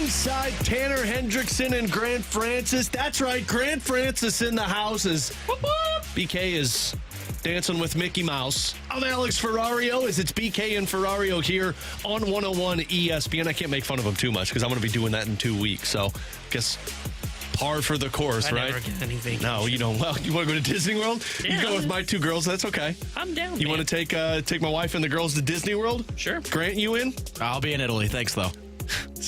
alongside Tanner Hendrickson and Grant Francis. That's right, Grant Francis in the house as BK is dancing with Mickey Mouse. I'm Alex Ferrario as it's BK and Ferrario here on 101 ESPN. I can't make fun of him too much because I'm going to be doing that in 2 weeks. So I guess par for the course, right? Never get any vacation. No, you don't. Well, you want to go to Disney World? Yeah. You can go with my two girls. That's okay. I'm down. You want to take my wife and the girls to Disney World? Sure. Grant, you in? I'll be in Italy. Thanks, though.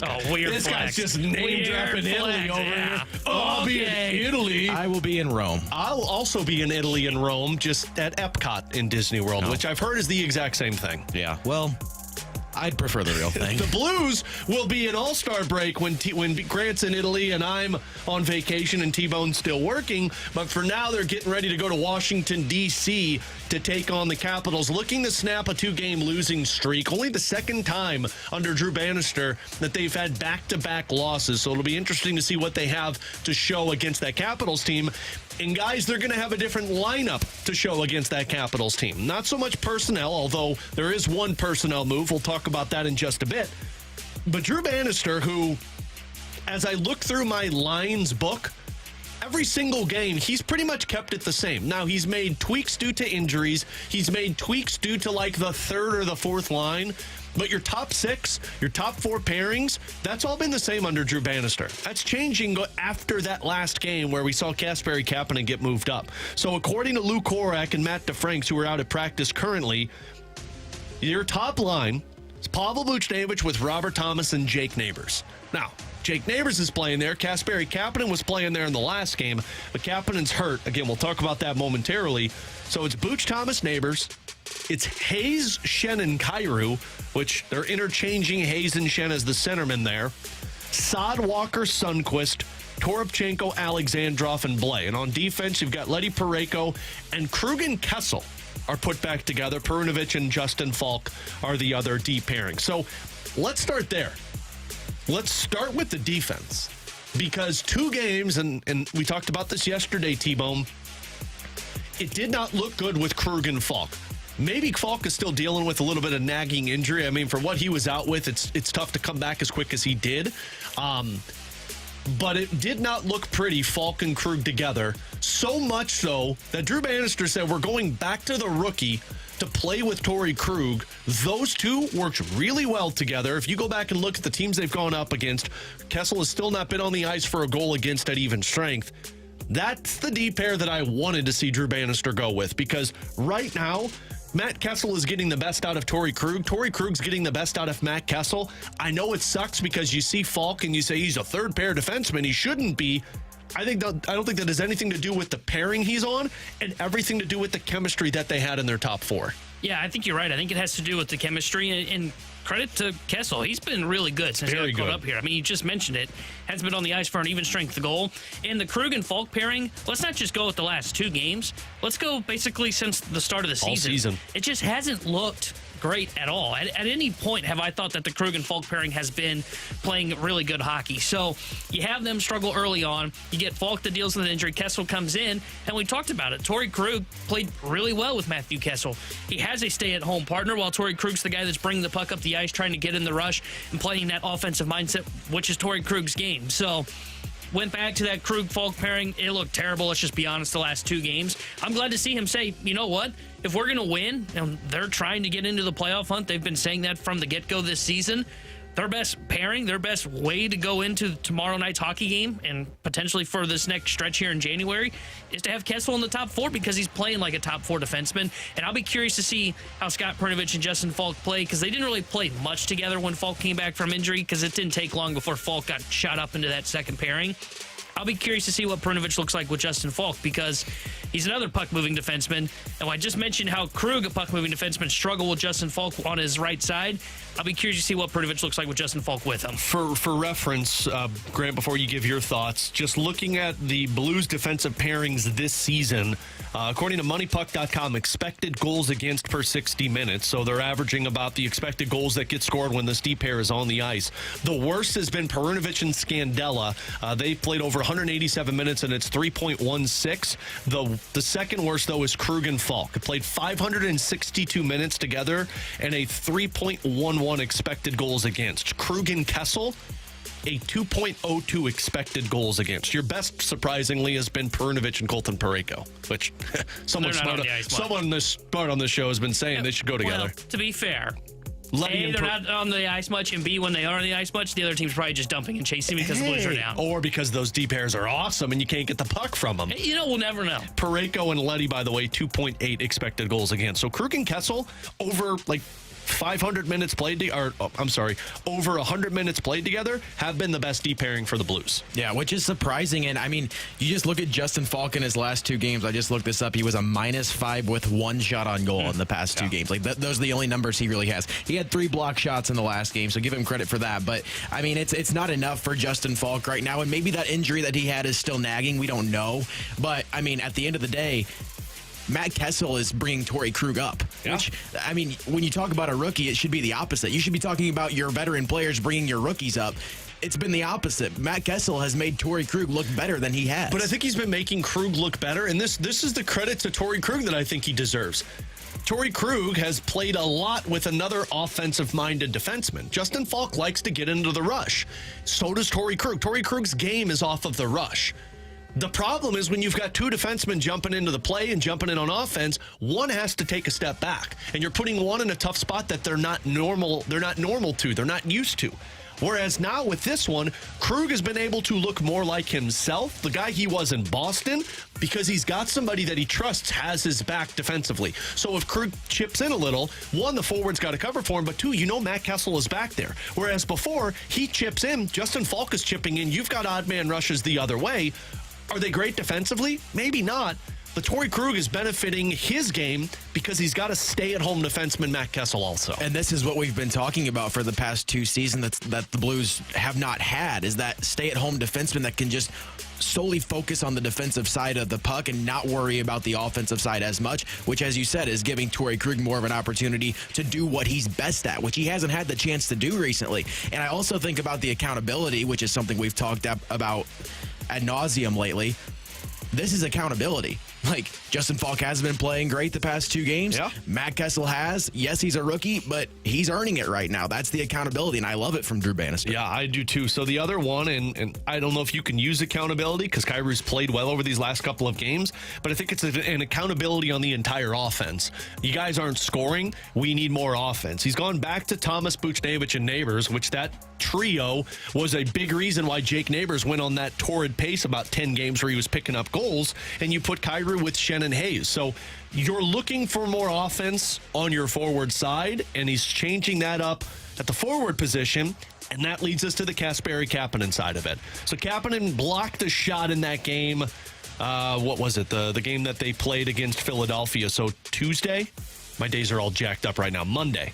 Oh, weird This flex. guy's just name-dropping Italy over here. Oh, I'll be in Italy. I will be in Rome. I'll also be in Italy and Rome, just at Epcot in Disney World, which I've heard is the exact same thing. Yeah, well, I'd prefer the real thing. The Blues will be an all-star break when Grant's in Italy and I'm on vacation and T-Bone's still working. But for now, they're getting ready to go to Washington, D.C. to take on the Capitals, looking to snap a 2-game losing streak. Only the second time under Drew Bannister that they've had back-to-back losses. So it'll be interesting to see what they have to show against that Capitals team. And guys, they're going to have a different lineup to show against that Capitals team. Not so much personnel, although there is one personnel move. We'll talk about that in just a bit. But Drew Bannister, who, as I look through my lines book, every single game, he's pretty much kept it the same. Now, he's made tweaks due to injuries. He's made tweaks due to like the third or the fourth line. But your top six, your top four pairings, that's all been the same under Drew Bannister. That's changing after that last game where we saw Kasperi Kapanen get moved up. So according to Lou Korak and Matt DeFranks, who are out at practice currently, your top line is Pavel Buchnevich with Robert Thomas and Jake Neighbors. Now, Jake Neighbors is playing there. Kasperi Kapanen was playing there in the last game, but Kapanen's hurt. Again, we'll talk about that momentarily. So it's Buch, Thomas, Neighbors. It's Hayes, Shen, and Kyrou, which they're interchanging Hayes and Shen as the centerman there. Saad, Walker, Sundqvist, Toropchenko, Alexandrov, and Blay. And on defense, you've got Letty Parayko and Krug and Kessel are put back together. Perunovic and Justin Falk are the other D pairing. So let's start there. Let's start with the defense. Because 2 games, and we talked about this yesterday, T-Bone, it did not look good with Krug and Falk. Maybe Falk is still dealing with a little bit of nagging injury. I mean, for what he was out with, it's tough to come back as quick as he did. But it did not look pretty, Falk and Krug together. So much so that Drew Bannister said we're going back to the rookie to play with Torrey Krug. Those two worked really well together. If you go back and look at the teams they've gone up against, Kessel has still not been on the ice for a goal against at even strength. That's the D pair that I wanted to see Drew Bannister go with, because right now, Matt Kessel is getting the best out of Torrey Krug. Torrey Krug's getting the best out of Matt Kessel. I know it sucks because you see Falk and you say he's a third pair defenseman. He shouldn't be. I don't think that has anything to do with the pairing he's on and everything to do with the chemistry that they had in their top 4. Yeah, I think you're right. I think it has to do with the chemistry, and credit to Kessel. He's been really good since he got caught up here. I mean, you just mentioned it. Has been on the ice for an even strength goal. And the Krug and Falk pairing, let's not just go with the last 2 games. Let's go basically since the start of the season. All season. It just hasn't looked great at all. At any point have I thought that the Krug and Falk pairing has been playing really good hockey. So you have them struggle early on. You get Falk that deals with an injury. Kessel comes in, and we talked about it. Torrey Krug played really well with Matthew Kessel. He has a stay-at-home partner, while Torrey Krug's the guy that's bringing the puck up the ice, trying to get in the rush and playing that offensive mindset, which is Torrey Krug's game. So went back to that Krug-Falk pairing. It looked terrible, let's just be honest, the last 2 games. I'm glad to see him say, you know what? If we're going to win, and they're trying to get into the playoff hunt, they've been saying that from the get-go this season, their best pairing, their best way to go into tomorrow night's hockey game and potentially for this next stretch here in January is to have Kessel in the top 4 because he's playing like a top 4 defenseman. And I'll be curious to see how Scott Perunovic and Justin Falk play, because they didn't really play much together when Falk came back from injury, because it didn't take long before Falk got shot up into that second pairing. I'll be curious to see what Perunovic looks like with Justin Falk, because he's another puck-moving defenseman. And I just mentioned how Krug, a puck-moving defenseman, struggled with Justin Falk on his right side. I'll be curious to see what Perunovic looks like with Justin Falk with him. For reference, Grant, before you give your thoughts, just looking at the Blues defensive pairings this season, according to MoneyPuck.com, expected goals against per 60 minutes. So they're averaging about the expected goals that get scored when this D pair is on the ice. The worst has been Perunovic and Scandella. They played over 187 minutes, and it's 3.16. The second worst, though, is Krug and Falk. They played 562 minutes together and a 3.11 expected goals against. Krug and Kessel, a 2.02 expected goals against. Your best, surprisingly, has been Perunovic and Colton Parayko, which someone smart on this show has been saying they should go together. Well, to be fair, A, they're not on the ice much, and B, when they are on the ice much, the other team's probably just dumping and chasing because the Blues are down. Or because those D pairs are awesome and you can't get the puck from them. You know, we'll never know. Parayko and Leddy, by the way, 2.8 expected goals against. So Krug and Kessel over 500 minutes played, over 100 minutes played together, have been the best D pairing for the Blues. Yeah, which is surprising. And I mean, you just look at Justin Falk in his last 2 games. I just looked this up. He was a -5 with 1 shot on goal in the past 2 games. Those are the only numbers he really has. He had 3 block shots in the last game, so give him credit for that. But I mean, it's not enough for Justin Falk right now. And maybe that injury that he had is still nagging. We don't know. But I mean, at the end of the day, Matt Kessel is bringing Torrey Krug up, which, I mean, when you talk about a rookie, it should be the opposite. You should be talking about your veteran players bringing your rookies up. It's been the opposite. Matt Kessel has made Torrey Krug look better than he has. But I think he's been making Krug look better, and this is the credit to Torrey Krug that I think he deserves. Torrey Krug has played a lot with another offensive-minded defenseman. Justin Falk likes to get into the rush. So does Torrey Krug. Torrey Krug's game is off of the rush. The problem is when you've got 2 defensemen jumping into the play and jumping in on offense, one has to take a step back, and you're putting one in a tough spot that they're not normal to, they're not used to. Whereas now with this one, Krug has been able to look more like himself, the guy he was in Boston, because he's got somebody that he trusts has his back defensively. So if Krug chips in a little, 1, the forward's got to cover for him, but 2, Matt Kessel is back there. Whereas before, he chips in, Justin Falk is chipping in, you've got odd man rushes the other way. Are they great defensively? Maybe not. But Torrey Krug is benefiting his game because he's got a stay-at-home defenseman, Matt Kessel, also. And this is what we've been talking about for the past 2 seasons that the Blues have not had, is that stay-at-home defenseman that can just solely focus on the defensive side of the puck and not worry about the offensive side as much, which, as you said, is giving Torrey Krug more of an opportunity to do what he's best at, which he hasn't had the chance to do recently. And I also think about the accountability, which is something we've talked about ad nauseum lately. This is accountability. Like, Justin Falk has been playing great the past 2 games. Yeah. Matt Kessel has. Yes, he's a rookie, but he's earning it right now. That's the accountability, and I love it from Drew Bannister. Yeah, I do too. So the other one, and I don't know if you can use accountability because Kyrie's played well over these last couple of games, but I think it's an accountability on the entire offense. You guys aren't scoring. We need more offense. He's gone back to Thomas, Buchnevich, and Neighbors, which that trio was a big reason why Jake Neighbors went on that torrid pace about 10 games where he was picking up goals, and you put Kyrie with Shannon Hayes. So you're looking for more offense on your forward side, and he's changing that up at the forward position, and that leads us to the Kasperi-Kapanen side of it. So Kapanen blocked a shot in that game. What was it? The game that they played against Philadelphia. So Tuesday? My days are all jacked up right now. Monday.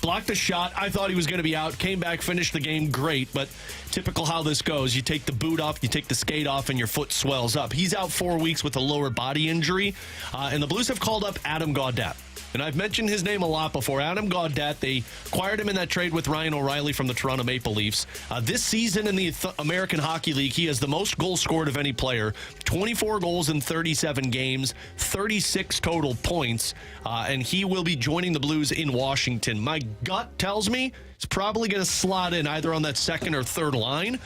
Blocked a shot. I thought he was going to be out. Came back, finished the game great, but typical how this goes. You take the boot off, you take the skate off, and your foot swells up. He's out 4 weeks with a lower body injury, and the Blues have called up Adam Gaudette. And I've mentioned his name a lot before. Adam Gaudette, they acquired him in that trade with Ryan O'Reilly from the Toronto Maple Leafs. This season in the American Hockey League, he has the most goals scored of any player. 24 goals in 37 games, 36 total points, and he will be joining the Blues in Washington. My gut tells me he's probably going to slot in either on that second or third line.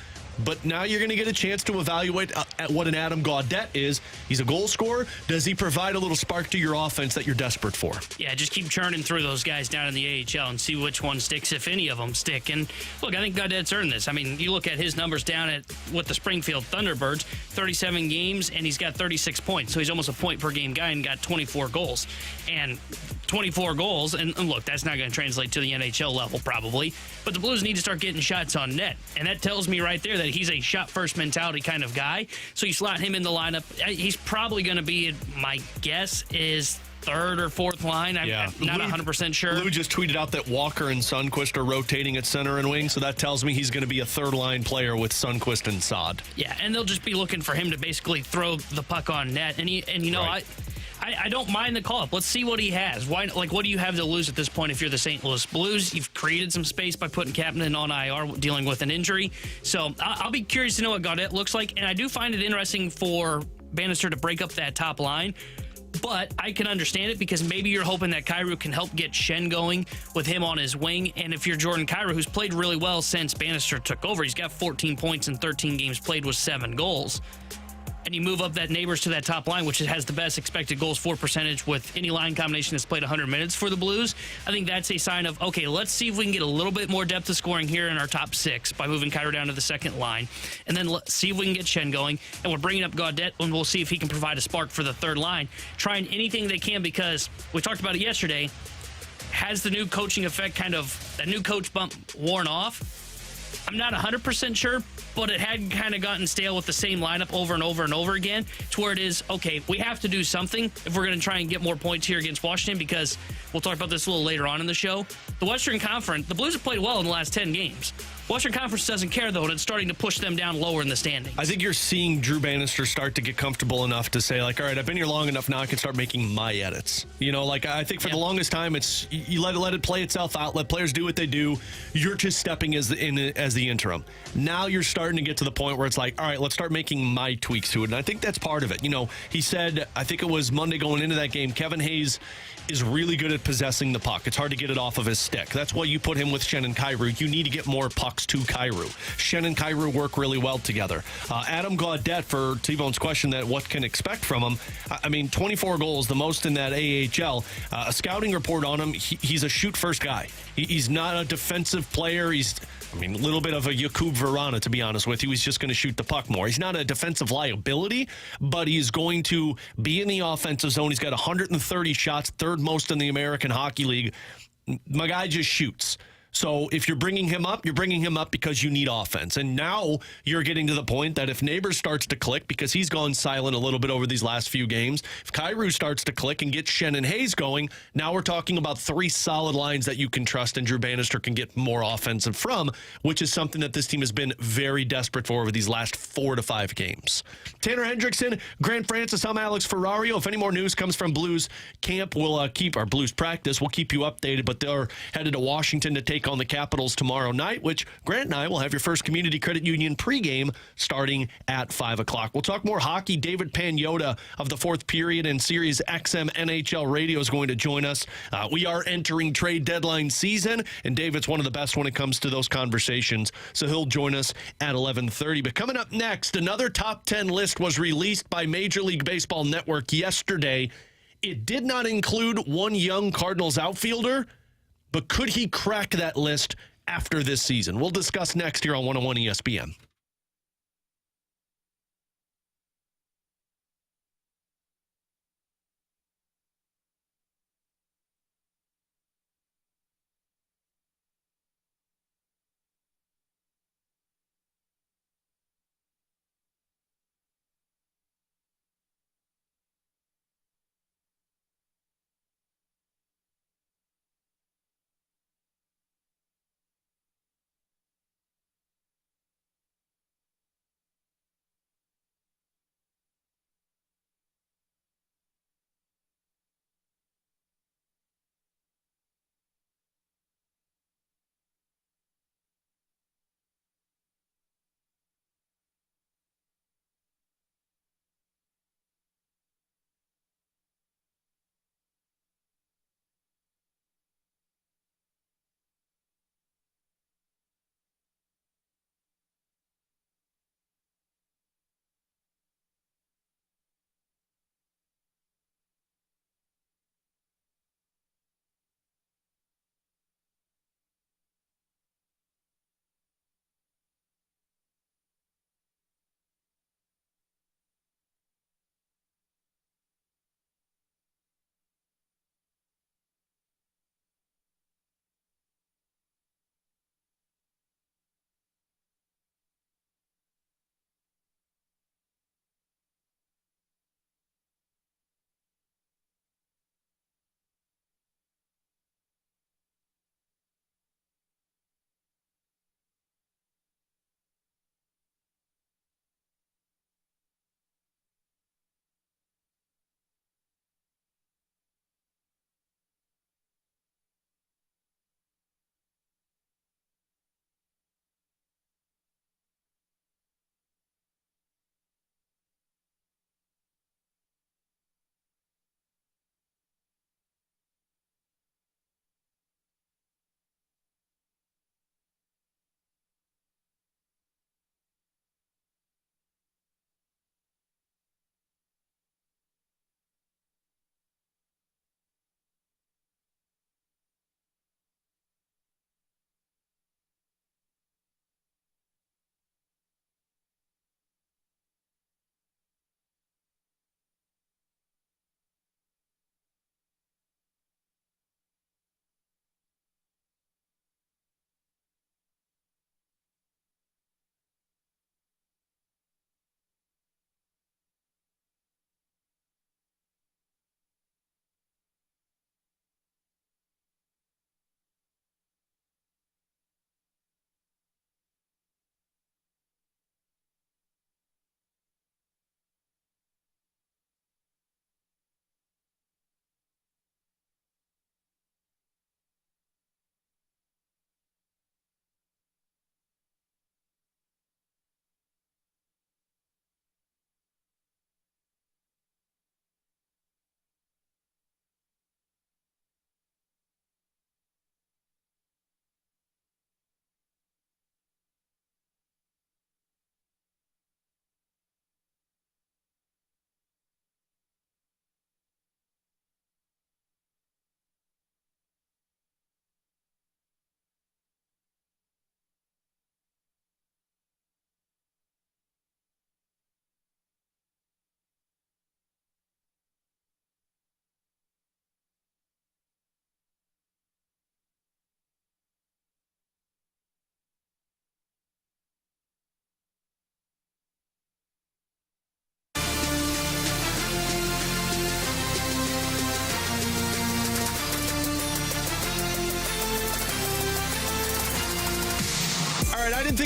But now you're going to get a chance to evaluate at what an Adam Gaudette is. He's a goal scorer. Does he provide a little spark to your offense that you're desperate for? Yeah, just keep churning through those guys down in the AHL and see which one sticks, if any of them stick. And look, I think Gaudette's earned this. I mean, you look at his numbers down with the Springfield Thunderbirds, 37 games, and he's got 36 points. So he's almost a point per game guy and got 24 goals. And 24 goals, and look, that's not going to translate to the NHL level probably, but the Blues need to start getting shots on net. And that tells me right there that he's a shot-first mentality kind of guy. So you slot him in the lineup. He's probably going to be, my guess is, third or fourth line. I'm not 100% sure. Lou just tweeted out that Walker and Sundqvist are rotating at center and wing, so that tells me he's going to be a third-line player with Sundqvist and Saad. Yeah, and they'll just be looking for him to basically throw the puck on net. And you know, right. I don't mind the call-up. Let's see what he has. What do you have to lose at this point if you're the St. Louis Blues? You've created some space by putting Kapanen on IR, dealing with an injury. So I'll be curious to know what Gaudette looks like. And I do find it interesting for Bannister to break up that top line. But I can understand it because maybe you're hoping that Kyrou can help get Shen going with him on his wing. And if you're Jordan Kyrou, who's played really well since Bannister took over, he's got 14 points in 13 games played with 7 goals. And you move up that Neighbors to that top line, which has the best expected goals for percentage with any line combination that's played 100 minutes for the Blues. I think that's a sign of, okay, let's see if we can get a little bit more depth of scoring here in our top 6 by moving Kyrou down to the second line. And then let's see if we can get Shen going. And we're bringing up Gaudette, and we'll see if he can provide a spark for the third line. Trying anything they can because we talked about it yesterday. Has the new coaching effect that new coach bump worn off? I'm not 100% sure, but it had kind of gotten stale with the same lineup over and over and over again to where it is, okay, we have to do something if we're going to try and get more points here against Washington because we'll talk about this a little later on in the show. The Western Conference, the Blues have played well in the last 10 games. Western Conference doesn't care, though, and it's starting to push them down lower in the standings. I think you're seeing Drew Bannister start to get comfortable enough to say, like, all right, I've been here long enough now, I can start making my edits. You know, like, I think for the longest time, it's you let it play itself out, let players do what they do. You're just stepping as the interim. Now you're starting to get to the point where it's like, all right, let's start making my tweaks to it. And I think that's part of it. You know, he said, I think it was Monday going into that game, Kevin Hayes is really good at possessing the puck. It's hard to get it off of his stick. That's why you put him with Shen and Kyrou. You need to get more pucks to Kyrou. Shen and Kyrou work really well together. Adam Gaudette, for T-Bone's question that what can expect from him, I mean, 24 goals, the most in that AHL. A scouting report on him, he's a shoot-first guy. He's not a defensive player. A little bit of a Jakub Verana, to be honest with you. He's just going to shoot the puck more. He's not a defensive liability, but he's going to be in the offensive zone. He's got 130 shots, third most in the American Hockey League. My guy just shoots. So if you're bringing him up, you're bringing him up because you need offense. And now you're getting to the point that if Neighbors starts to click, because he's gone silent a little bit over these last few games, if Kyrou starts to click and get Shen and Hayes going, now we're talking about 3 solid lines that you can trust and Drew Bannister can get more offensive from, which is something that this team has been very desperate for over these last 4 to 5 games. Tanner Hendrickson, Grant Francis, I'm Alex Ferrario. If any more news comes from Blues camp, we'll keep our Blues practice. We'll keep you updated, but they're headed to Washington to take on the Capitals tomorrow night, which Grant and I will have your first Community Credit Union pregame starting at 5 o'clock. We'll talk more hockey. David Pagnotta of the Fourth Period and Sirius XM NHL Radio is going to join us. We are entering trade deadline season, and David's one of the best when it comes to those conversations, so he'll join us at 11:30. But coming up next, another top 10 list was released by Major League Baseball Network yesterday. It did not include one young Cardinals outfielder, but could he crack that list after this season? We'll discuss next here on 101 ESPN.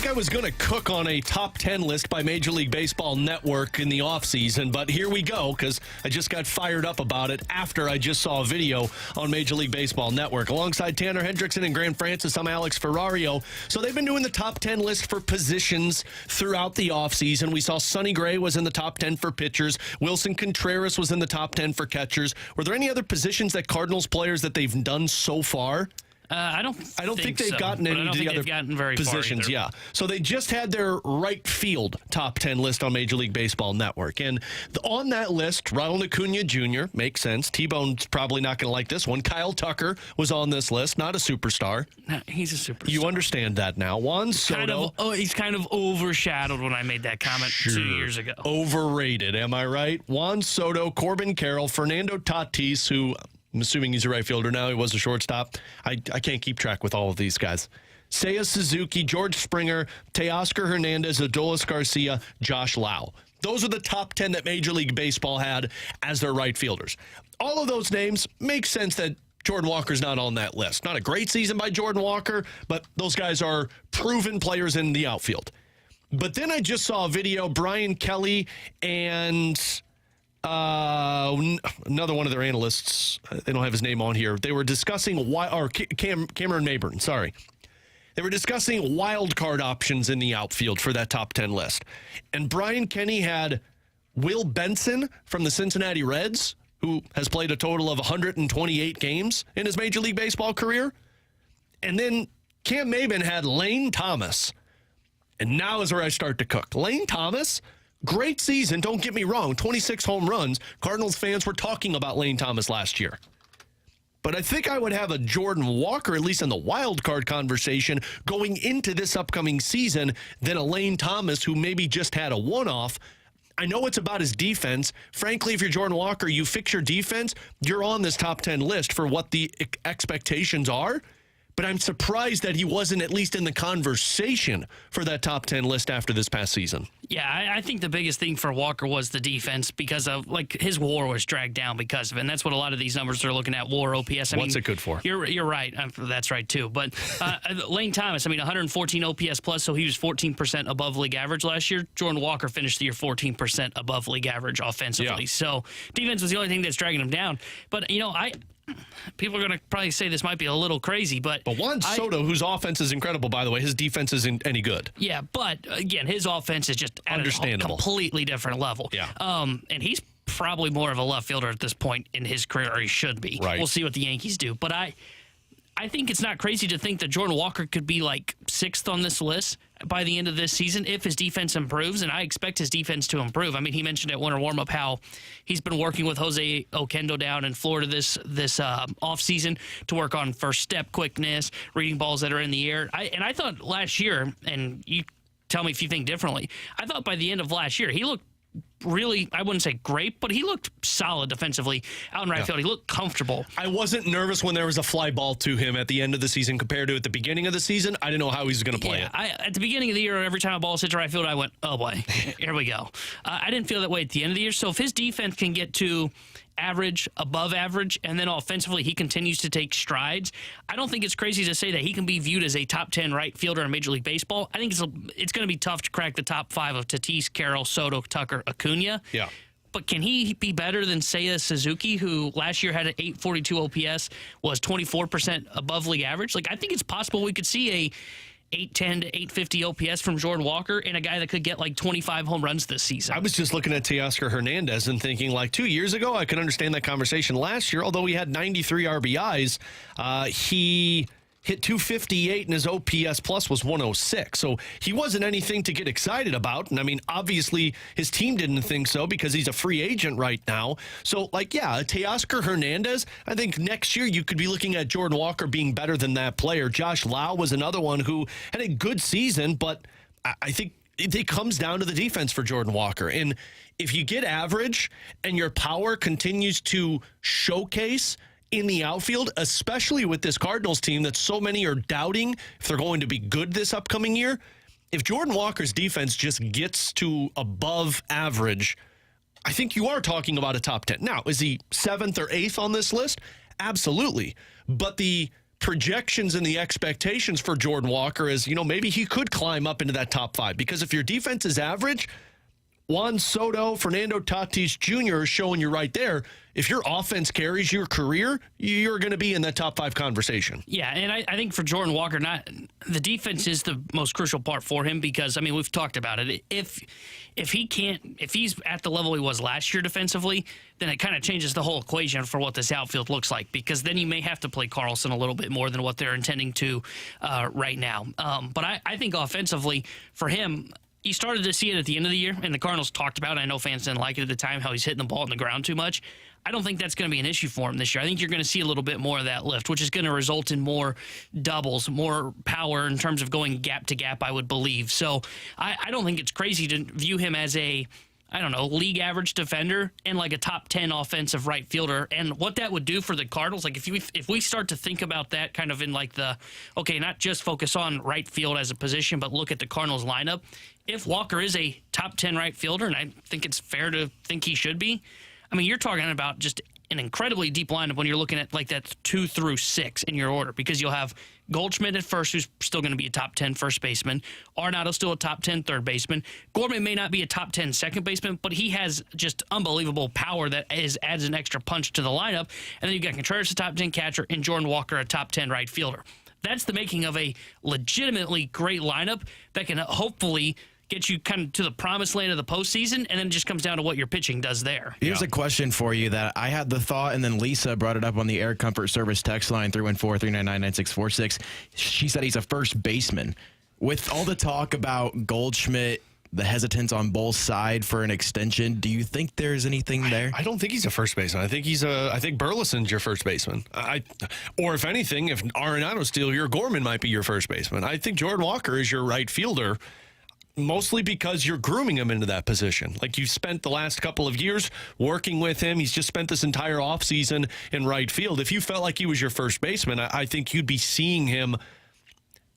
like I was going to cook on a top 10 list by Major League Baseball Network in the offseason, but here we go, because I just got fired up about it after I just saw a video on Major League Baseball Network. Alongside Tanner Hendrickson and Grant Francis, I'm Alex Ferrario. So they've been doing the top 10 list for positions throughout the offseason. We saw Sonny Gray was in the top 10 for pitchers. Wilson Contreras was in the top 10 for catchers. Were there any other positions that Cardinals players that they've done so far? I don't think they've gotten any of the other positions. Yeah, so they just had their right field top 10 list on Major League Baseball Network, and on that list, Ronald Acuna Jr. makes sense. T-Bone's probably not going to like this one. Kyle Tucker was on this list, not a superstar. No, he's a superstar. You understand that now. Juan Soto. He's kind of overshadowed when I made that comment 2 years ago. Overrated, am I right? Juan Soto, Corbin Carroll, Fernando Tatis, who I'm assuming he's a right fielder now. He was a shortstop. I can't keep track with all of these guys. Seiya Suzuki, George Springer, Teoscar Hernandez, Adolis Garcia, Josh Lau. Those are the top 10 that Major League Baseball had as their right fielders. All of those names make sense that Jordan Walker's not on that list. Not a great season by Jordan Walker, but those guys are proven players in the outfield. But then I just saw a video, Brian Kelly and another one of their analysts, they don't have his name on here. They were discussing Cameron Mayburn, sorry. They were discussing wild card options in the outfield for that top 10 list. And Brian Kenny had Will Benson from the Cincinnati Reds, who has played a total of 128 games in his Major League Baseball career. And then Cam Maben had Lane Thomas. And now is where I start to cook. Lane Thomas, great season, don't get me wrong, 26 home runs. Cardinals fans were talking about Lane Thomas last year. But I think I would have a Jordan Walker, at least in the wild card conversation, going into this upcoming season than a Lane Thomas who maybe just had a one-off. I know it's about his defense. Frankly, if you're Jordan Walker, you fix your defense, you're on this top 10 list for what the expectations are. But I'm surprised that he wasn't at least in the conversation for that top 10 list after this past season. Yeah, I think the biggest thing for Walker was the defense because of, his WAR was dragged down because of it. And that's what a lot of these numbers are looking at, WAR, OPS. What's it good for? You're right. That's right, too. But Lane Thomas, 114 OPS plus, so he was 14% above league average last year. Jordan Walker finished the year 14% above league average offensively. Yeah. So defense was the only thing that's dragging him down. But, people are going to probably say this might be a little crazy, but Juan Soto, whose offense is incredible, by the way, his defense isn't any good. Yeah, but again, his offense is just at a completely different level. Yeah. And he's probably more of a left fielder at this point in his career, or he should be. Right. We'll see what the Yankees do. But I think it's not crazy to think that Jordan Walker could be like sixth on this list by the end of this season if his defense improves, and I expect his defense to improve. He mentioned at winter warm-up how he's been working with Jose Oquendo down in Florida this offseason to work on first step quickness, reading balls that are in the air. I thought last year, and you tell me if you think differently, I thought by the end of last year he looked really, I wouldn't say great, but he looked solid defensively out in right field. He looked comfortable. I wasn't nervous when there was a fly ball to him at the end of the season compared to at the beginning of the season. I didn't know how he was going to play it. At the beginning of the year, every time a ball hits right field, I went, oh boy, here we go. I didn't feel that way at the end of the year. So if his defense can get to average, above average, and then offensively he continues to take strides, I don't think it's crazy to say that he can be viewed as a top 10 right fielder in Major League Baseball. I think it's going to be tough to crack the top 5 of Tatis, Carroll, Soto, Tucker, Acuna. Yeah. But can he be better than Seiya Suzuki, who last year had an 842 OPS, was 24% above league average? I think it's possible we could see a 810 to 850 OPS from Jordan Walker and a guy that could get 25 home runs this season. I was just looking at Teoscar Hernandez and thinking 2 years ago, I could understand that conversation. Last year, although he had 93 RBIs, he hit 258 and his OPS plus was 106. So he wasn't anything to get excited about. And obviously his team didn't think so because he's a free agent right now. So Teoscar Hernandez, I think next year you could be looking at Jordan Walker being better than that player. Josh Lau was another one who had a good season, but I think it comes down to the defense for Jordan Walker. And if you get average and your power continues to showcase in the outfield, especially with this Cardinals team that so many are doubting if they're going to be good this upcoming year, if Jordan Walker's defense just gets to above average, I think you are talking about a top 10. Now, is he 7th or 8th on this list? Absolutely. But the projections and the expectations for Jordan Walker is, maybe he could climb up into that top 5. Because if your defense is average, Juan Soto, Fernando Tatis Jr. is showing you right there. If your offense carries your career, you're going to be in that top 5 conversation. Yeah, and I think for Jordan Walker, the defense is the most crucial part for him because, we've talked about it. If he's at the level he was last year defensively, then it kind of changes the whole equation for what this outfield looks like because then you may have to play Carlson a little bit more than what they're intending to right now. But I think offensively for him, you started to see it at the end of the year, and the Cardinals talked about it. I know fans didn't like it at the time, how he's hitting the ball on the ground too much. I don't think that's going to be an issue for him this year. I think you're going to see a little bit more of that lift, which is going to result in more doubles, more power in terms of going gap to gap, I would believe. So I don't think it's crazy to view him as a, league average defender and like a top 10 offensive right fielder. And what that would do for the Cardinals, like if we start to think about that kind of in like not just focus on right field as a position, but look at the Cardinals lineup. If Walker is a top 10 right fielder, and I think it's fair to think he should be, you're talking about just an incredibly deep lineup when you're looking at like that 2 through 6 in your order because you'll have Goldschmidt at first, who's still going to be a top 10 first baseman. Arenado's still a top 10 third baseman. Gorman may not be a top 10 second baseman, but he has just unbelievable power that adds an extra punch to the lineup. And then you've got Contreras, a top 10 catcher, and Jordan Walker, a top 10 right fielder. That's the making of a legitimately great lineup that can hopefully get you kind of to the promised land of the postseason, and then it just comes down to what your pitching does there. Here's a question for you that I had the thought, and then Lisa brought it up on the Air Comfort Service text line, 314-399-9646. She said he's a first baseman. With all the talk about Goldschmidt, the hesitance on both sides for an extension, do you think there's anything there? I don't think he's a first baseman. I think Burleson's your first baseman. Or if anything, if Arenado's still your Gorman might be your first baseman. I think Jordan Walker is your right fielder. Mostly because you're grooming him into that position. Like you spent the last couple of years working with him. He's just spent this entire offseason in right field. If you felt like he was your first baseman, I think you'd be seeing him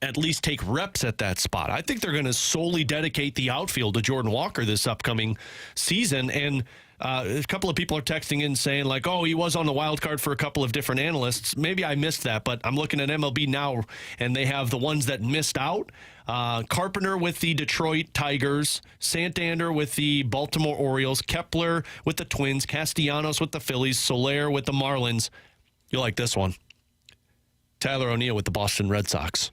at least take reps at that spot. I think they're going to solely dedicate the outfield to Jordan Walker this upcoming season. And a couple of people are texting in saying like, he was on the wild card for a couple of different analysts. Maybe I missed that, but I'm looking at MLB Now, and they have the ones that missed out. Carpenter with the Detroit Tigers, Santander with the Baltimore Orioles, Kepler with the Twins, Castellanos with the Phillies, Soler with the Marlins. You'll like this one. Tyler O'Neill with the Boston Red Sox.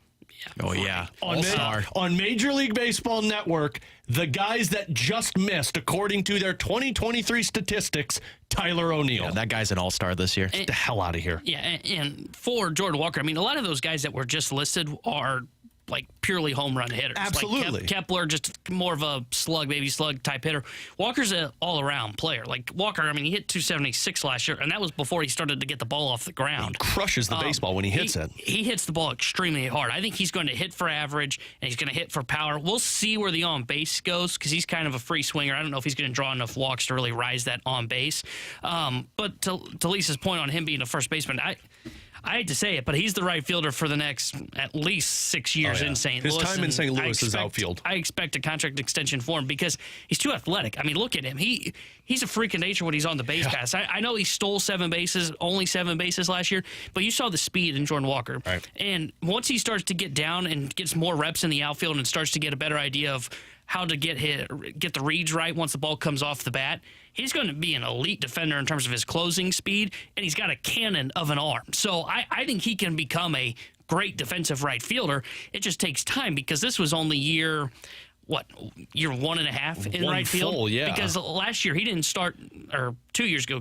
Oh, yeah. On Major League Baseball Network, the guys that just missed, according to their 2023 statistics, Tyler O'Neill. Yeah, that guy's an all-star this year. Get the hell out of here. Yeah, and for Jordan Walker, a lot of those guys that were just listed are like purely home run hitters. Absolutely. Like Kepler, just more of a baby slug type hitter. Walker's an all-around player. Like Walker, he hit 276 last year, and that was before he started to get the ball off the ground. He crushes the baseball when he hits it. He hits the ball extremely hard. I think he's going to hit for average, and he's going to hit for power. We'll see where the on-base goes because he's kind of a free swinger. I don't know if he's going to draw enough walks to really rise that on-base. But to Lisa's point on him being a first baseman, I hate to say it, but he's the right fielder for the next at least 6 years in St. Louis. His time in St. Louis is outfield. I expect a contract extension for him because he's too athletic. Look at him. He's a freak of nature when he's on the base pass. I know he stole only 7 bases last year, but you saw the speed in Jordan Walker. Right. And once he starts to get down and gets more reps in the outfield and starts to get a better idea of how to get the reads right once the ball comes off the bat, he's going to be an elite defender in terms of his closing speed, and he's got a cannon of an arm. So I think he can become a great defensive right fielder. It just takes time because this was only year 1.5 in right field? Full, yeah. Because last year he didn't start, or 2 years ago,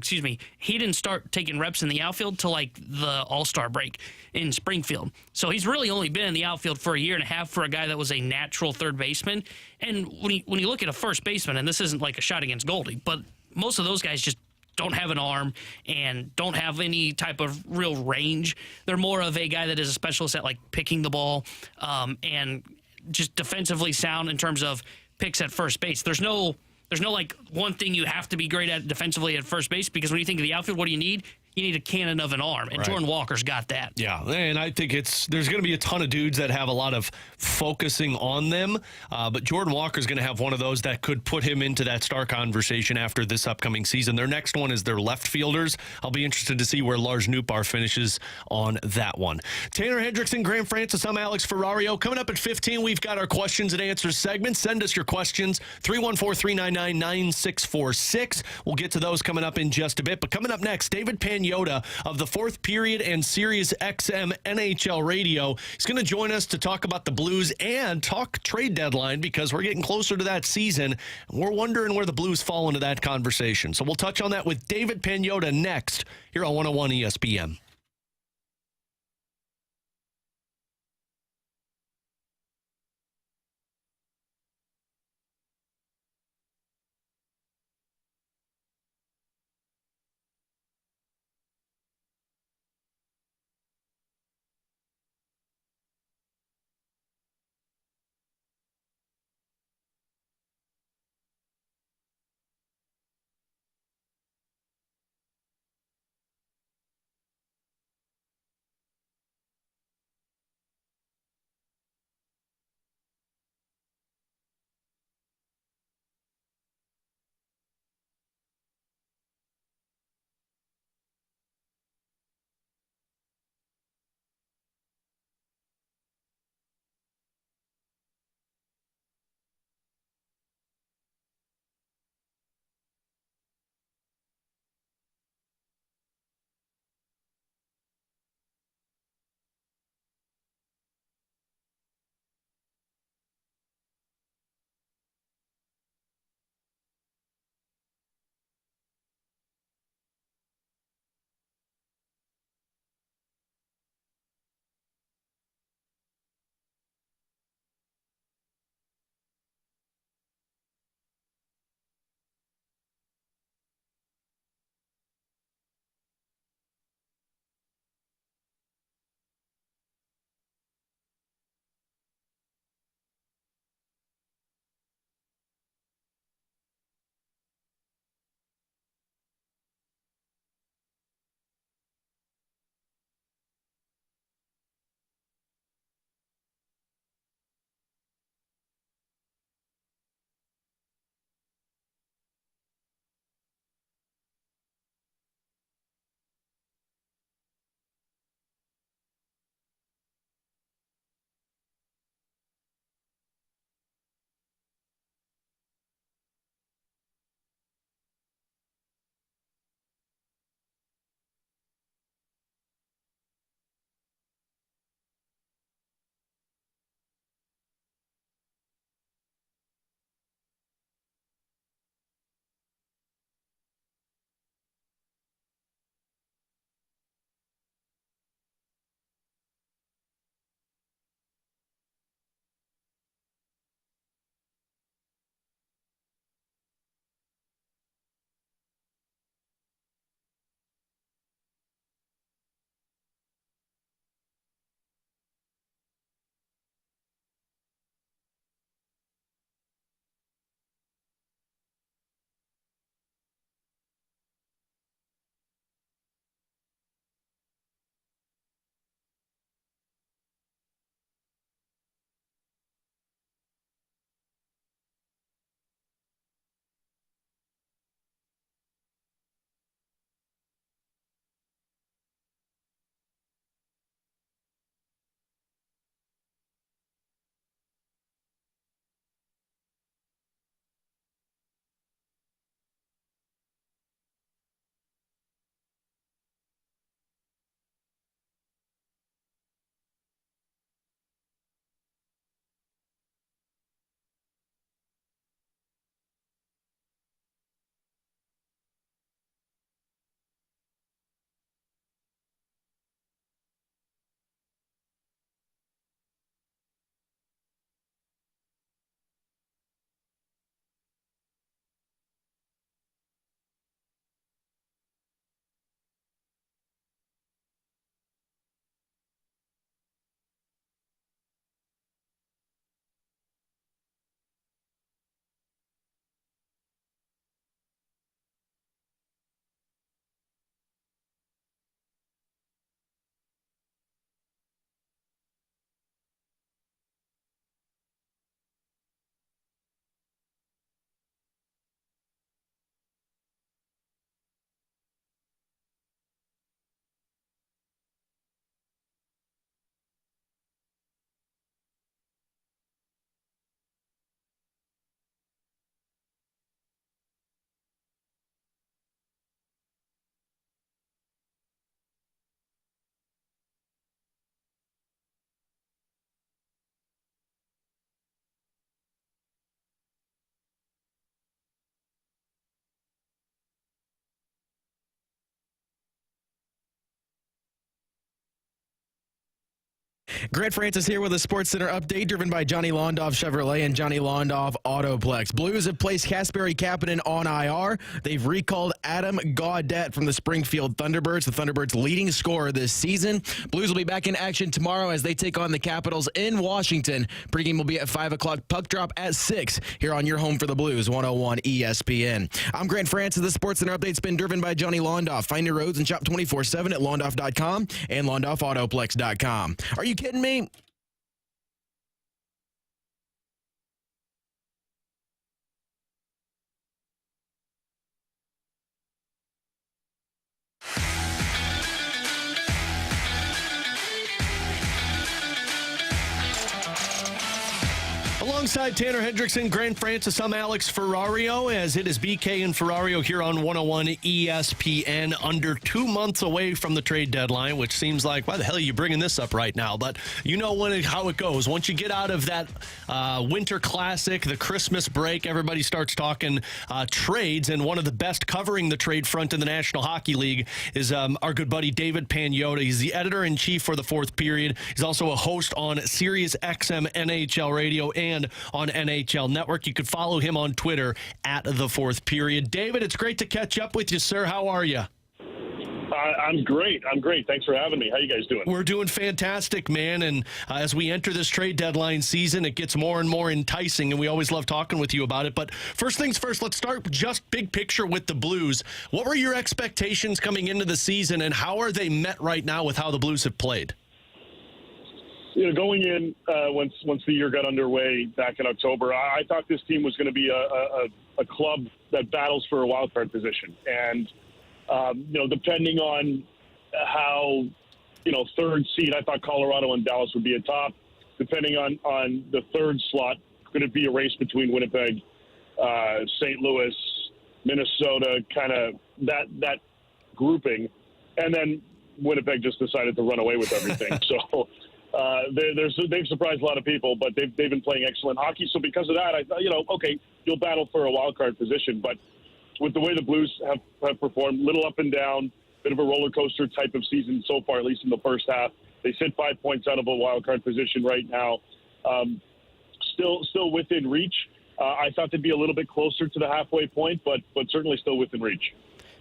he didn't start taking reps in the outfield till like the All-Star break in Springfield. So he's really only been in the outfield for 1.5 years for a guy that was a natural third baseman. And when you look at a first baseman, and this isn't like a shot against Goldie, but most of those guys just don't have an arm and don't have any type of real range. They're more of a guy that is a specialist at like picking the ball and just defensively sound in terms of picks at first base. There's no like one thing you have to be great at defensively at first base because when you think of the outfield, what do you need? you need a cannon of an arm, and Right. Jordan Walker's got that. Yeah, and I think there's going to be a ton of dudes that have a lot of focusing on them, but Jordan Walker's going to have one of those that could put him into that star conversation after this upcoming season. Their next one is their left fielders. I'll be interested to see where Lars Nootbaar finishes on that one. Tanner Hendrickson, Graham Francis, I'm Alex Ferrario. Coming up at 15, we've got our questions and answers segment. Send us your questions, 314-399-9646. We'll get to those coming up in just a bit. But coming up next, David Pagnotta of the Fourth Period and Sirius XM NHL Radio. He's going to join us to talk about the Blues and talk trade deadline because we're getting closer to that season. We're wondering where the Blues fall into that conversation. So we'll touch on that with David Pagnotta next here on 101 ESPN. Grant Francis here with a Sports Center update driven by Johnny Londoff Chevrolet and Johnny Londoff Autoplex. Blues have placed Kasperi Kapanen on IR. They've recalled Adam Gaudette from the Springfield Thunderbirds, the Thunderbirds' leading scorer this season. Blues will be back in action tomorrow as they take on the Capitals in Washington. Pregame will be at 5 o'clock, puck drop at 6 here on your home for the Blues, 101 ESPN. I'm Grant Francis. The Sports Center update's been driven by Johnny Londoff. Find your roads and shop 24/7 at londoff.com and londoffautoplex.com. Are you kidding me? Alongside Tanner Hendrickson, Grant Francis, I'm Alex Ferrario, as it is BK and Ferrario here on 101 ESPN, under 2 months away from the trade deadline, which seems like, why the hell are you bringing this up right now? But you know how it goes. Once you get out of that Winter Classic, the Christmas break, everybody starts talking trades, and one of the best covering the trade front in the National Hockey League is our good buddy David Pagnotta. He's the editor-in-chief for the Fourth Period. He's also a host on Sirius XM NHL Radio and on NHL Network. You could follow him on Twitter at The Fourth Period. David, it's great to catch up with you, sir. How are you? I'm great. Thanks for having me. How you guys doing? We're doing fantastic, man. And as we enter this trade deadline season, it gets more and more enticing, and we always love talking with you about it. But first things first, let's start just big picture with the Blues. What were your expectations coming into the season, and how are they met right now with how the Blues have played? Going in once the year got underway back in October, I thought this team was going to be a club that battles for a wild card position, and depending on how third seed, I thought Colorado and Dallas would be at top. Depending on the third slot, could it be a race between Winnipeg, St. Louis, Minnesota, kind of that grouping, and then Winnipeg just decided to run away with everything. So. They've surprised a lot of people, but they've been playing excellent hockey. So because of that, I thought, okay, you'll battle for a wild card position. But with the way the Blues have performed, little up and down, bit of a roller coaster type of season so far, at least in the first half. They sit 5 points out of a wild card position right now. Still within reach. I thought they'd be a little bit closer to the halfway point, but certainly still within reach.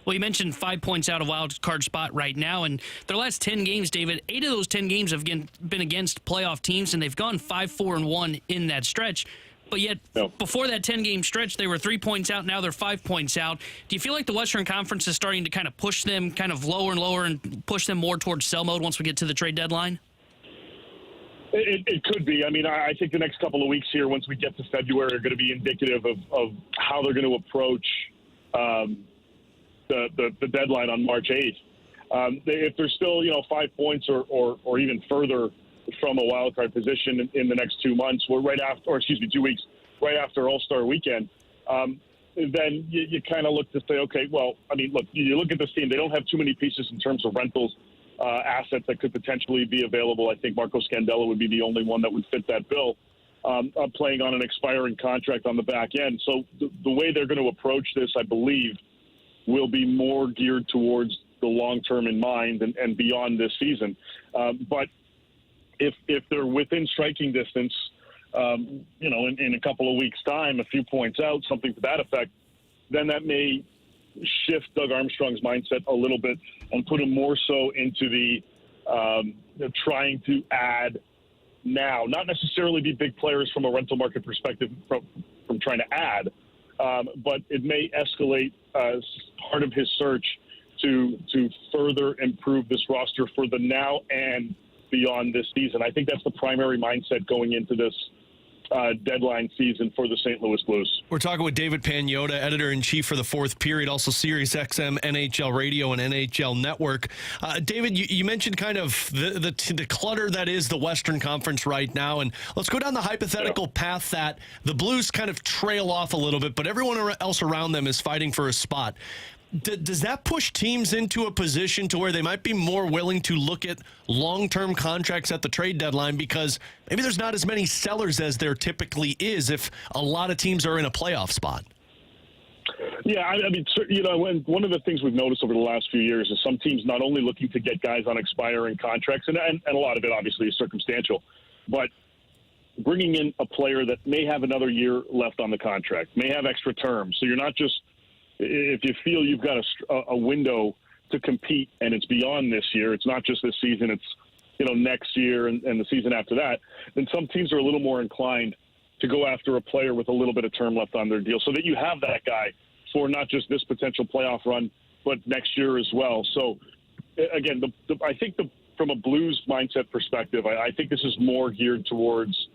Well, you mentioned 5 points out of wild card spot right now, and their last 10 games, David, 8 of those 10 games have been against playoff teams, and they've gone 5-4-1 in that stretch. But yet, before that 10-game stretch, they were 3 points out. Now they're 5 points out. Do you feel like the Western Conference is starting to kind of push them kind of lower and lower and push them more towards sell mode once we get to the trade deadline? It could be. I mean, I think the next couple of weeks here, once we get to February, are going to be indicative of how they're going to approach the deadline on March 8th. If they're still, 5 points or even further from a wild card position in the next 2 months, 2 weeks, right after All-Star weekend, then you kind of look to say, okay, well, I mean, look, you look at this team, they don't have too many pieces in terms of rentals, assets that could potentially be available. I think Marco Scandella would be the only one that would fit that bill, playing on an expiring contract on the back end. So the way they're going to approach this, I believe, will be more geared towards the long term in mind and beyond this season. But if they're within striking distance, in a couple of weeks' time, a few points out, something to that effect, then that may shift Doug Armstrong's mindset a little bit and put him more so into the trying to add now, not necessarily be big players from a rental market perspective from trying to add, but it may escalate as part of his search to further improve this roster for the now and beyond this season. I think that's the primary mindset going into this deadline season for the St. Louis Blues. We're talking with David Pagnotta, editor-in-chief for the Fourth Period, also Sirius XM, NHL Radio, and NHL Network. David, you mentioned kind of the clutter that is the Western Conference right now, and let's go down the hypothetical path that the Blues kind of trail off a little bit, but everyone else around them is fighting for a spot. Does that push teams into a position to where they might be more willing to look at long-term contracts at the trade deadline because maybe there's not as many sellers as there typically is if a lot of teams are in a playoff spot? Yeah, I mean, one of the things we've noticed over the last few years is some teams not only looking to get guys on expiring contracts, and a lot of it obviously is circumstantial, but bringing in a player that may have another year left on the contract, may have extra terms. So you're not just, if you feel you've got a window to compete and it's beyond this year, it's not just this season, it's next year and the season after that, then some teams are a little more inclined to go after a player with a little bit of term left on their deal so that you have that guy for not just this potential playoff run, but next year as well. So, again, I think from a Blues mindset perspective, I think this is more geared towards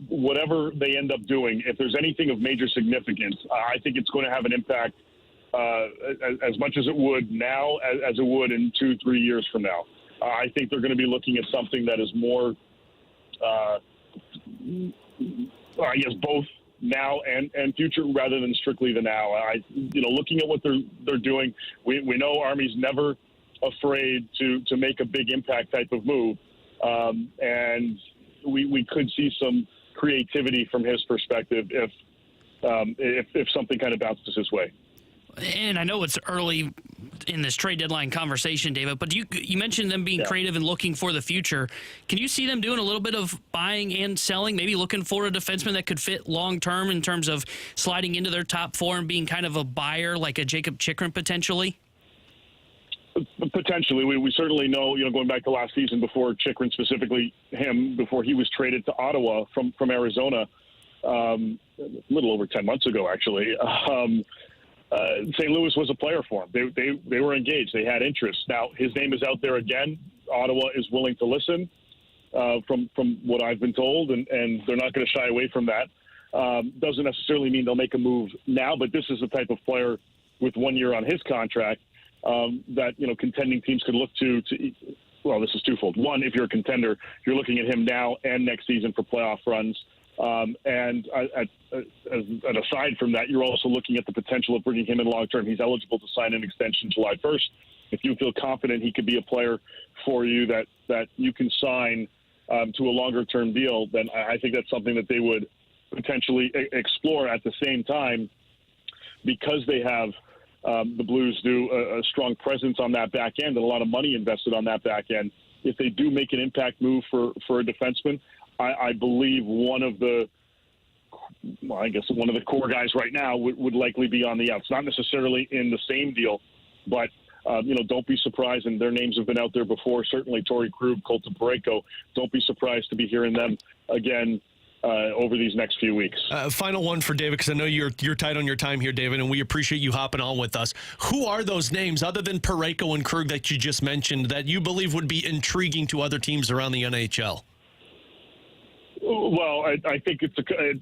whatever they end up doing. If there's anything of major significance, I think it's going to have an impact as much as it would now as it would in 2-3 years from now. I think they're going to be looking at something that is more, I guess, both now and future rather than strictly the now. Looking at what they're doing, we know Army's never afraid to make a big impact type of move, and we could see some creativity from his perspective if something kind of bounces his way. And I know it's early in this trade deadline conversation, David, but you mentioned them being creative and looking for the future. Can you see them doing a little bit of buying and selling, maybe looking for a defenseman that could fit long-term in terms of sliding into their top four and being kind of a buyer like a Jacob Chychrun potentially? Potentially. We certainly know, going back to last season before Chychrun, specifically him, before he was traded to Ottawa from Arizona a little over 10 months ago, actually. St. Louis was a player for him. They were engaged. They had interest. Now, his name is out there again. Ottawa is willing to listen from what I've been told, and they're not going to shy away from that. Doesn't necessarily mean they'll make a move now, but this is the type of player with 1 year on his contract that, contending teams could look to. Well, this is twofold. One, if you're a contender, you're looking at him now and next season for playoff runs. And aside from that, you're also looking at the potential of bringing him in long term. He's eligible to sign an extension July 1st. If you feel confident he could be a player for you that you can sign to a longer term deal, then I think that's something that they would potentially explore. At the same time, because they have the Blues do a strong presence on that back end and a lot of money invested on that back end. If they do make an impact move for a defenseman, I believe one of the core guys right now would likely be on the outs. Not necessarily in the same deal, but don't be surprised. And their names have been out there before. Certainly, Torrey Krug, Colton Parayko. Don't be surprised to be hearing them again over these next few weeks. Final one for David, because I know you're tight on your time here, David, and we appreciate you hopping on with us. Who are those names, other than Parayko and Krug that you just mentioned, that you believe would be intriguing to other teams around the NHL? Well, I think it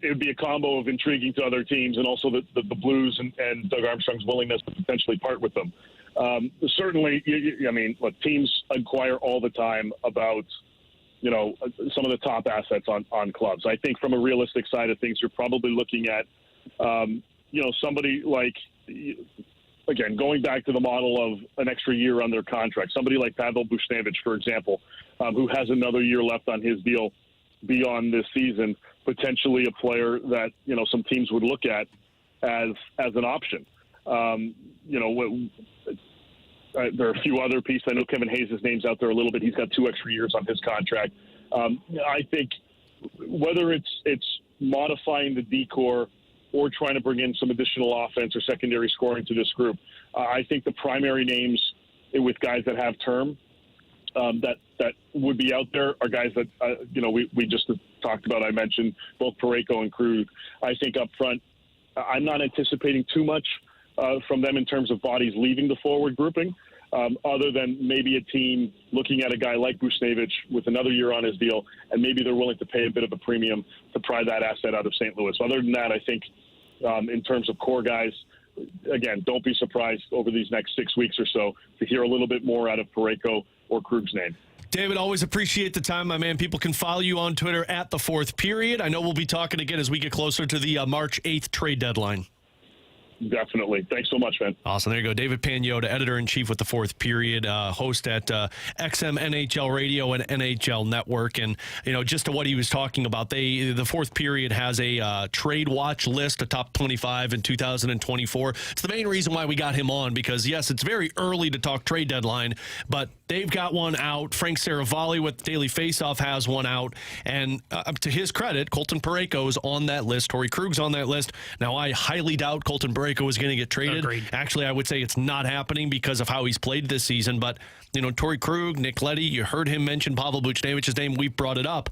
would be a combo of intriguing to other teams and also the Blues and Doug Armstrong's willingness to potentially part with them. Certainly, look, teams inquire all the time about, some of the top assets on clubs. I think from a realistic side of things, you're probably looking at, somebody like, again, going back to the model of an extra year on their contract, somebody like Pavel Buchnevich, for example, who has another year left on his deal beyond this season, potentially a player that, some teams would look at as an option. There are a few other pieces. I know Kevin Hayes' name's out there a little bit. He's got 2 extra years on his contract. I think whether it's modifying the decor or trying to bring in some additional offense or secondary scoring to this group, I think the primary names with guys that have term that would be out there are guys that, we just talked about. I mentioned both Parayko and Krug. I think up front, I'm not anticipating too much from them in terms of bodies leaving the forward grouping, other than maybe a team looking at a guy like Buchnevich with another year on his deal, and maybe they're willing to pay a bit of a premium to pry that asset out of St. Louis. Other than that, I think in terms of core guys, again, don't be surprised over these next 6 weeks or so to hear a little bit more out of Parayko or Krug's name. David, always appreciate the time, my man. People can follow you on Twitter at The Fourth Period. I know we'll be talking again as we get closer to the March 8th trade deadline. Definitely. Thanks so much, man. Awesome. There you go. David Pagnotta, editor-in-chief with the Fourth Period, host at XM NHL Radio and NHL Network. And, just to what he was talking about, the Fourth Period has a trade watch list, a top 25 in 2024. It's the main reason why we got him on, because, yes, it's very early to talk trade deadline, but they've got one out. Frank Saravalli with Daily Faceoff has one out. And to his credit, Colton Parayko's on that list. Torrey Krug's on that list. Now, I highly doubt Colton Parayko is going to get traded. Agreed. Actually, I would say it's not happening because of how he's played this season. But, Torrey Krug, Nick Leddy, you heard him mention Pavel Buchnevich's name. We've brought it up.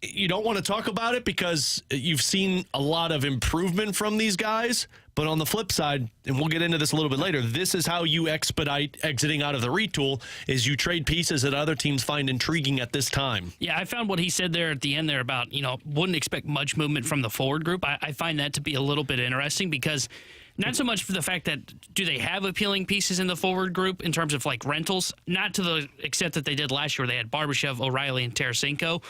You don't want to talk about it because you've seen a lot of improvement from these guys. But on the flip side, and we'll get into this a little bit later, this is how you expedite exiting out of the retool, is you trade pieces that other teams find intriguing at this time. Yeah, I found what he said there at the end there about, wouldn't expect much movement from the forward group. I find that to be a little bit interesting because not so much for the fact that do they have appealing pieces in the forward group in terms of like rentals, not to the extent that they did last year where they had Barbashev, O'Reilly, and Tarasenko.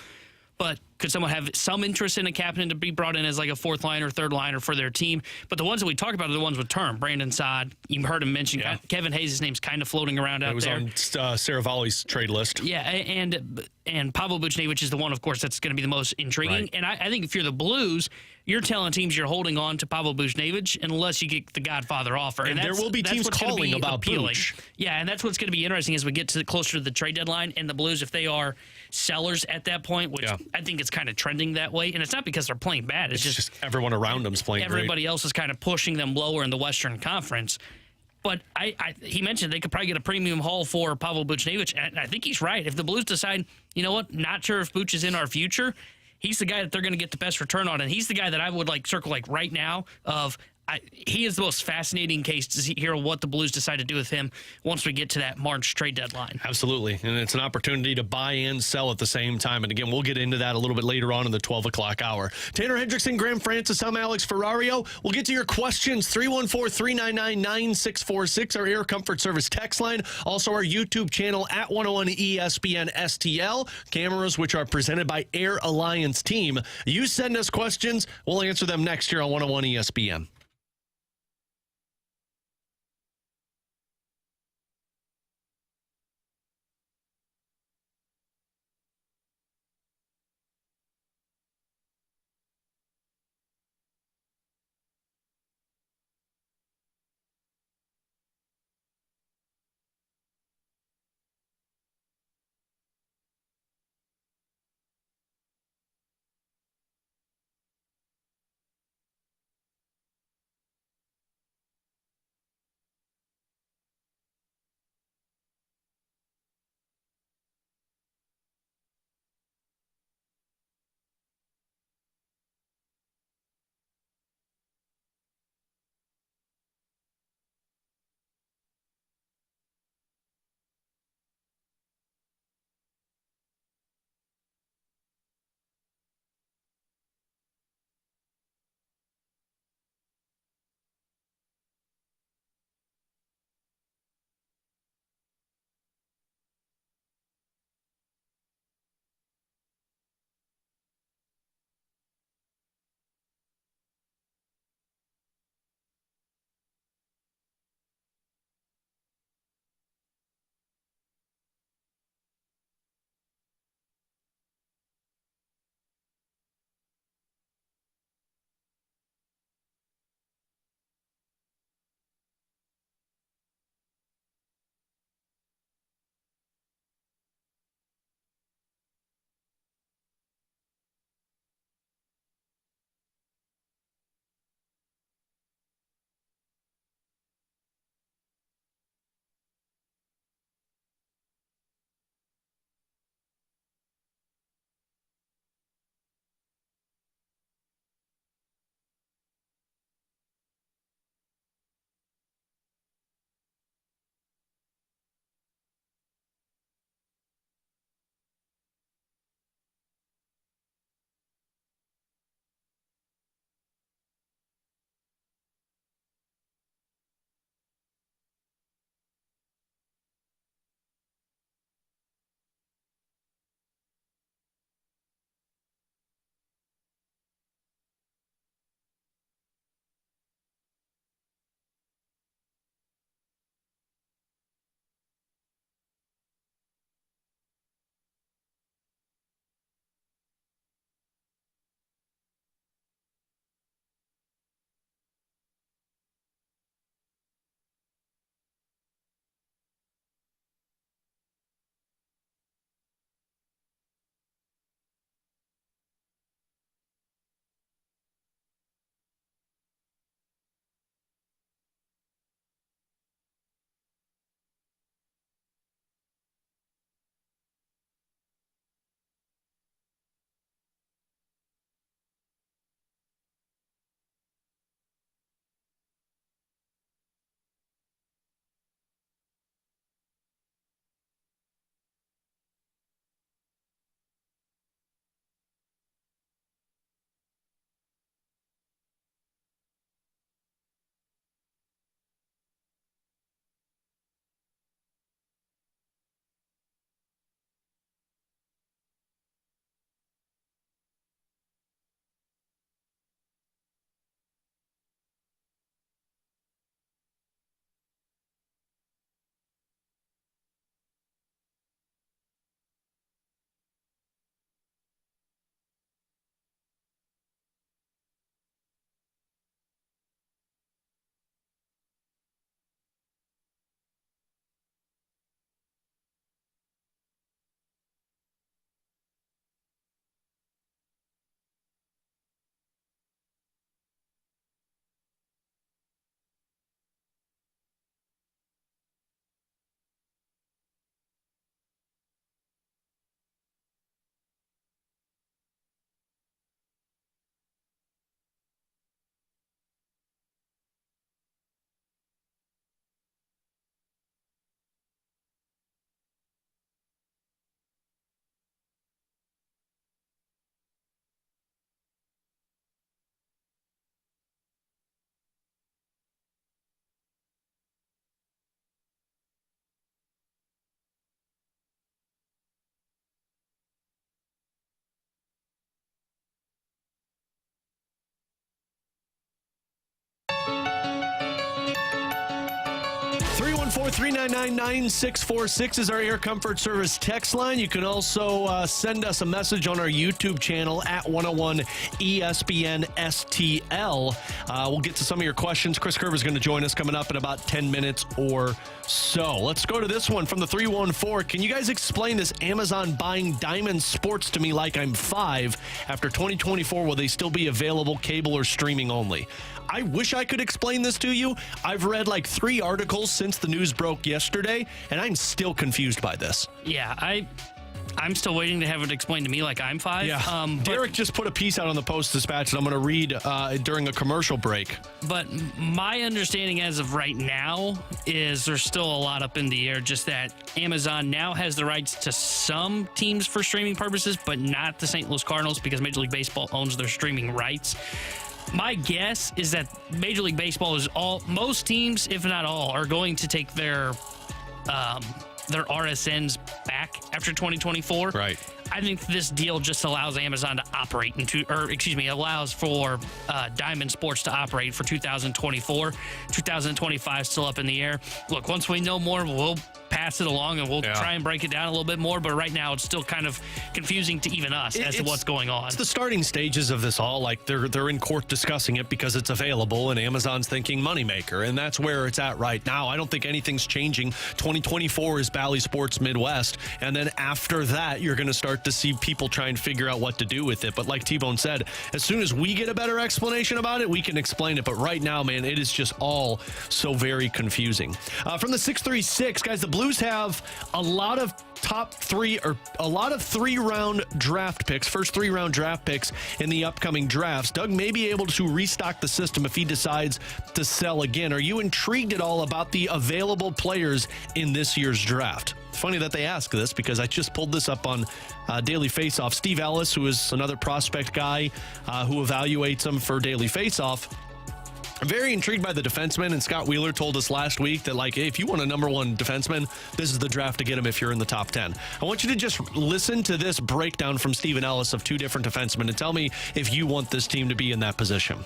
But could someone have some interest in a captain to be brought in as like a fourth liner, third liner for their team? But the ones that we talk about are the ones with term. Brandon Saad, you heard him mention. Yeah. Kevin Hayes' name's kind of floating around out there. It was on Saravalli's trade list. Yeah, and Pavel Buchnevich is the one, of course, that's going to be the most intriguing. Right. And I think if you're the Blues, you're telling teams you're holding on to Pavel Buchnevich unless you get the Godfather offer. And there will be teams calling about appealing. Buch. Yeah, and that's what's going to be interesting as we get closer to the trade deadline. And the Blues, if they are sellers at that point, which I think it's kind of trending that way, and it's not because they're playing bad. It's just everyone around them's playing everybody great. else is kind of pushing them lower in the Western Conference. But he mentioned they could probably get a premium haul for Pavel Buchnevich, and I think he's right. If the Blues decide, you know what, not sure if Buch is in our future, he's the guy that they're going to get the best return on, and he's the guy that I would circle right now of. He is the most fascinating case to hear what the Blues decide to do with him once we get to that March trade deadline. Absolutely. And it's an opportunity to buy and sell at the same time. And again, we'll get into that a little bit later on in the 12 o'clock hour. Tanner Hendrickson, Graham Francis, I'm Alex Ferrario. We'll get to your questions. 314-399-9646, our Air Comfort Service text line. Also our YouTube channel at 101 ESPN STL. Cameras, which are presented by Air Alliance Team. You send us questions. We'll answer them next year on 101 ESPN. 403-999-9646 is our Air Comfort Service text line. You can also send us a message on our YouTube channel at 101 ESPN STL. We'll get to some of your questions. Chris Kerber is going to join us coming up in about 10 minutes or so. Let's go to this one from the 314. Can you guys explain this Amazon buying Diamond Sports to me like I'm 5? After 2024, will they still be available cable or streaming only? I wish I could explain this to you. I've read like 3 articles since the news broke yesterday, and I'm still confused by this. Yeah, I'm still waiting to have it explained to me like I'm 5. Yeah. Derek just put a piece out on the Post-Dispatch that I'm going to read during a commercial break. But my understanding as of right now is there's still a lot up in the air, just that Amazon now has the rights to some teams for streaming purposes, but not the St. Louis Cardinals because Major League Baseball owns their streaming rights. My guess is that Major League Baseball is most teams, if not all, are going to take their RSNs back after 2024. Right. I think this deal just allows Amazon to operate allows for Diamond Sports to operate for 2024. 2025 still up in the air. Look, once we know more, we'll pass it along and we'll try and break it down a little bit more. But right now, it's still kind of confusing to even us as to what's going on. It's the starting stages of this all. Like they're in court discussing it because it's available, and Amazon's thinking moneymaker, and that's where it's at right now. I don't think anything's changing. 2024 is Bally Sports Midwest, and then after that, you're going to start to see people try and figure out what to do with it. But like T-Bone said, as soon as we get a better explanation about it, we can explain it. But right now, man, it is just all so very confusing. From the 636, guys, the Blues have a lot of three-round draft picks, first three-round draft picks in the upcoming drafts. Doug may be able to restock the system if he decides to sell again. Are you intrigued at all about the available players in this year's draft? It's funny that they ask this because I just pulled this up on Daily Faceoff. Steve Ellis, who is another prospect guy who evaluates them for Daily Faceoff, I'm very intrigued by the defenseman, and Scott Wheeler told us last week that, like, if you want a number 1 defenseman, this is the draft to get him if you're in the top 10. I want you to just listen to this breakdown from Stephen Ellis of 2 different defensemen and tell me if you want this team to be in that position.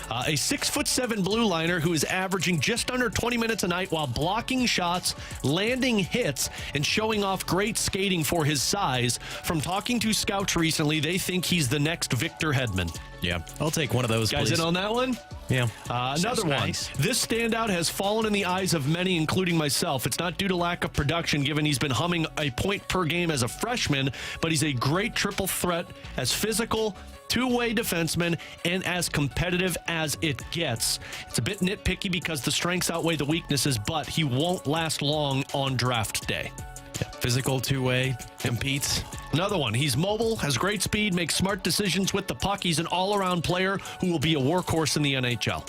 A 6'7" blue liner who is averaging just under 20 minutes a night while blocking shots, landing hits, and showing off great skating for his size. From talking to scouts recently, they think he's the next Victor Hedman. Yeah, I'll take one of those, guys please. In on that one? Yeah. Another one. Nice. This standout has fallen in the eyes of many, including myself. It's not due to lack of production, given he's been humming a point per game as a freshman, but he's a great triple threat, as physical, two-way defenseman, and as competitive as it gets. It's a bit nitpicky because the strengths outweigh the weaknesses, but he won't last long on draft day. Physical, two-way, competes. Another one. He's mobile, has great speed, makes smart decisions with the puck. He's an all-around player who will be a workhorse in the NHL.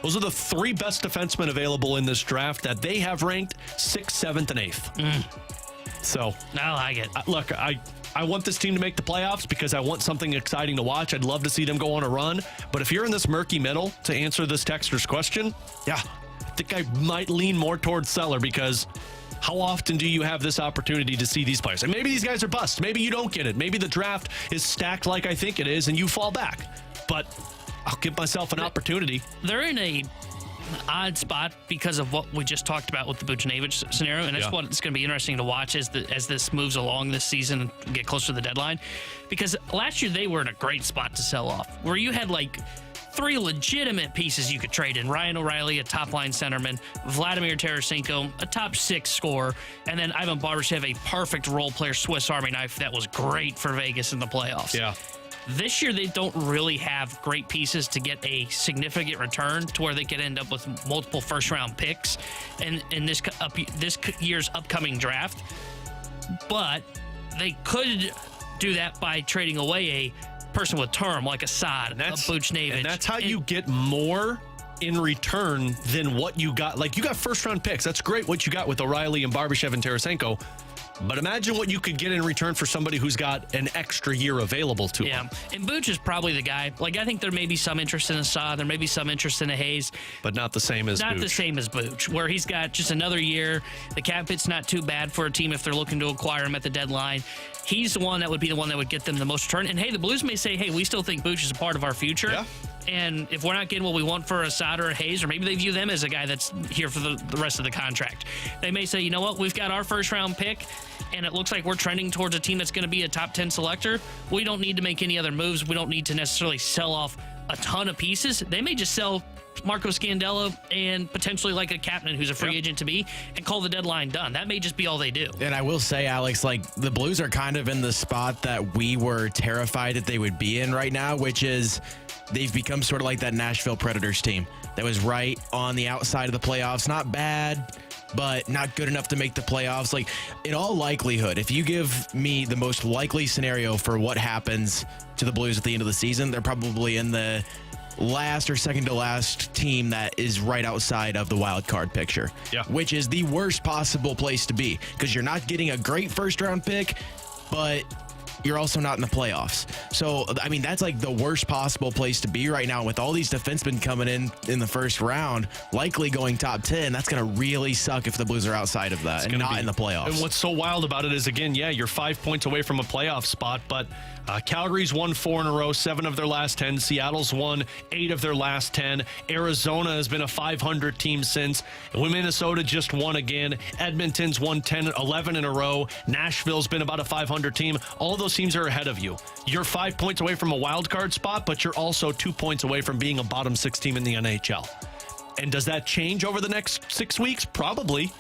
Those are the 3 best defensemen available in this draft that they have ranked 6th, 7th, and 8th. So, I like it. Look, I want this team to make the playoffs because I want something exciting to watch. I'd love to see them go on a run. But if you're in this murky middle, to answer this texter's question, I think I might lean more towards seller because how often do you have this opportunity to see these players? And maybe these guys are bust. Maybe you don't get it. Maybe the draft is stacked like I think it is and you fall back. But I'll give myself an opportunity. They're in a odd spot because of what we just talked about with the Buchnevich scenario, and that's what it's going to be interesting to watch as this moves along this season and get closer to the deadline. Because last year they were in a great spot to sell off, where you had like 3 legitimate pieces you could trade in. Ryan O'Reilly, a top-line centerman, Vladimir Tarasenko, a top 6 scorer, and then Ivan Barbashev, a perfect role player, Swiss Army knife that was great for Vegas in the playoffs. Yeah. This year, they don't really have great pieces to get a significant return to where they could end up with multiple first-round picks in this year's upcoming draft. But they could do that by trading away a person with term like Assad, a Buchnevich. And that's how you get more in return than what you got. Like, you got first-round picks. That's great what you got with O'Reilly and Barbashev and Tarasenko. But imagine what you could get in return for somebody who's got an extra year available to him. Yeah, and Buch is probably the guy. Like, I think there may be some interest in Assad. There may be some interest in a Hayes. But not the same as Not Buch. the same as Buch, where he's got just another year. The cap hit's not too bad for a team if they're looking to acquire him at the deadline. He's the one that would be the one that would get them the most return. And, hey, the Blues may say, hey, we still think Buch is a part of our future. Yeah. And if we're not getting what we want for Assad or Hayes, or maybe they view them as a guy that's here for the rest of the contract, they may say, you know what, we've got our first-round pick, and it looks like we're trending towards a team that's going to be a top 10 selector. We don't need to make any other moves. We don't need to necessarily sell off a ton of pieces. They may just sell Marco Scandella and potentially like a captain who's a free agent to be, and call the deadline done. That may just be all they do. And I will say, Alex, like the Blues are kind of in the spot that we were terrified that they would be in right now, which is they've become sort of like that Nashville Predators team that was right on the outside of the playoffs. Not bad, but not good enough to make the playoffs. Like, in all likelihood, if you give me the most likely scenario for what happens to the Blues at the end of the season, they're probably in the last or second to last team that is right outside of the wild card picture, which is the worst possible place to be because you're not getting a great first round pick, but you're also not in the playoffs. So, I mean, that's like the worst possible place to be right now with all these defensemen coming in the first round, likely going top 10. That's going to really suck if the Blues are outside of that and not in the playoffs. And what's so wild about it is, again, you're 5 points away from a playoff spot, but Calgary's won 4 in a row, 7 of their last 10. Seattle's won 8 of their last 10. Arizona has been a 500 team since. Minnesota just won again. Edmonton's won 11 in a row. Nashville's been about a 500 team. All those teams are ahead of you. You're 5 points away from a wild card spot, but you're also 2 points away from being a bottom 6 team in the NHL. And does that change over the next 6 weeks? Probably.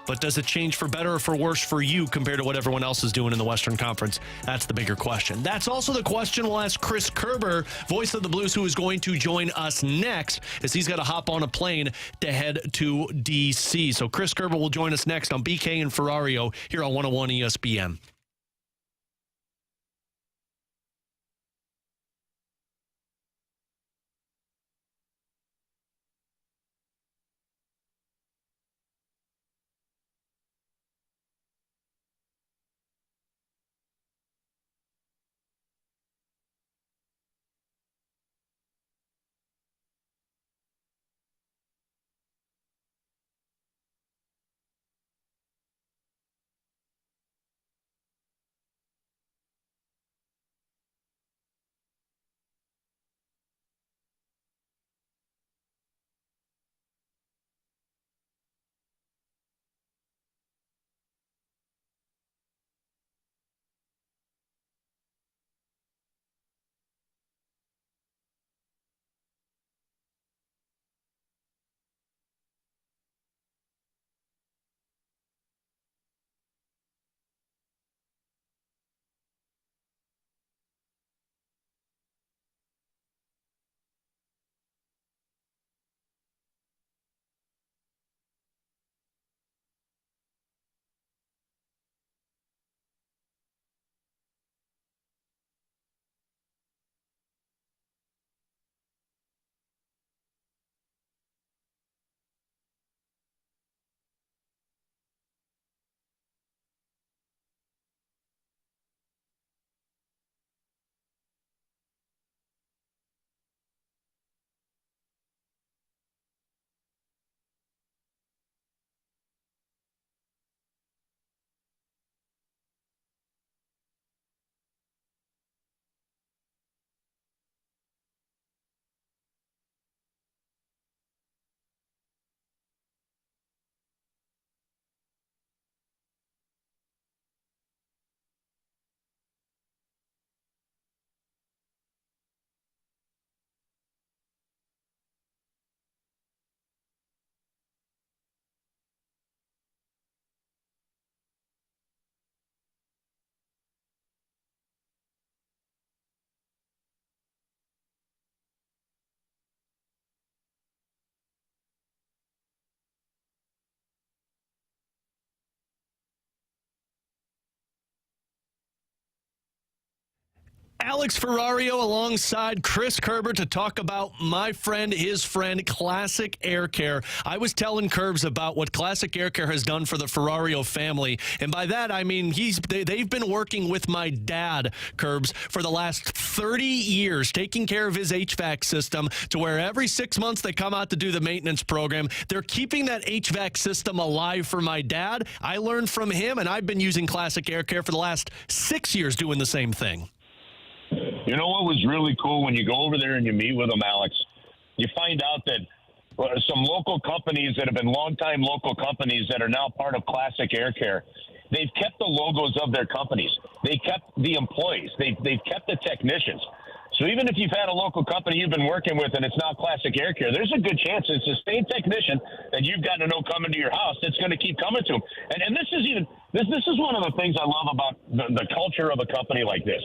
But does it change for better or for worse for you compared to what everyone else is doing in the Western Conference? That's the bigger question. That's also the question we'll ask Chris Kerber, voice of the Blues, who is going to join us next, as he's got to hop on a plane to head to D.C. So Chris Kerber will join us next on BK and Ferrario here on 101 ESPN. Alex Ferrario alongside Chris Kerber to talk about my friend, his friend, Classic Air Care. I was telling Kerbs about what Classic Air Care has done for the Ferrario family. And by that, I mean they've been working with my dad, Kerbs, for the last 30 years, taking care of his HVAC system to where every 6 months they come out to do the maintenance program. They're keeping that HVAC system alive for my dad. I learned from him, and I've been using Classic Air Care for the last 6 years doing the same thing. You know what was really cool when you go over there and you meet with them, Alex? You find out that some local companies that have been longtime local companies that are now part of Classic Air Care, they've kept the logos of their companies. They kept the employees. They've kept the technicians. So even if you've had a local company you've been working with and it's now Classic Air Care, there's a good chance it's the same technician that you've gotten to know coming to your house that's going to keep coming to them. And this is one of the things I love about the culture of a company like this.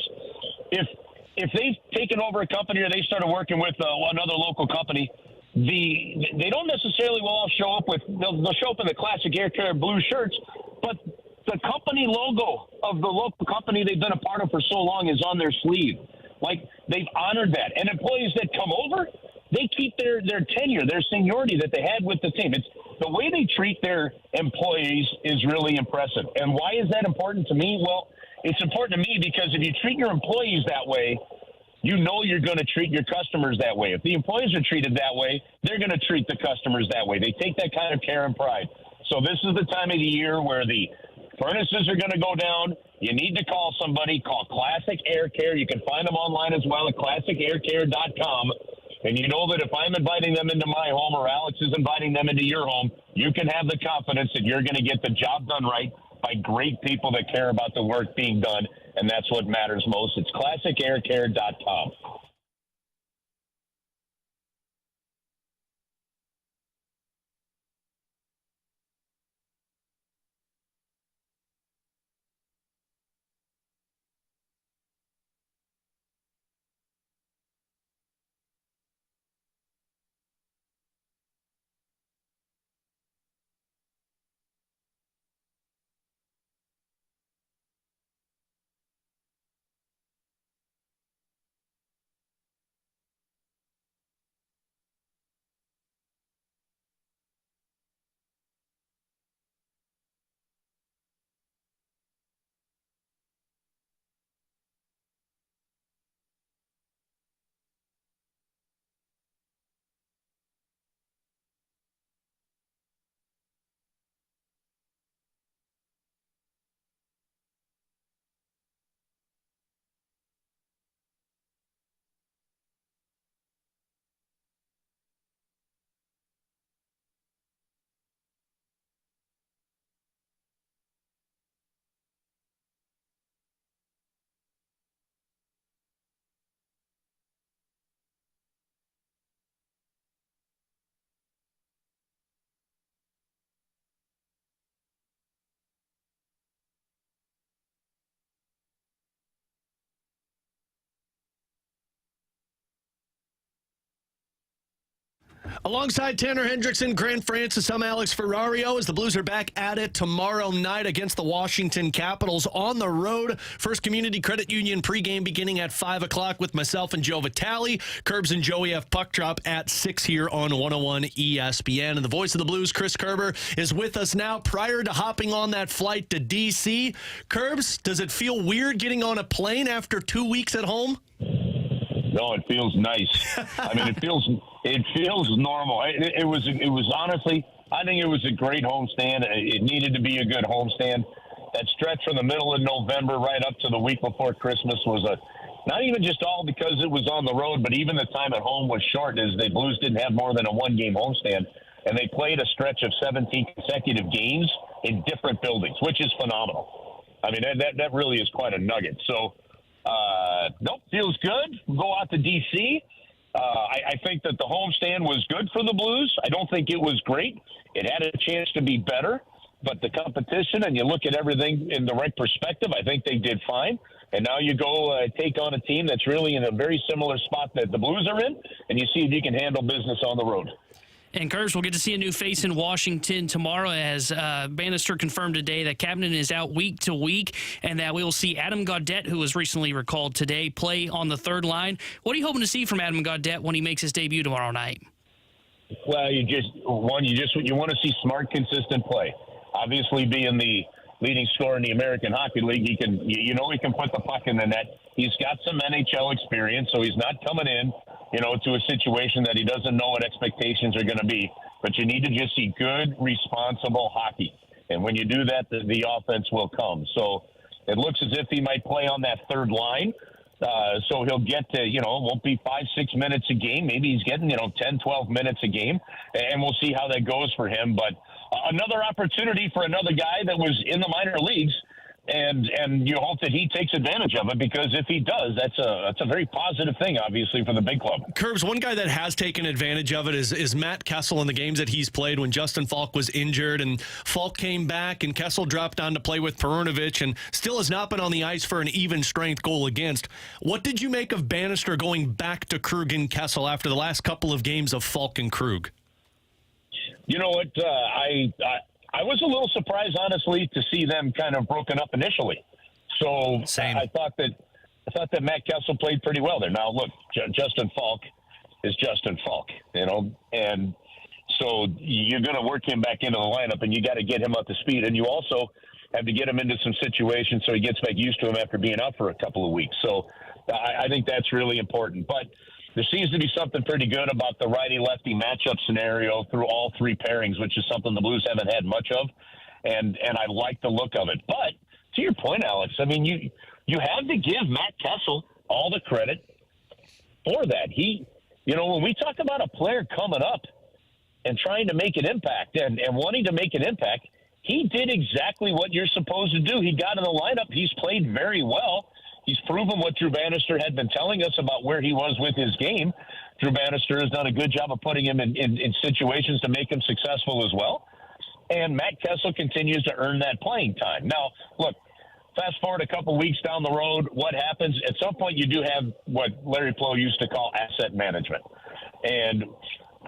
If they've taken over a company or they started working with another local company, they don't necessarily will all show up they'll show up in the Classic Air Care blue shirts, but the company logo of the local company they've been a part of for so long is on their sleeve. Like, they've honored that. And employees that come over, they keep their tenure, their seniority that they had with the team. It's the way they treat their employees is really impressive. And why is that important to me? Well, it's important to me because if you treat your employees that way, you know you're going to treat your customers that way. If the employees are treated that way, they're going to treat the customers that way. They take that kind of care and pride. So this is the time of the year where the furnaces are going to go down. You need to call somebody. Call Classic Air Care. You can find them online as well at classicaircare.com. And you know that if I'm inviting them into my home or Alex is inviting them into your home, you can have the confidence that you're going to get the job done right by great people that care about the work being done. And that's what matters most. It's classicaircare.com. Alongside Tanner Hendrickson, Grant Francis, I'm Alex Ferrario as the Blues are back at it tomorrow night against the Washington Capitals on the road. First Community Credit Union pregame beginning at 5 o'clock with myself and Joe Vitale. Curbs and Joey have puck drop at 6 here on 101 ESPN. And the voice of the Blues, Chris Kerber, is with us now prior to hopping on that flight to D.C. Curbs, does it feel weird getting on a plane after 2 weeks at home? No, it feels nice. I mean, it feels normal. It was honestly, I think it was a great homestand. It needed to be a good homestand. That stretch from the middle of November right up to the week before Christmas was not even just all because it was on the road, but even the time at home was short as the Blues didn't have more than a one-game homestand, and they played a stretch of 17 consecutive games in different buildings, which is phenomenal. I mean, that really is quite a nugget. So, nope, feels good. We'll go out to D.C. I think that the homestand was good for the Blues. I don't think it was great. It had a chance to be better, but the competition, and you look at everything in the right perspective, I think they did fine. And now you go take on a team that's really in a very similar spot that the Blues are in, and you see if you can handle business on the road. And, Curbs, we'll get to see a new face in Washington tomorrow as Bannister confirmed today that Kapanen is out week to week and that we will see Adam Gaudette, who was recently recalled today, play on the third line. What are you hoping to see from Adam Gaudette when he makes his debut tomorrow night? Well, you want to see smart, consistent play. Obviously, being the leading scorer in the American Hockey League, he can put the puck in the net. He's got some NHL experience, so he's not coming in, to a situation that he doesn't know what expectations are going to be. But you need to just see good, responsible hockey. And when you do that, the offense will come. So it looks as if he might play on that third line. So he'll get to, it won't be 5-6 minutes a game. Maybe he's getting, 10, 12 minutes a game, and we'll see how that goes for him. But another opportunity for another guy that was in the minor leagues, and you hope that he takes advantage of it, because if he does, that's a very positive thing, obviously, for the big club. Curbs, one guy that has taken advantage of it is Matt Kessel in the games that he's played when Justin Falk was injured, and Falk came back and Kessel dropped down to play with Perunovic and still has not been on the ice for an even strength goal against. What did you make of Bannister going back to Krug and Kessel after the last couple of games of Falk and Krug? You know what? I was a little surprised, honestly, to see them kind of broken up initially. So Same. I thought that Matt Kessel played pretty well there. Now, look, Justin Falk is Justin Falk, and so you're going to work him back into the lineup, and you got to get him up to speed, and you also have to get him into some situations so he gets back used to him after being out for a couple of weeks. So I think that's really important. But there seems to be something pretty good about the righty-lefty matchup scenario through all three pairings, which is something the Blues haven't had much of, and I like the look of it. But to your point, Alex, I mean, you have to give Matt Kessel all the credit for that. He, when we talk about a player coming up and trying to make an impact and wanting to make an impact, he did exactly what you're supposed to do. He got in the lineup. He's played very well. He's proven what Drew Bannister had been telling us about where he was with his game. Drew Bannister has done a good job of putting him in situations to make him successful as well. And Matt Kessel continues to earn that playing time. Now, look, fast forward a couple weeks down the road, what happens? At some point, you do have what Larry Plow used to call asset management. And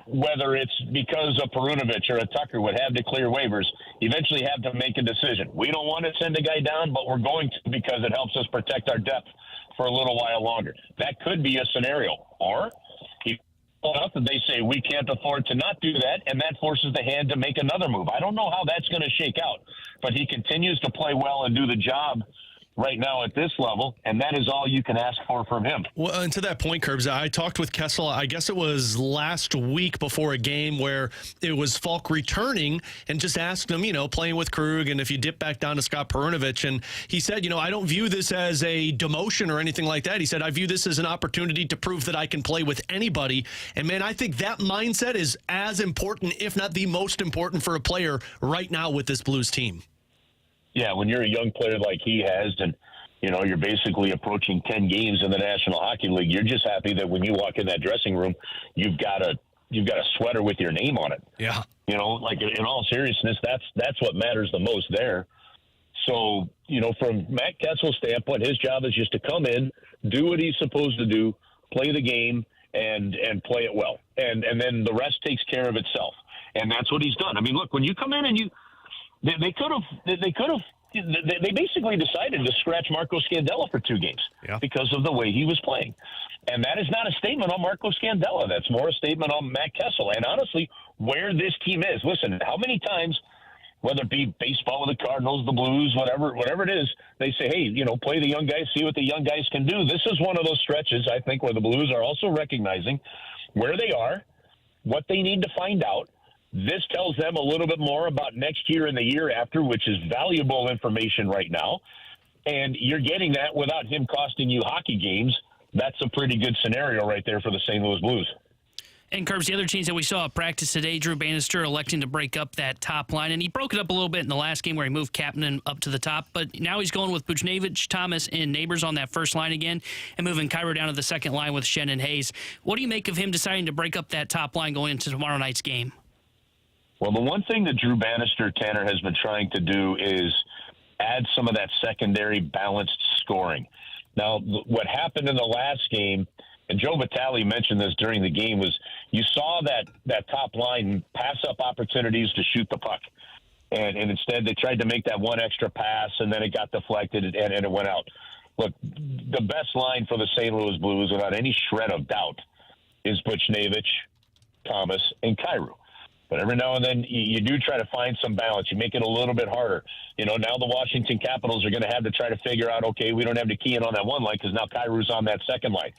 whether it's because of Perunovic or a Tucker would have to clear waivers, eventually have to make a decision. We don't want to send a guy down, but we're going to, because it helps us protect our depth for a little while longer. That could be a scenario. Or enough that they say we can't afford to not do that, and that forces the hand to make another move. I don't know how that's going to shake out, but he continues to play well and do the job right now at this level, and that is all you can ask for from him. Well, and to that point, Curbs, I talked with Kessel, I guess it was last week before a game where it was Falk returning, and just asked him, playing with Krug, and if you dip back down to Scott Perunovic, and he said, I don't view this as a demotion or anything like that. He said, I view this as an opportunity to prove that I can play with anybody. And man, I think that mindset is as important, if not the most important, for a player right now with this Blues team. Yeah, when you're a young player like he has, and you're basically approaching 10 games in the National Hockey League, you're just happy that when you walk in that dressing room, you've got a sweater with your name on it. Yeah. Like in all seriousness, that's what matters the most there. So, from Matt Kessel's standpoint, his job is just to come in, do what he's supposed to do, play the game, and play it well. And then the rest takes care of itself. And that's what he's done. I mean, look, when you come in and they basically decided to scratch Marco Scandella for 2 games because of the way he was playing. And that is not a statement on Marco Scandella. That's more a statement on Matt Kessel. And honestly, where this team is, listen, how many times, whether it be baseball with the Cardinals, the Blues, whatever it is, they say, hey, play the young guys, see what the young guys can do. This is one of those stretches, I think, where the Blues are also recognizing where they are, what they need to find out. This tells them a little bit more about next year and the year after, which is valuable information right now. And you're getting that without him costing you hockey games. That's a pretty good scenario right there for the St. Louis Blues. And, Curbs, the other teams that we saw at practice today, Drew Bannister electing to break up that top line. And he broke it up a little bit in the last game where he moved Kapanen up to the top. But now he's going with Buchnevich, Thomas, and Neighbors on that first line again, and moving Kerber down to the second line with Schenn and Hayes. What do you make of him deciding to break up that top line going into tomorrow night's game? Well, the one thing that Drew Bannister, Tanner, has been trying to do is add some of that secondary balanced scoring. Now, what happened in the last game, and Joe Vitale mentioned this during the game, was you saw that top line pass up opportunities to shoot the puck. And instead they tried to make that one extra pass, and then it got deflected and it went out. Look, the best line for the St. Louis Blues, without any shred of doubt, is Buchnevich, Thomas, and Kyrou. But every now and then you do try to find some balance. You make it a little bit harder. Now the Washington Capitals are going to have to try to figure out, okay, we don't have to key in on that one line because now Kyrou's on that second line.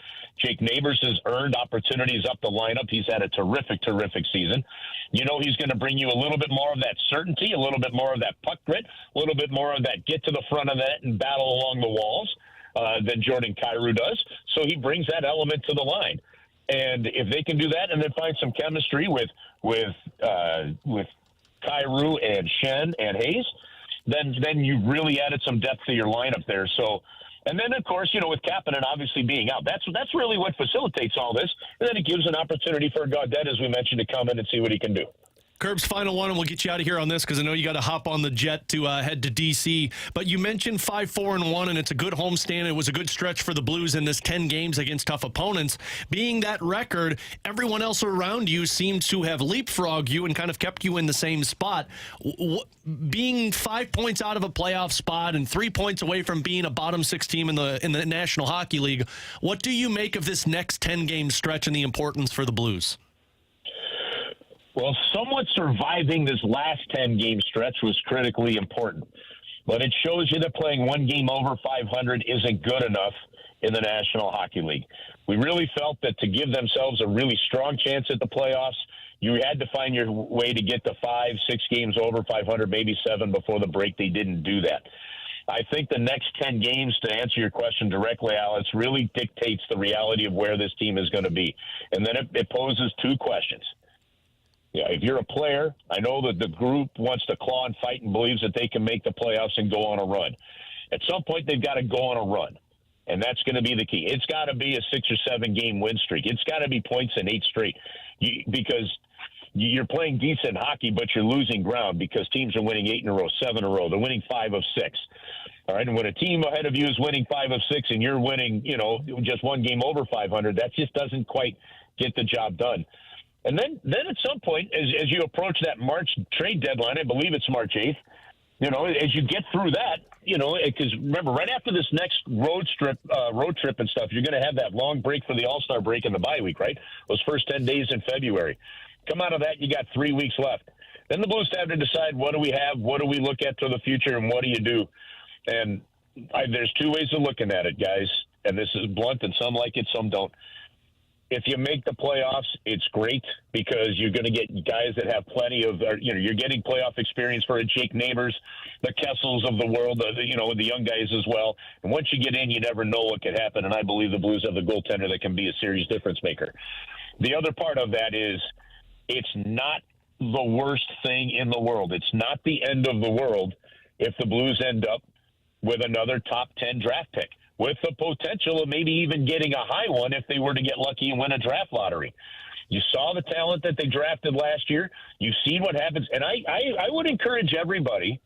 Jake Neighbors has earned opportunities up the lineup. He's had a terrific season. He's going to bring you a little bit more of that certainty, a little bit more of that puck grit, a little bit more of that get to the front of that and battle along the walls. than Jordan Kyrou does. So he brings that element to the line. And if they can do that and then find some chemistry with Kyrou and Shen and Hayes, then you've really added some depth to your lineup there. So, and then of course, with Kapanen obviously being out, that's really what facilitates all this. And then it gives an opportunity for Gaudette, as we mentioned, to come in and see what he can do. Curbs, final one, and we'll get you out of here on this because I know you got to hop on the jet to head to D.C. But you mentioned 5-4-1, and it's a good homestand. It was a good stretch for the Blues in this 10 games against tough opponents. Being that record, everyone else around you seems to have leapfrogged you and kind of kept you in the same spot. Being 5 points out of a playoff spot and 3 points away from being a bottom six team in the National Hockey League, what do you make of this next 10-game stretch and the importance for the Blues? Well, somewhat surviving this last 10-game stretch was critically important. But it shows you that playing one game over 500 isn't good enough in the National Hockey League. We really felt that to give themselves a really strong chance at the playoffs, you had to find your way to get to 5-6 games over 500, maybe 7 before the break. They didn't do that. I think the next 10 games, to answer your question directly, Alex, really dictates the reality of where this team is going to be. And then it poses two questions. Yeah, if you're a player, I know that the group wants to claw and fight and believes that they can make the playoffs and go on a run. At some point, they've got to go on a run, and that's going to be the key. It's got to be a 6 or 7 game win streak. It's got to be points in 8 straight because you're playing decent hockey, but you're losing ground because teams are winning 8 in a row, 7 in a row. They're winning 5 of 6. All right, and when a team ahead of you is winning 5 of 6 and you're winning, just one game over 500, that just doesn't quite get the job done. And then at some point, as you approach that March trade deadline, I believe it's March 8th, as you get through that, because remember, right after this next road trip and stuff, you're going to have that long break for the All-Star break and the bye week, right? Those first 10 days in February. Come out of that, you got 3 weeks left. Then the Blues have to decide, what do we have, what do we look at to the future, and what do you do? And there's 2 ways of looking at it, guys, and this is blunt, and some like it, some don't. If you make the playoffs, it's great because you're going to get guys that have plenty of, you're getting playoff experience for a Jake Neighbors, the Kessels of the world, the young guys as well. And once you get in, you never know what could happen. And I believe the Blues have the goaltender that can be a series difference maker. The other part of that is it's not the worst thing in the world. It's not the end of the world if the Blues end up with another top 10 draft pick, with the potential of maybe even getting a high one if they were to get lucky and win a draft lottery. You saw the talent that they drafted last year. You've seen what happens. And I would encourage everybody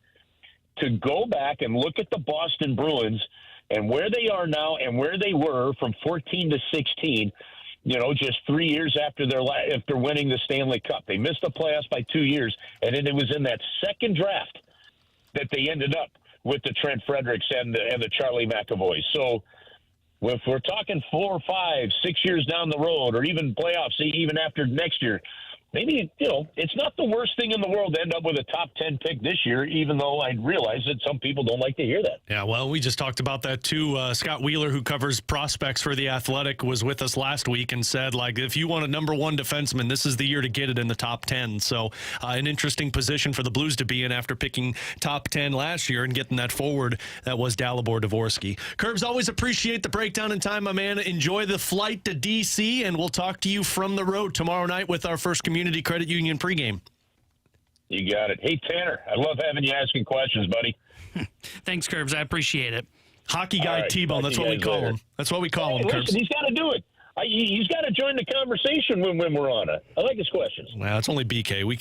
to go back and look at the Boston Bruins and where they are now and where they were from 14 to 16, just 3 years after after winning the Stanley Cup. They missed the playoffs by 2 years, and then it was in that second draft that they ended up with the Trent Fredericks and the Charlie McAvoy. So if we're talking 4, 5, 6 years down the road, or even playoffs, even after next year, maybe, it's not the worst thing in the world to end up with a top 10 pick this year, even though I realize that some people don't like to hear that. Yeah, well, we just talked about that too. Scott Wheeler, who covers prospects for The Athletic, was with us last week and said, if you want a number one defenseman, this is the year to get it in the top 10. So an interesting position for the Blues to be in after picking top 10 last year and getting that forward that was Dalibor Dvorsky. Curbs, always appreciate the breakdown in time, my man. Enjoy the flight to D.C., and we'll talk to you from the road tomorrow night with our first Community Credit Union pregame. You got it. Hey, Tanner, I love having you asking questions, buddy. Thanks, Curbs. I appreciate it. Hockey guy right, T-Bone. That's what we call him. That's what we call him, Curbs. Listen, he's got to do it. He's got to join the conversation when we're on it. I like his questions. Well, it's only BK. We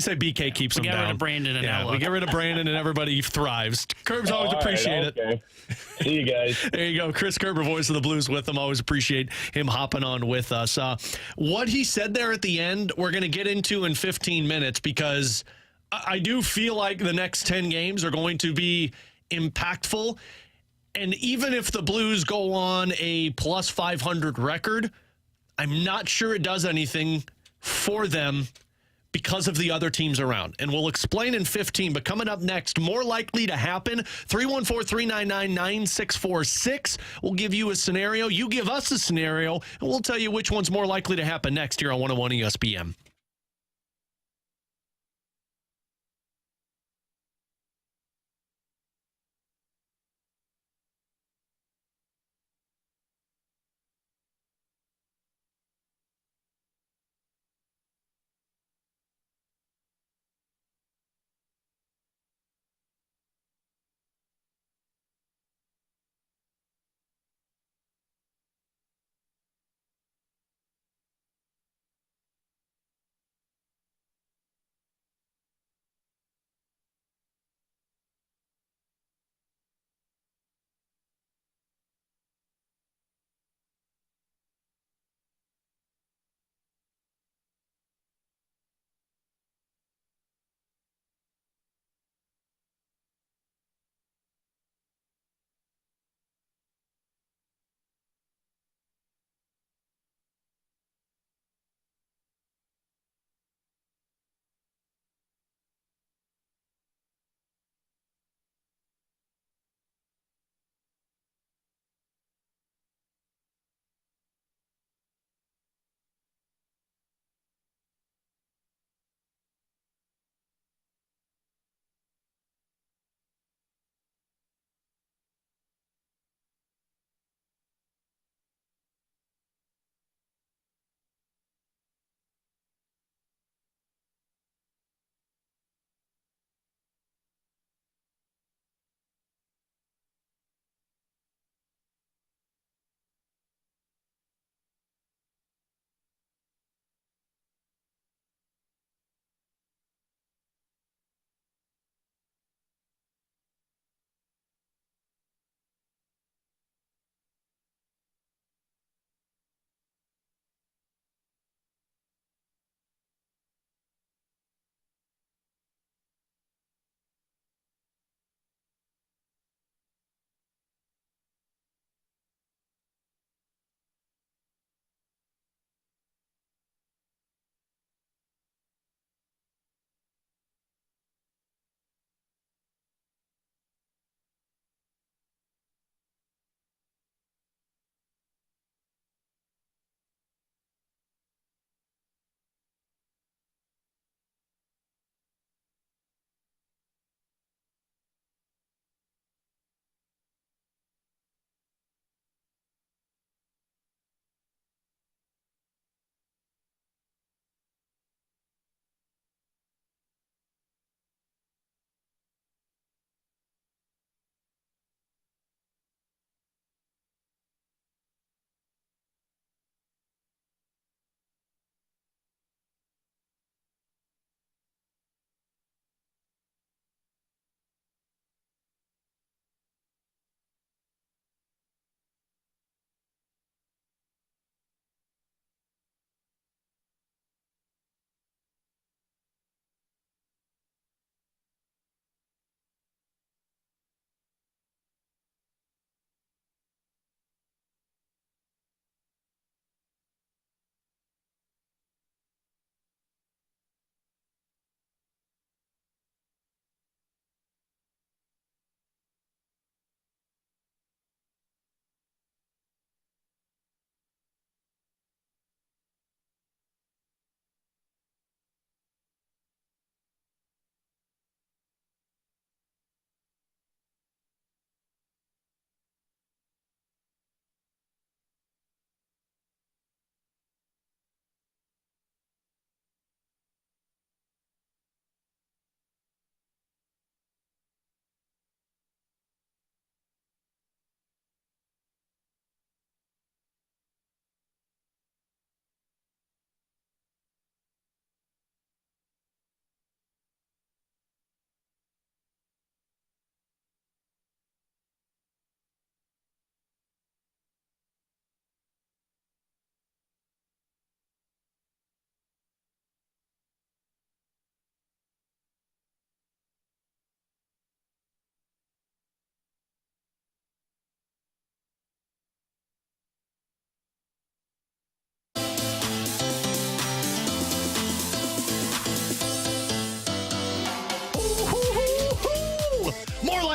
say BK keeps him down. We get rid of Brandon and we get rid of Brandon and everybody thrives. Curbs, always appreciate it. See you guys. There you go. Chris Kerber, voice of the Blues, with him. Always appreciate him hopping on with us. What he said there at the end, we're going to get into in 15 minutes because I do feel like the next 10 games are going to be impactful. And even if the Blues go on a plus 500 record, I'm not sure it does anything for them because of the other teams around. And we'll explain in 15, but coming up next, more likely to happen, 314-399-9646. We'll give you a scenario. You give us a scenario, and we'll tell you which one's more likely to happen next here on 101 ESPN.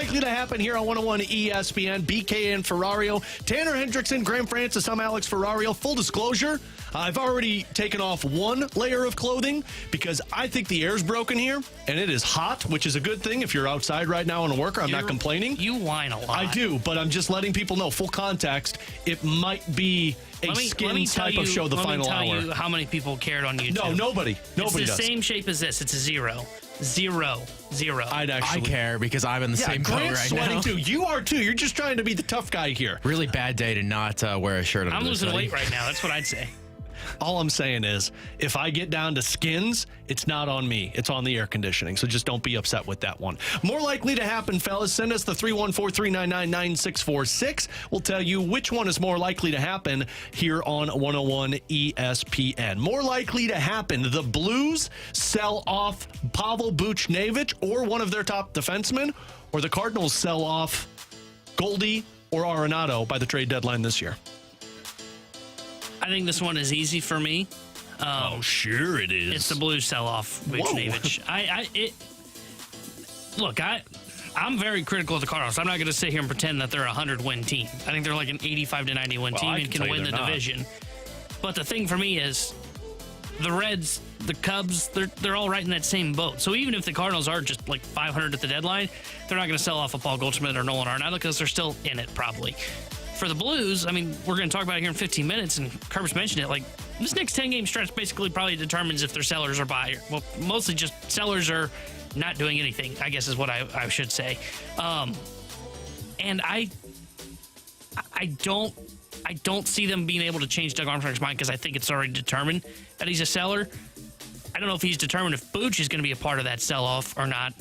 likely to happen here on 101 ESPN. BK and Ferrario, Tanner Hendrickson, Graham Francis. I'm Alex Ferrario. Full disclosure, I've already taken off one layer of clothing because I think the air's broken here, and it is hot, which is a good thing if you're outside right now on a worker. I'm not complaining. You whine a lot. I do, but I'm just letting people know, full context, it might be a skin type of show the final hour. Let me tell you how many people cared on YouTube. No, nobody. Nobody does. does. It's the same shape as this. It's a 0. 0. 0. I care because I'm in the same boat right sweating now. Too. You are too. You're just trying to be the tough guy here. Really bad day to not wear a shirt. I'm losing weight right now. That's what I'd say. All I'm saying is, if I get down to skins, it's not on me. It's on the air conditioning. So just don't be upset with that one. More likely to happen, fellas. Send us the 314-399-9646. We'll tell you which one is more likely to happen here on 101 ESPN. More likely to happen, the Blues sell off Pavel Buchnevich or one of their top defensemen, or the Cardinals sell off Goldie or Arenado by the trade deadline this year. I think this one is easy for me. Sure it is. It's the Blues sell-off, Buchnevich. I'm very critical of the Cardinals. I'm not going to sit here and pretend that they're a 100-win team. I think they're like an 85-90 win team and can win the division. But the thing for me is the Reds, the Cubs, they're all right in that same boat. So even if the Cardinals are just like 500 at the deadline, they're not going to sell off a Paul Goldschmidt or Nolan Arenado because they're still in it probably. For the Blues, I mean, we're going to talk about it here in 15 minutes, and Kerber's mentioned it. Like, this next 10-game stretch basically probably determines if they're sellers or buyers. Well, mostly just sellers are not doing anything, I guess is what I should say. And I don't see them being able to change Doug Armstrong's mind because I think it's already determined that he's a seller. I don't know if he's determined if Buch is going to be a part of that sell-off or not.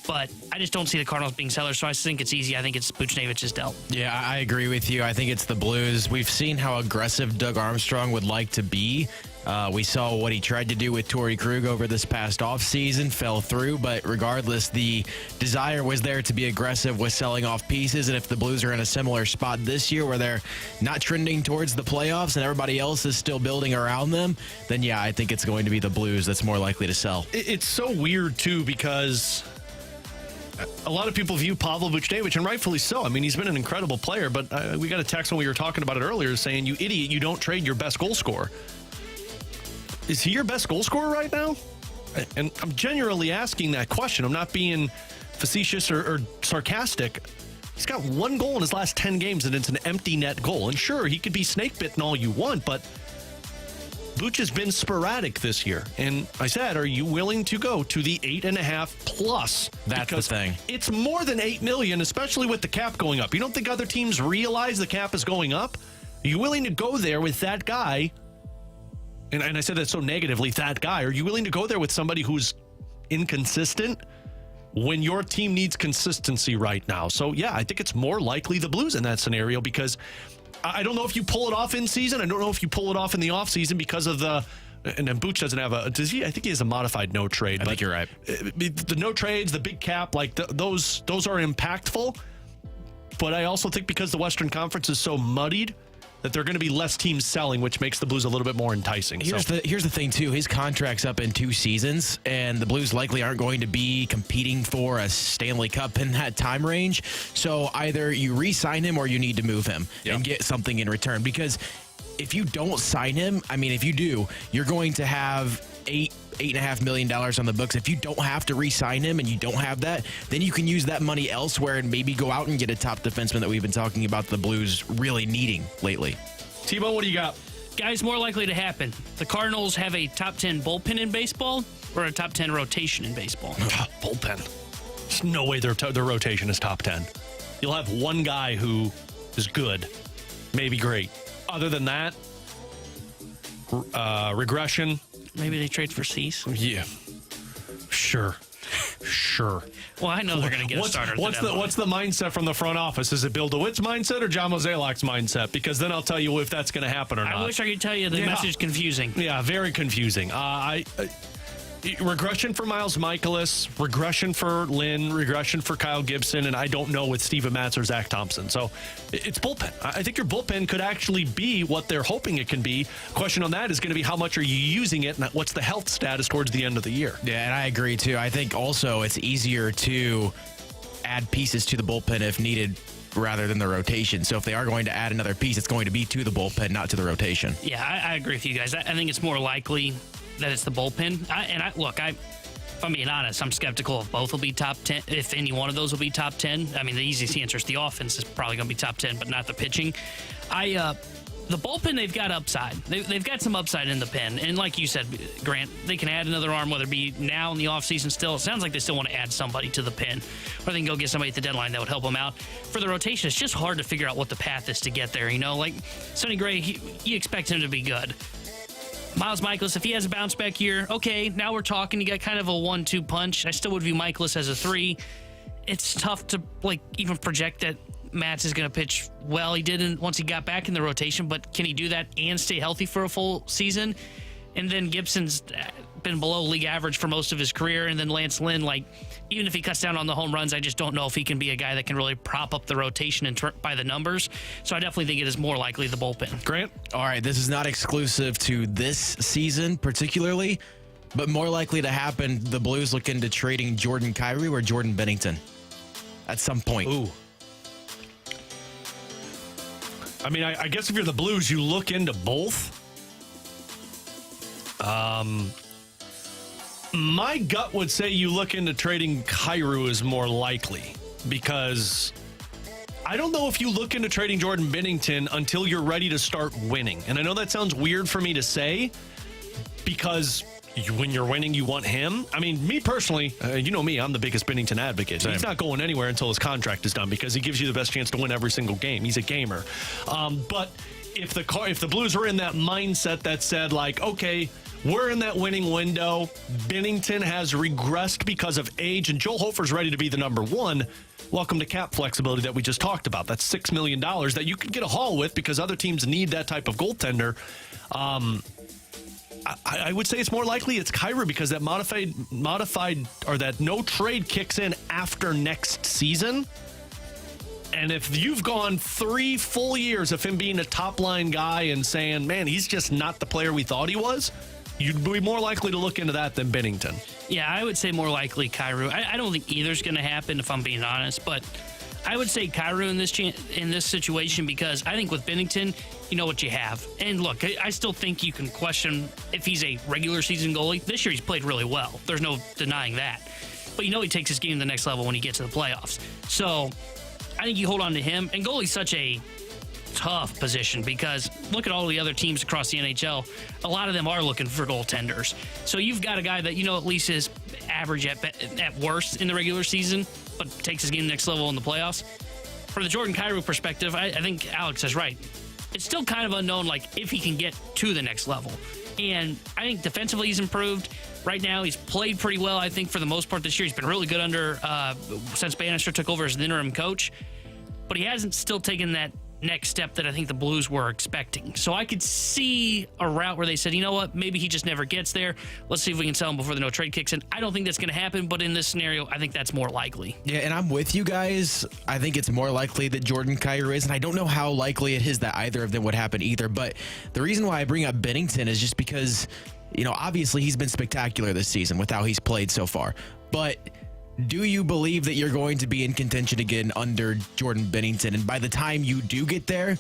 But I just don't see the Cardinals being sellers, so I think it's easy. I think it's Buchnevich's dealt. Yeah, I agree with you. I think it's the Blues. We've seen how aggressive Doug Armstrong would like to be. We saw what he tried to do with Torrey Krug over this past offseason, fell through, but regardless, the desire was there to be aggressive with selling off pieces, and if the Blues are in a similar spot this year where they're not trending towards the playoffs and everybody else is still building around them, then yeah, I think it's going to be the Blues that's more likely to sell. It's so weird, too, because a lot of people view Pavel Buchnevich, and rightfully so. I mean, he's been an incredible player, but we got a text when we were talking about it earlier saying, you idiot, you don't trade your best goal scorer. Is he your best goal scorer right now? And I'm genuinely asking that question. I'm not being facetious or sarcastic. He's got one goal in his last 10 games, and it's an empty net goal. And sure, he could be snake bitten all you want, but Buch has been sporadic this year. And I said, are you willing to go to the 8.5 plus? That's the thing. It's more than $8 million, especially with the cap going up. You don't think other teams realize the cap is going up? Are you willing to go there with that guy? And I said that so negatively, that guy. Are you willing to go there with somebody who's inconsistent when your team needs consistency right now? So, yeah, I think it's more likely the Blues in that scenario because I don't know if you pull it off in season. I don't know if you pull it off in the offseason because of the and then Buch doesn't have does he? I think he has a modified no trade. I think you're right. The no trades, the big cap, like those are impactful. But I also think because the Western Conference is so muddied that there are going to be less teams selling, which makes the Blues a little bit more enticing. Here's the thing, too. His contract's up in 2 seasons, and the Blues likely aren't going to be competing for a Stanley Cup in that time range. So either you re-sign him or you need to move him and get something in return. Because if you don't sign him, I mean, if you do, you're going to have $8.5 million on the books. If you don't have to re-sign him and you don't have that, then you can use that money elsewhere and maybe go out and get a top defenseman that we've been talking about the Blues really needing lately. T-Bone, what do you got? Guys, more likely to happen. The Cardinals have a top 10 bullpen in baseball or a top 10 rotation in baseball? Bullpen. There's no way their rotation is top 10. You'll have one guy who is good, maybe great. Other than that, regression. Maybe they trade for Cease. Yeah, sure. Well, I know they're going to get a starter. What's the mindset from the front office? Is it Bill DeWitt's mindset or John Mozeliak's mindset? Because then I'll tell you if that's going to happen or not. I wish I could tell you the message is confusing. Yeah, very confusing. Regression for Miles Michaelis, regression for Lynn, regression for Kyle Gibson, and I don't know with Steven Matz or Zach Thompson. So it's bullpen. I think your bullpen could actually be what they're hoping it can be. Question on that is going to be how much are you using it and what's the health status towards the end of the year. Yeah, and I agree too. I think also it's easier to add pieces to the bullpen if needed rather than the rotation. So if they are going to add another piece, it's going to be to the bullpen, not to the rotation. Yeah, I agree with you guys. I think it's more likely that it's the bullpen. If I'm being honest, I'm skeptical if both will be top 10, if any one of those will be top 10. I mean, the easiest answer is the offense is probably going to be top 10, but not the pitching. The bullpen, they've got upside. They've got some upside in the pen. And like you said, Grant, they can add another arm, whether it be now in the offseason still. It sounds like they still want to add somebody to the pen, or they can go get somebody at the deadline that would help them out. For the rotation, it's just hard to figure out what the path is to get there. You know, like Sonny Gray, you expect him to be good. Miles Michaelis, if he has a bounce back year, okay, now we're talking. You got kind of a 1-2 punch. I still would view Michaelis as a 3. It's tough to even project that Matz is going to pitch well. He didn't once he got back in the rotation, but can he do that and stay healthy for a full season? And then Gibson's been below league average for most of his career. And then Lance Lynn, even if he cuts down on the home runs, I just don't know if he can be a guy that can really prop up the rotation and by the numbers. So I definitely think it is more likely the bullpen. Grant? All right, this is not exclusive to this season particularly, but more likely to happen, the Blues look into trading Jordan Kyrou or Jordan Bennington at some point. Ooh. I mean, I guess if you're the Blues, you look into both. My gut would say you look into trading Kyrou is more likely, because I don't know if you look into trading Jordan Bennington until you're ready to start winning. And I know that sounds weird for me to say, because when you're winning, you want him. I mean, me personally, you know me, I'm the biggest Bennington advocate. Same. He's not going anywhere until his contract is done, because he gives you the best chance to win every single game. He's a gamer. But if the Blues were in that mindset that said, okay, we're in that winning window, Bennington has regressed because of age, and Joel Hofer's ready to be the number one, welcome to cap flexibility that we just talked about. That's $6 million that you could get a haul with, because other teams need that type of goaltender. I would say it's more likely it's Kyrou, because that modified or that no trade kicks in after next season. And if you've gone 3 full years of him being a top line guy and saying, man, he's just not the player we thought he was, you'd be more likely to look into that than Bennington. Yeah, I would say more likely Kyrou. I don't think either's going to happen, if I'm being honest, but I would say Kyrou in this situation, because I think with Bennington, you know what you have. And look, I still think you can question if he's a regular season goalie. This year he's played really well. There's no denying that. But you know he takes his game to the next level when he gets to the playoffs. So I think you hold on to him. And goalie's such a tough position, because look at all the other teams across the NHL. A lot of them are looking for goaltenders. So you've got a guy that at least is average at worst in the regular season, but takes his game to the next level in the playoffs. For the Jordan Kyrou perspective, I think Alex is right. It's still kind of unknown, if he can get to the next level. And I think defensively he's improved. Right now he's played pretty well, I think, for the most part this year. He's been really good since Bannister took over as an interim coach. But he hasn't still taken that next step that I think the Blues were expecting. So I could see a route where they said, you know what, maybe he just never gets there. Let's see if we can sell him before the no trade kicks in. I don't think that's going to happen, but in this scenario, I think that's more likely. Yeah, and I'm with you guys. I think it's more likely that Jordan Kyrou is, and I don't know how likely it is that either of them would happen either. But the reason why I bring up Bennington is just because, obviously he's been spectacular this season with how he's played so far. But do you believe that you're going to be in contention again under Jordan Bennington? And by the time you do get there,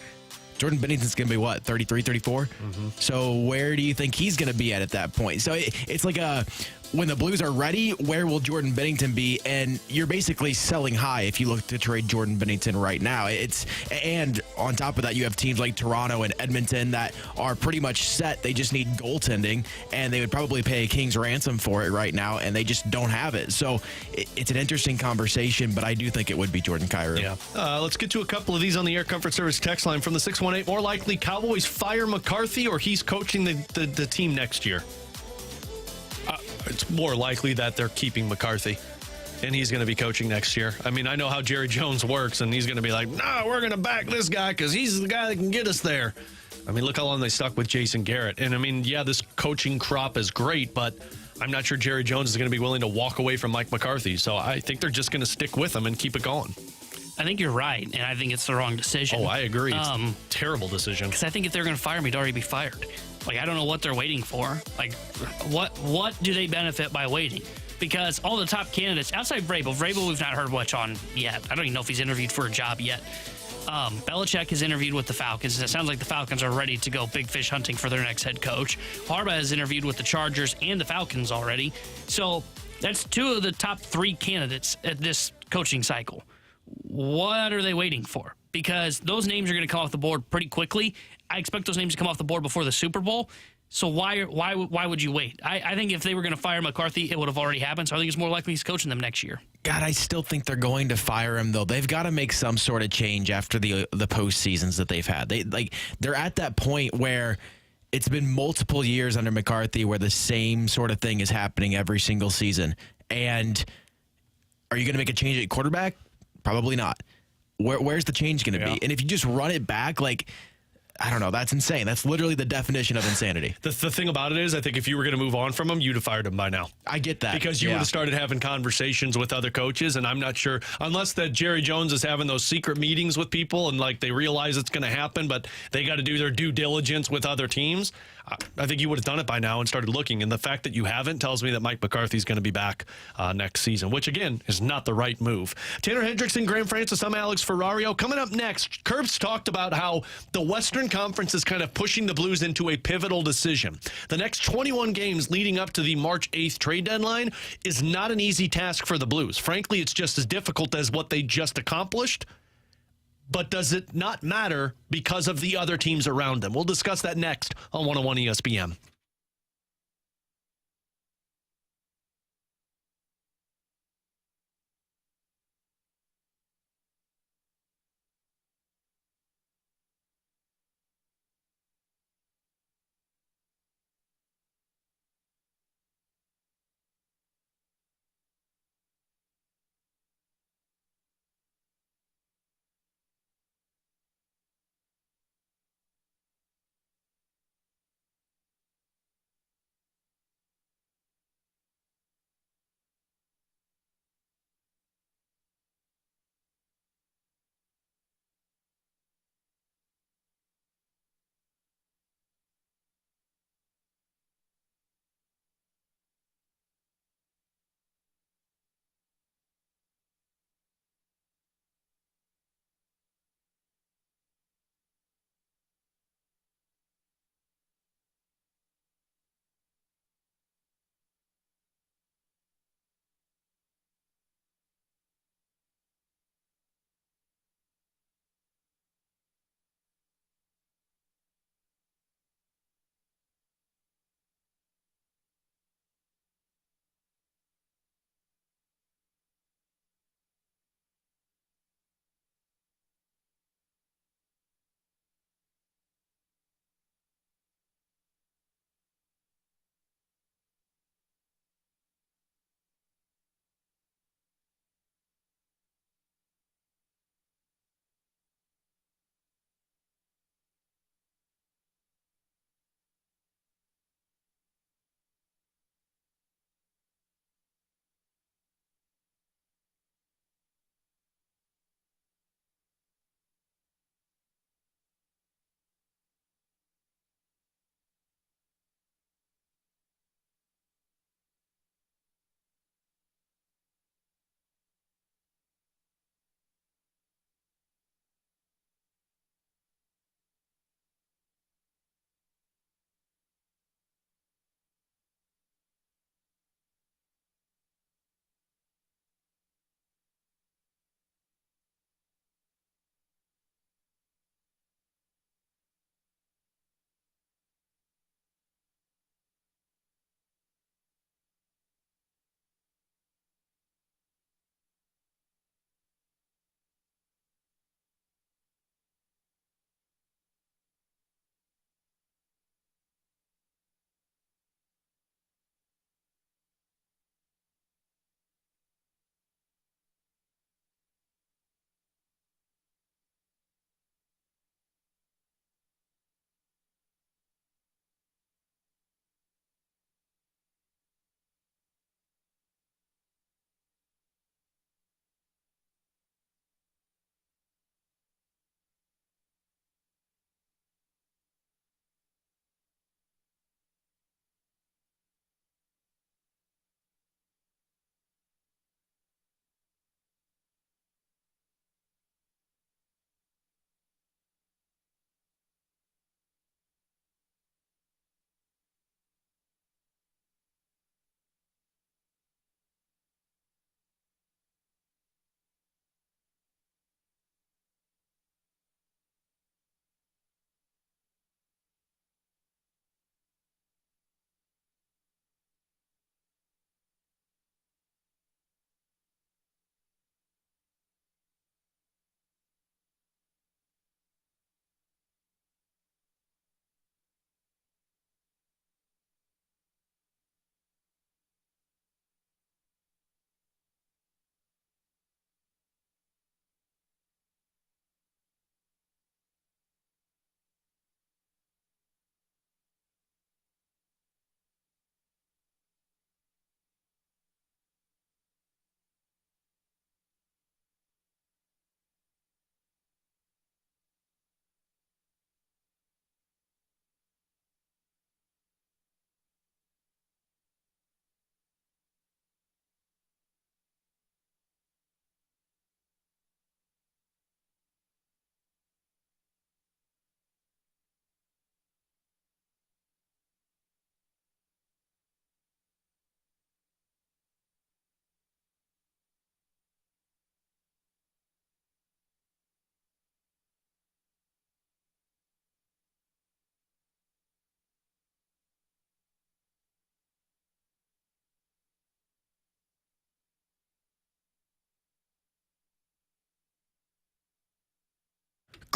Jordan Bennington's going to be what, 33, 34? Mm-hmm. So where do you think he's going to be at that point? So it's like when the Blues are ready, where will Jordan Bennington be? And you're basically selling high if you look to trade Jordan Bennington right now. And on top of that, you have teams like Toronto and Edmonton that are pretty much set. They just need goaltending, and they would probably pay a king's ransom for it right now, and they just don't have it. So it's an interesting conversation, but I do think it would be Jordan Kyrou. Yeah. Let's get to a couple of these on the Air Comfort Service text line from the 618. More likely Cowboys fire McCarthy, or he's coaching the team next year? It's more likely that they're keeping McCarthy, and he's going to be coaching next year. I mean, I know how Jerry Jones works, and he's going to be like, no, we're going to back this guy because he's the guy that can get us there. I mean, look how long they stuck with Jason Garrett. And, I mean, yeah, this coaching crop is great, but I'm not sure Jerry Jones is going to be willing to walk away from Mike McCarthy. So I think they're just going to stick with him and keep it going. I think you're right, and I think it's the wrong decision. Oh, I agree. It's a terrible decision. Because I think if they're going to fire him, he'd already be fired. I don't know what they're waiting for. What do they benefit by waiting? because all the top candidates outside Vrabel we've not heard much on yet. I don't even know if he's interviewed for a job yet. Belichick has interviewed with the Falcons. It sounds like the Falcons are ready to go big fish hunting for their next head coach. Harbaugh has interviewed with the Chargers and the Falcons already. So that's two of the top three candidates at this coaching cycle. What are they waiting for? Because those names are going to come off the board pretty quickly. I expect those names to come off the board before the Super Bowl. So why would you wait? I think if they were going to fire McCarthy, it would have already happened. So I think it's more likely he's coaching them next year. God, I still think they're going to fire him, though. They've got to make some sort of change after the postseasons that they've had. They're at that point where it's been multiple years under McCarthy where the same sort of thing is happening every single season. And are you going to make a change at quarterback? Probably not. Where's the change going to be? And if you just run it back, I don't know. That's insane. That's literally the definition of insanity. The thing about it is, I think if you were going to move on from him, you'd have fired him by now. I get that. Because you would have started having conversations with other coaches, and I'm not sure, unless that Jerry Jones is having those secret meetings with people and they realize it's going to happen, but they got to do their due diligence with other teams. I think you would have done it by now and started looking. And the fact that you haven't tells me that Mike McCarthy's going to be back next season, which, again, is not the right move. Tanner Hendrickson, Graham Francis, I'm Alex Ferrario. Coming up next, Kerb's talked about how the Western Conference is kind of pushing the Blues into a pivotal decision. The next 21 games leading up to the March 8th trade deadline is not an easy task for the Blues. Frankly, it's just as difficult as what they just accomplished. But does it not matter because of the other teams around them? We'll discuss that next on 101 ESPN.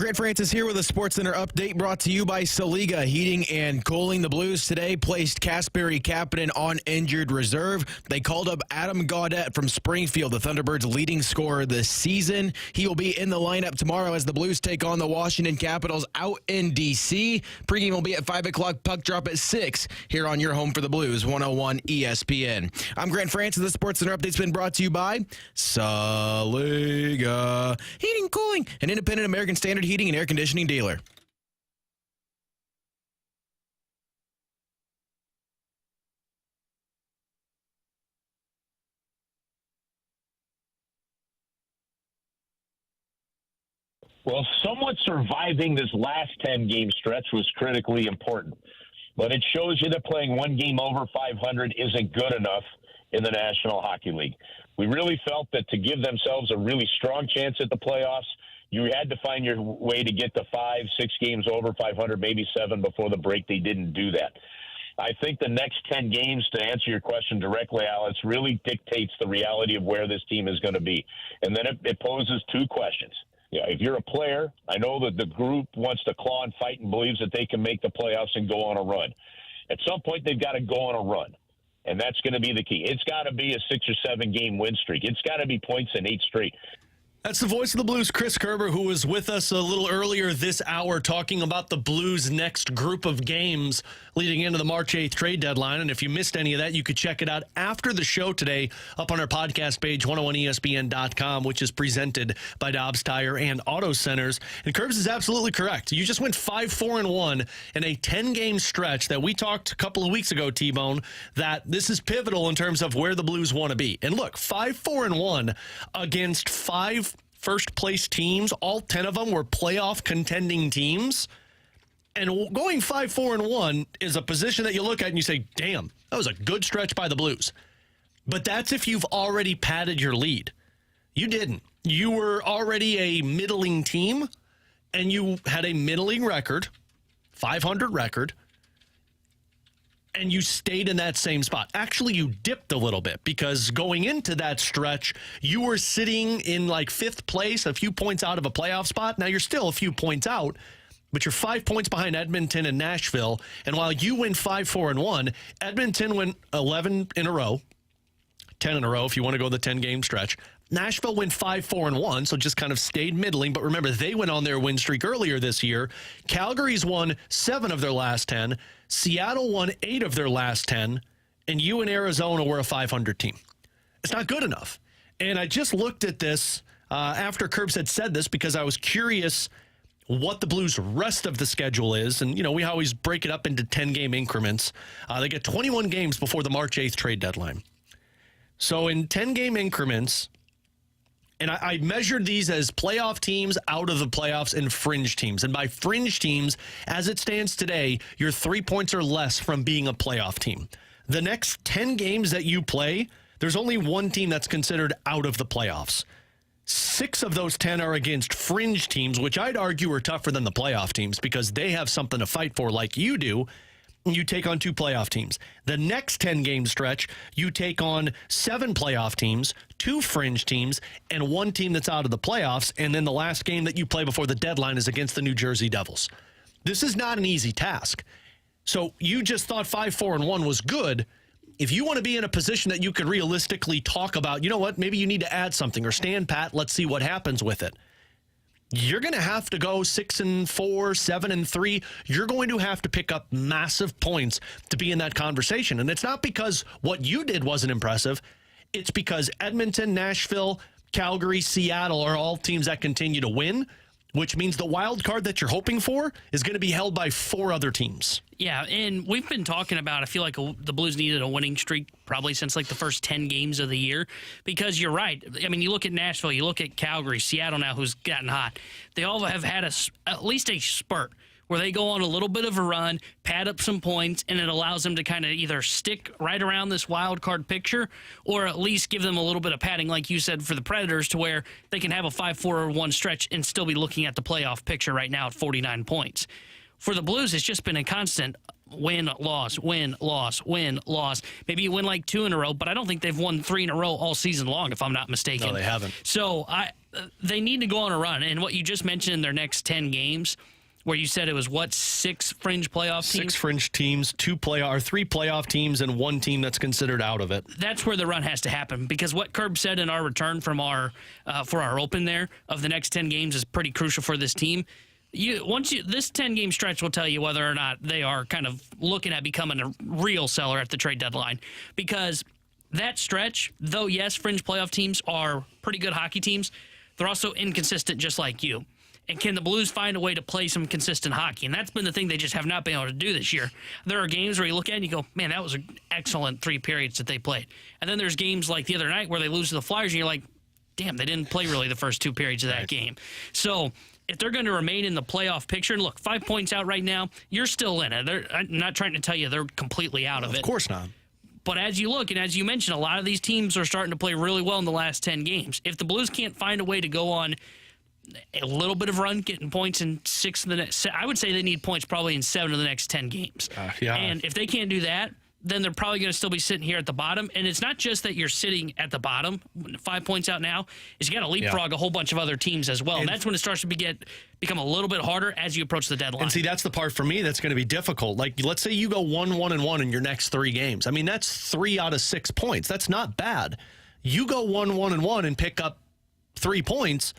Grant Francis here with a SportsCenter update brought to you by Saliga Heating and Cooling. The Blues today placed Kasperi Kapanen on injured reserve. They called up Adam Gaudette from Springfield, the Thunderbirds' leading scorer this season. He will be in the lineup tomorrow as the Blues take on the Washington Capitals out in D.C. Pregame will be at 5 o'clock, puck drop at 6 here on your home for the Blues, 101 ESPN. I'm Grant Francis. The SportsCenter update's been brought to you by Saliga Heating and Cooling, an independent American Standard heating and air conditioning dealer. Well, somewhat surviving this last 10-game stretch was critically important. But it shows you that playing one game over 500 isn't good enough in the National Hockey League. We really felt that to give themselves a really strong chance at the playoffs, you had to find your way to get to 5, 6 games over 500, maybe 7 before the break. They didn't do that. I think the next 10 games, to answer your question directly, Alex, really dictates the reality of where this team is going to be. And then it poses two questions. Yeah, if you're a player, I know that the group wants to claw and fight and believes that they can make the playoffs and go on a run. At some point, they've got to go on a run, and that's going to be the key. It's got to be a 6 or 7 game win streak. It's got to be points in 8 straight. That's the voice of the Blues, Chris Kerber, who was with us a little earlier this hour talking about the Blues' next group of games leading into the March 8th trade deadline. And if you missed any of that, you could check it out after the show today up on our podcast page, 101ESPN.com, which is presented by Dobbs Tire and Auto Centers. And Kerbs is absolutely correct. You just went 5-4-1 in a 10-game stretch that we talked a couple of weeks ago, T-Bone, that this is pivotal in terms of where the Blues want to be. And look, 5-4-1 against 5 first-place teams. All 10 of them were playoff contending teams. And going 5-4-1 is a position that you look at and you say, damn, that was a good stretch by the Blues. But that's if you've already padded your lead. You didn't. You were already a middling team, and you had a middling record, 500 record, and you stayed in that same spot. Actually, you dipped a little bit because going into that stretch, you were sitting in like 5th place, a few points out of a playoff spot. Now you're still a few points out, but you're 5 points behind Edmonton and Nashville. And while you win 5-4-1, Edmonton went 11 in a row, 10 in a row if you want to go the 10-game stretch. Nashville went 5-4-1, so just kind of stayed middling. But remember, they went on their win streak earlier this year. Calgary's won 7 of their last 10. Seattle won 8 of their last 10. And you and Arizona were a 500 team. It's not good enough. And I just looked at this after Kerbs had said this because I was curious what the Blues' rest of the schedule is. And, you know, we always break it up into 10-game increments. They get 21 games before the March 8th trade deadline. So in 10-game increments, and I measured these as playoff teams out of the playoffs and fringe teams. And by fringe teams, as it stands today, you're 3 points or less from being a playoff team. The next 10 games that you play, there's only one team that's considered out of the playoffs. 6 of those 10 are against fringe teams, which I'd argue are tougher than the playoff teams because they have something to fight for like you do. You take on 2 playoff teams. The next 10-game stretch, you take on 7 playoff teams, 2 fringe teams, and 1 team that's out of the playoffs. And then the last game that you play before the deadline is against the New Jersey Devils. This is not an easy task. So you just thought 5-4-1 was good. If you want to be in a position that you could realistically talk about, you know what, maybe you need to add something or stand pat, let's see what happens with it. You're going to have to go 6-4, 7-3. You're going to have to pick up massive points to be in that conversation. And it's not because what you did wasn't impressive. It's because Edmonton, Nashville, Calgary, Seattle are all teams that continue to win, which means the wild card that you're hoping for is going to be held by 4 other teams. Yeah, and we've been talking about, I feel like the Blues needed a winning streak probably since like the first 10 games of the year because you're right. I mean, you look at Nashville, you look at Calgary, Seattle now who's gotten hot. They all have had at least a spurt where they go on a little bit of a run, pad up some points, and it allows them to kind of either stick right around this wild card picture or at least give them a little bit of padding, like you said, for the Predators to where they can have a 5-4-1 stretch and still be looking at the playoff picture right now at 49 points. For the Blues, it's just been a constant win, loss, win, loss, win, loss. Maybe you win like 2 in a row, but I don't think they've won 3 in a row all season long, if I'm not mistaken. No, they haven't. So they need to go on a run. And what you just mentioned in their next 10 games, where you said it was, 6 fringe playoff teams? 6 fringe teams, 3 playoff teams, and 1 team that's considered out of it. That's where the run has to happen, because what Kerb said in our return from our for our open there of the next 10 games is pretty crucial for this team. This 10-game stretch will tell you whether or not they are kind of looking at becoming a real seller at the trade deadline, because that stretch, though yes, fringe playoff teams are pretty good hockey teams, they're also inconsistent just like you. And can the Blues find a way to play some consistent hockey? And that's been the thing they just have not been able to do this year. There are games where you look at it and you go, man, that was an excellent 3 periods that they played. And then there's games like the other night where they lose to the Flyers and you're like, damn, they didn't play really the first 2 periods of that game. So if they're going to remain in the playoff picture, and look, 5 points out right now, you're still in it. I'm not trying to tell you they're completely out of it. Of course not. But as you look, and as you mentioned, a lot of these teams are starting to play really well in the last 10 games. If the Blues can't find a way to go on a little bit of run, getting points in 6 of the next, I would say they need points probably in 7 of the next 10 games. Yeah. And if they can't do that, then they're probably going to still be sitting here at the bottom. And it's not just that you're sitting at the bottom, 5 points out now, is you got to leapfrog a whole bunch of other teams as well. And that's when it starts to become a little bit harder as you approach the deadline. And see, that's the part for me that's going to be difficult. Like, let's say you go 1-1-1 in your next 3 games. I mean, that's 3 out of 6 points. That's not bad. You go 1-1-1 and pick up 3 points.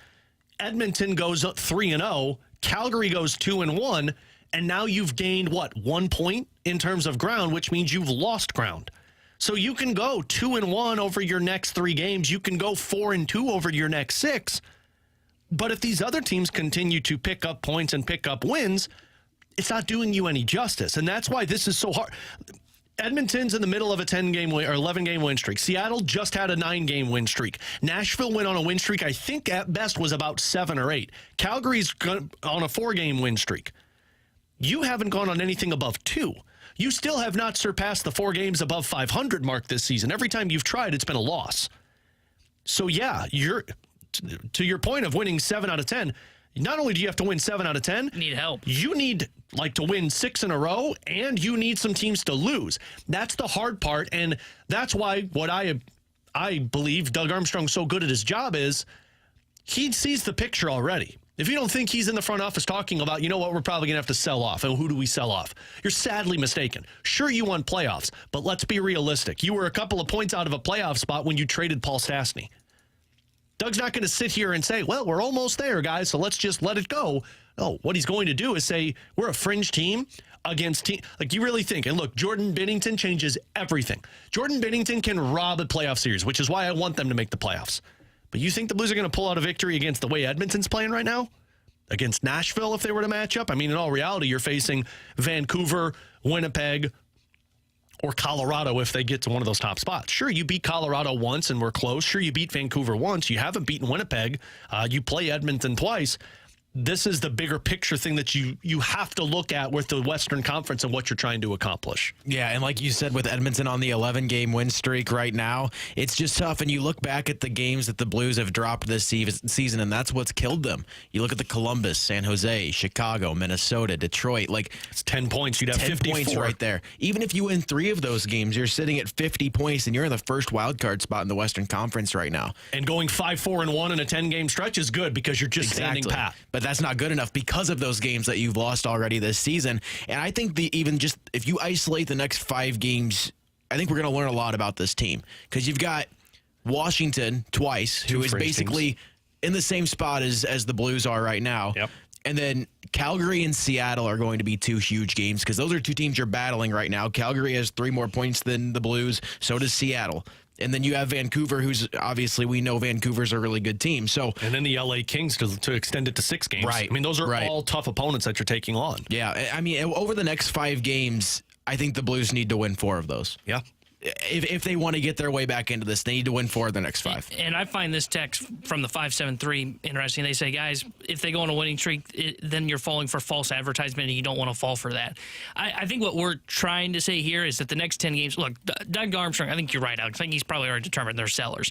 Edmonton goes 3-0. Calgary goes 2-1. And now you've gained, 1 point in terms of ground, which means you've lost ground. So you can go 2-1 over your next 3 games. You can go 4-2 over your next 6. But if these other teams continue to pick up points and pick up wins, it's not doing you any justice. And that's why this is so hard. Edmonton's in the middle of a 10-game win or 11-game win streak. Seattle just had a 9-game win streak. Nashville went on a win streak, I think at best was about 7 or 8. Calgary's on a 4-game win streak. You haven't gone on anything above 2. You still have not surpassed the 4 games above 500 mark this season. Every time you've tried, it's been a loss. So yeah, you're to your point of winning 7 out of 10. Not only do you have to win 7 out of 10, you need help. You need to win 6 in a row, and you need some teams to lose. That's the hard part, and that's why what I believe Doug Armstrong's so good at his job is he sees the picture already. If you don't think he's in the front office talking about, you know what, we're probably going to have to sell off, and who do we sell off? You're sadly mistaken. Sure, you won playoffs, but let's be realistic. You were a couple of points out of a playoff spot when you traded Paul Stastny. Doug's not going to sit here and say, well, we're almost there, guys, so let's just let it go. No, what he's going to do is say, we're a fringe team against team. Like, you really think, and look, Jordan Binnington changes everything. Jordan Binnington can rob a playoff series, which is why I want them to make the playoffs. But you think the Blues are going to pull out a victory against the way Edmonton's playing right now? Against Nashville, if they were to match up? I mean, in all reality, you're facing Vancouver, Winnipeg, or Colorado if they get to one of those top spots. Sure, you beat Colorado once and we're close. Sure, you beat Vancouver once. You haven't beaten Winnipeg. You play Edmonton twice. This is the bigger picture thing that you have to look at with the Western Conference and what you're trying to accomplish. Yeah, and like you said, with Edmonton on the 11-game win streak right now, it's just tough. And you look back at the games that the Blues have dropped this season, and that's what's killed them. You look at the Columbus, San Jose, Chicago, Minnesota, Detroit. Like, it's 10 points. You'd have 10 54 points right there. Even if you win 3 of those games, you're sitting at 50 points, and you're in the first wild card spot in the Western Conference right now. And going 5-4-1 in a 10-game stretch is good because you're just standing pat. But that's not good enough because of those games that you've lost already this season. And I think if you isolate the next 5 games, I think we're going to learn a lot about this team, because you've got Washington twice, who is basically in the same spot as the Blues are right now. Yep. And then Calgary and Seattle are going to be 2 huge games, because those are 2 teams you're battling right now. Calgary has 3 more points than the Blues. So does Seattle. And then you have Vancouver, who's obviously, we know Vancouver's a really good team. So, and then the LA Kings to extend it to 6 games. Right. I mean, those are all tough opponents that you're taking on. Yeah. I mean, over the next 5 games, I think the Blues need to win 4 of those. Yeah. If they want to get their way back into this, they need to win 4 of the next 5. And I find this text from the 573 interesting. They say, guys, if they go on a winning streak, then you're falling for false advertisement, and you don't want to fall for that. I think what we're trying to say here is that the next 10 games, look, Doug Armstrong, I think you're right, Alex. I think he's probably already determined they're sellers.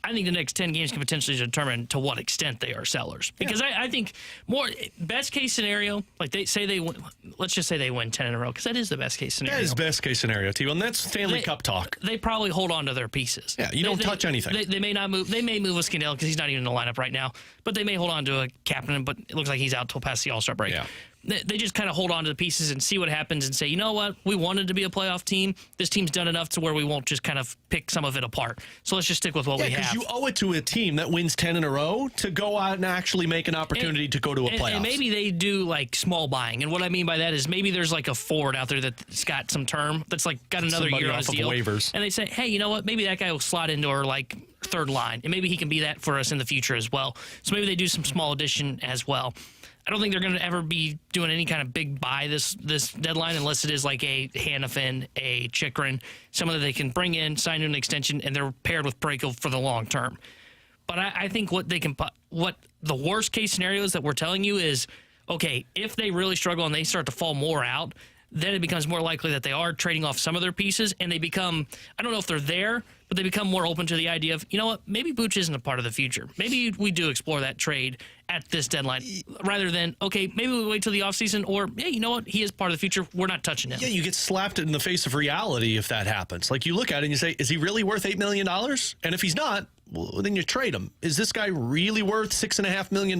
I think the next 10 games can potentially determine to what extent they are sellers. Because I think more best case scenario, like let's just say they win 10 in a row, because that is the best case scenario. That is best case scenario, T-Bone. That's Stanley Cup talk. They probably hold on to their pieces. Yeah, you don't touch anything. They may not move. They may move a Scandell because he's not even in the lineup right now. But they may hold on to a captain, but it looks like he's out till past the All-Star break. Yeah. They just kind of hold on to the pieces and see what happens and say, you know what, we wanted to be a playoff team. This team's done enough to where we won't just kind of pick some of it apart. So let's just stick with what we have. Because you owe it to a team that wins 10 in a row to go out and actually make an opportunity to go to a playoff. And maybe they do like small buying. And what I mean by that is maybe there's like a forward out there that's got some term, that's like got another Somebody year on off his of deal. waivers. And they say, hey, you know what, maybe that guy will slot into our like third line. And maybe he can be that for us in the future as well. So maybe they do some small addition as well. I don't think they're going to ever be doing any kind of big buy this deadline unless it is like a Hannafin, a Chikrin, someone that they can bring in, sign an extension, and they're paired with Brakel for the long term. But I think what the worst case scenario is that we're telling you is, okay, if they really struggle and they start to fall more out, then it becomes more likely that they are trading off some of their pieces, and they become, I don't know if they're there, but they become more open to the idea of, you know what, maybe Booch isn't a part of the future. Maybe we do explore that trade at this deadline rather than, okay, maybe we wait till the offseason, or, yeah, you know what, he is part of the future. We're not touching him. Yeah, you get slapped in the face of reality if that happens. Like, you look at it and you say, is he really worth $8 million? And if he's not, well, then you trade him. Is this guy really worth $6.5 million?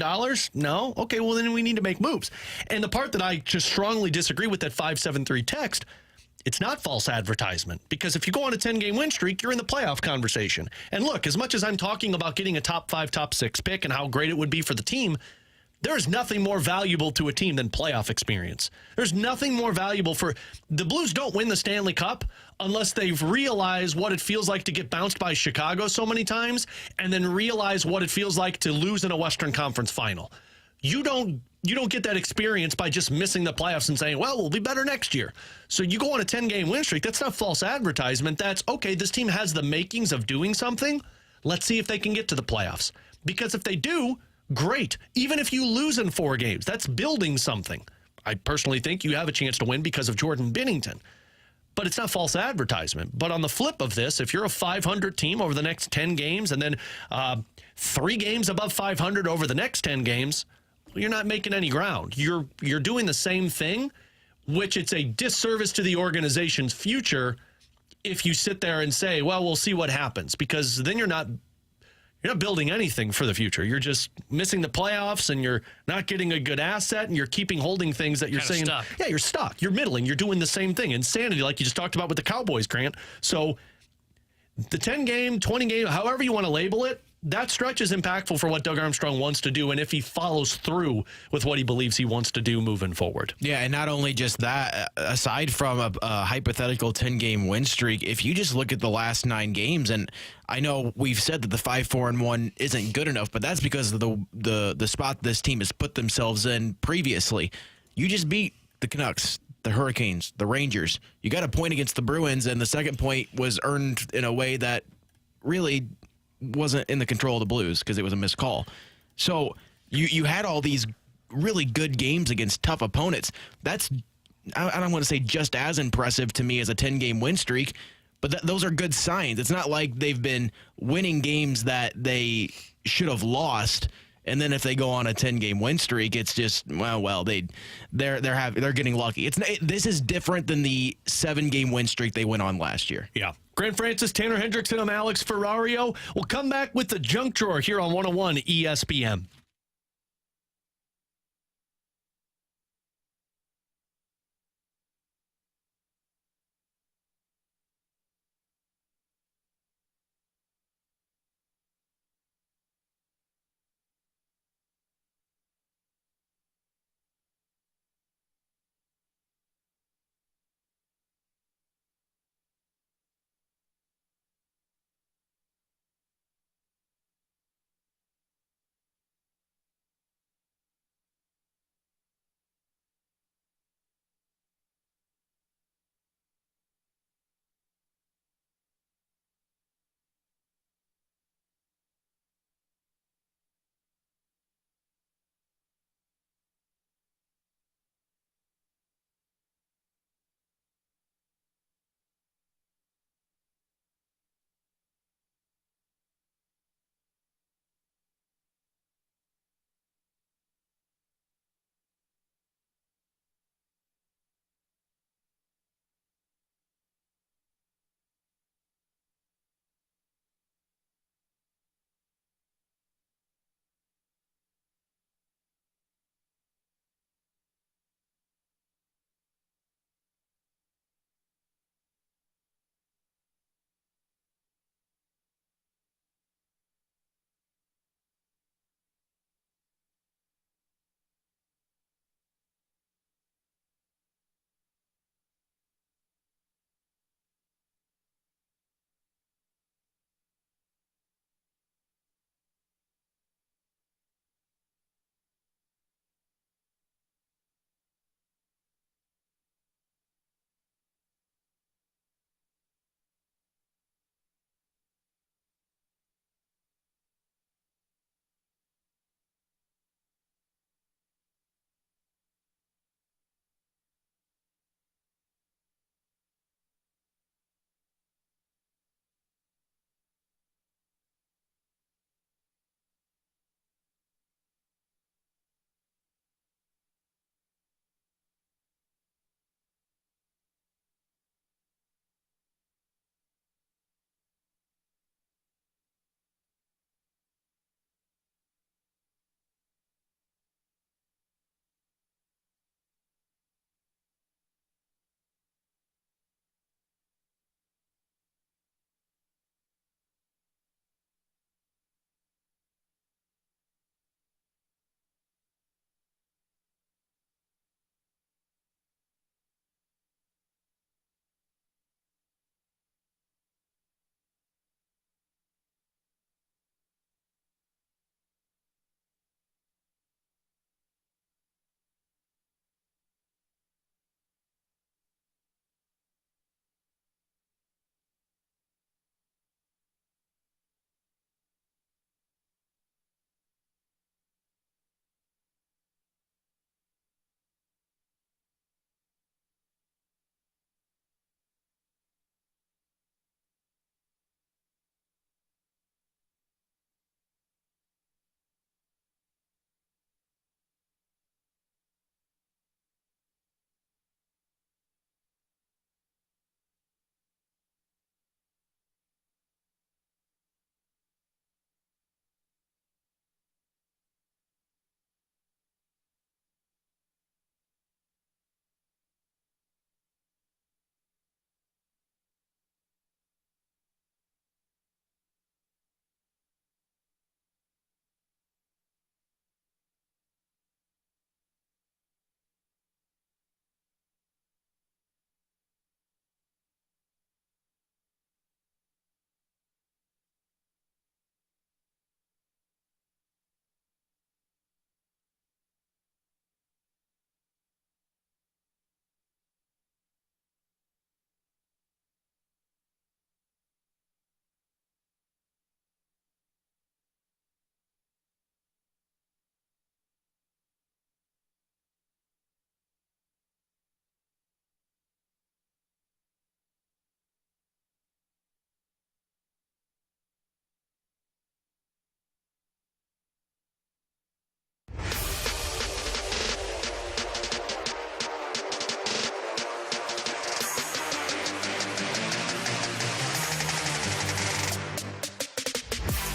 No? Okay, well, then we need to make moves. And the part that I just strongly disagree with that 573 text, it's not false advertisement, because if you go on a 10-game win streak, you're in the playoff conversation. And look, as much as I'm talking about getting a top 5, top 6 pick and how great it would be for the team, there is nothing more valuable to a team than playoff experience. There's nothing more valuable for the Blues. Don't win the Stanley Cup unless they've realized what it feels like to get bounced by Chicago so many times and then realize what it feels like to lose in a Western Conference final. You don't get that experience by just missing the playoffs and saying, well, we'll be better next year. So you go on a 10-game win streak. That's not false advertisement. That's, okay, this team has the makings of doing something. Let's see if they can get to the playoffs. Because if they do, great. Even if you lose in 4 games, that's building something. I personally think you have a chance to win because of Jordan Binnington. But it's not false advertisement. But on the flip of this, if you're a 500 team over the next 10 games and then 3 games above 500 over the next 10 games, you're not making any ground. You're doing the same thing, which it's a disservice to the organization's future if you sit there and say, well, we'll see what happens, because then you're not building anything for the future. You're just missing the playoffs, and you're not getting a good asset, and you're holding things that you're Kinda saying, stuck. yeah, you're stuck. You're middling. You're doing the same thing. Insanity, like you just talked about with the Cowboys, Grant. So the 10-game, 20-game, however you want to label it, that stretch is impactful for what Doug Armstrong wants to do, and if he follows through with what he believes he wants to do moving forward. Yeah, and not only just that, aside from a hypothetical 10-game win streak, if you just look at the last 9 games, and I know we've said that the 5-4-1 isn't good enough, but that's because of the spot this team has put themselves in previously. You just beat the Canucks, the Hurricanes, the Rangers. You got a point against the Bruins, and the second point was earned in a way that really wasn't in the control of the Blues because it was a missed call. So you had all these really good games against tough opponents. That's, I don't want to say just as impressive to me as a 10-game win streak, but those are good signs. It's not like they've been winning games that they should have lost, and then if they go on a 10-game win streak, it's just they're getting lucky. This is different than the 7-game win streak they went on last year. Yeah. Grant Francis, Tanner Hendrickson, I'm Alex Ferrario. We'll come back with the junk drawer here on 101 ESPN.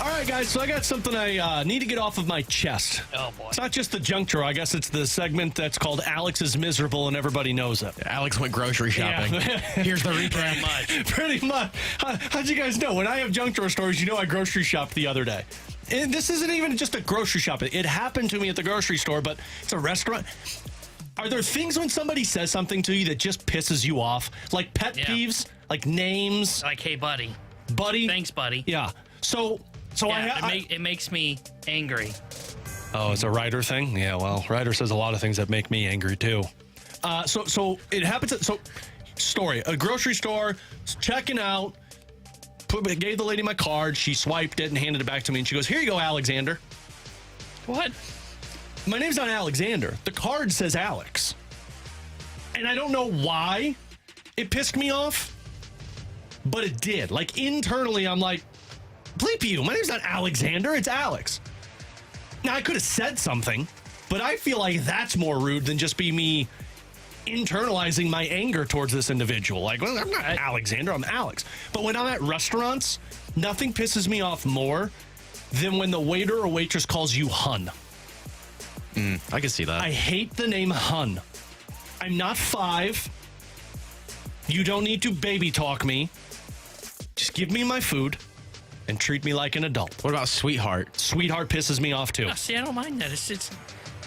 All right, guys, so I got something I need to get off of my chest. Oh, boy. It's not just the junk drawer. I guess it's the segment that's called Alex is Miserable, and everybody knows it. Alex went grocery shopping. Yeah. Here's the recap. Pretty much. Pretty much. How'd you guys know? When I have junk drawer stories, you know I grocery shopped the other day. And this isn't even just a grocery shop. It happened to me at the grocery store, but it's a restaurant. Are there things when somebody says something to you that just pisses you off? Like pet peeves? Like names? Like, hey, buddy. Buddy? Thanks, buddy. Yeah. So Yeah, it makes me angry. Oh, it's a Ryder thing? Yeah, well, Ryder says a lot of things that make me angry, too. So it happens. Story. A grocery store, checking out, gave the lady my card. She swiped it and handed it back to me. And she goes, here you go, Alexander. What? My name's not Alexander. The card says Alex. And I don't know why it pissed me off, but it did. Like, internally, I'm like, bleep you. My name's not Alexander. It's Alex. Now, I could have said something, but I feel like that's more rude than just be me internalizing my anger towards this individual. Like, well, I'm not Alexander. I'm Alex. But when I'm at restaurants, nothing pisses me off more than when the waiter or waitress calls you hun. I can see that. I hate the name hun. I'm not 5. You don't need to baby talk me. Just give me my food and treat me like an adult. What about sweetheart? Sweetheart pisses me off, too. Oh, see, I don't mind that. It's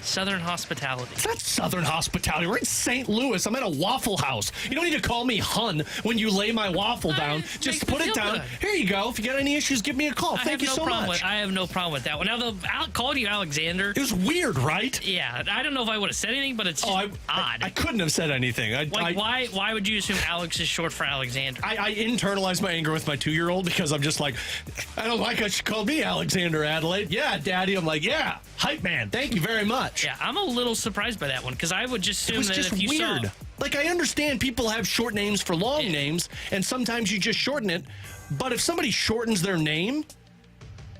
Southern hospitality. It's not Southern hospitality. We're in St. Louis. I'm at a Waffle House. You don't need to call me hun when you lay my waffle down. Just put it down. Good. Here you go. If you got any issues, give me a call. Thank you so much. I have no problem with that one. Now, calling you Alexander. It was weird, right? Yeah, I don't know if I would have said anything, but it's just odd. I couldn't have said anything. Why would you assume Alex is short for Alexander? I internalize my anger with my 2-year-old because I'm just like, I don't like how she called me Alexander Adelaide. Yeah, Daddy. I'm like, yeah, hype man. Thank you very much. Yeah, I'm a little surprised by that one because I would just assume that just if you weird. saw... Like, I understand people have short names for long names, and sometimes you just shorten it. But if somebody shortens their name,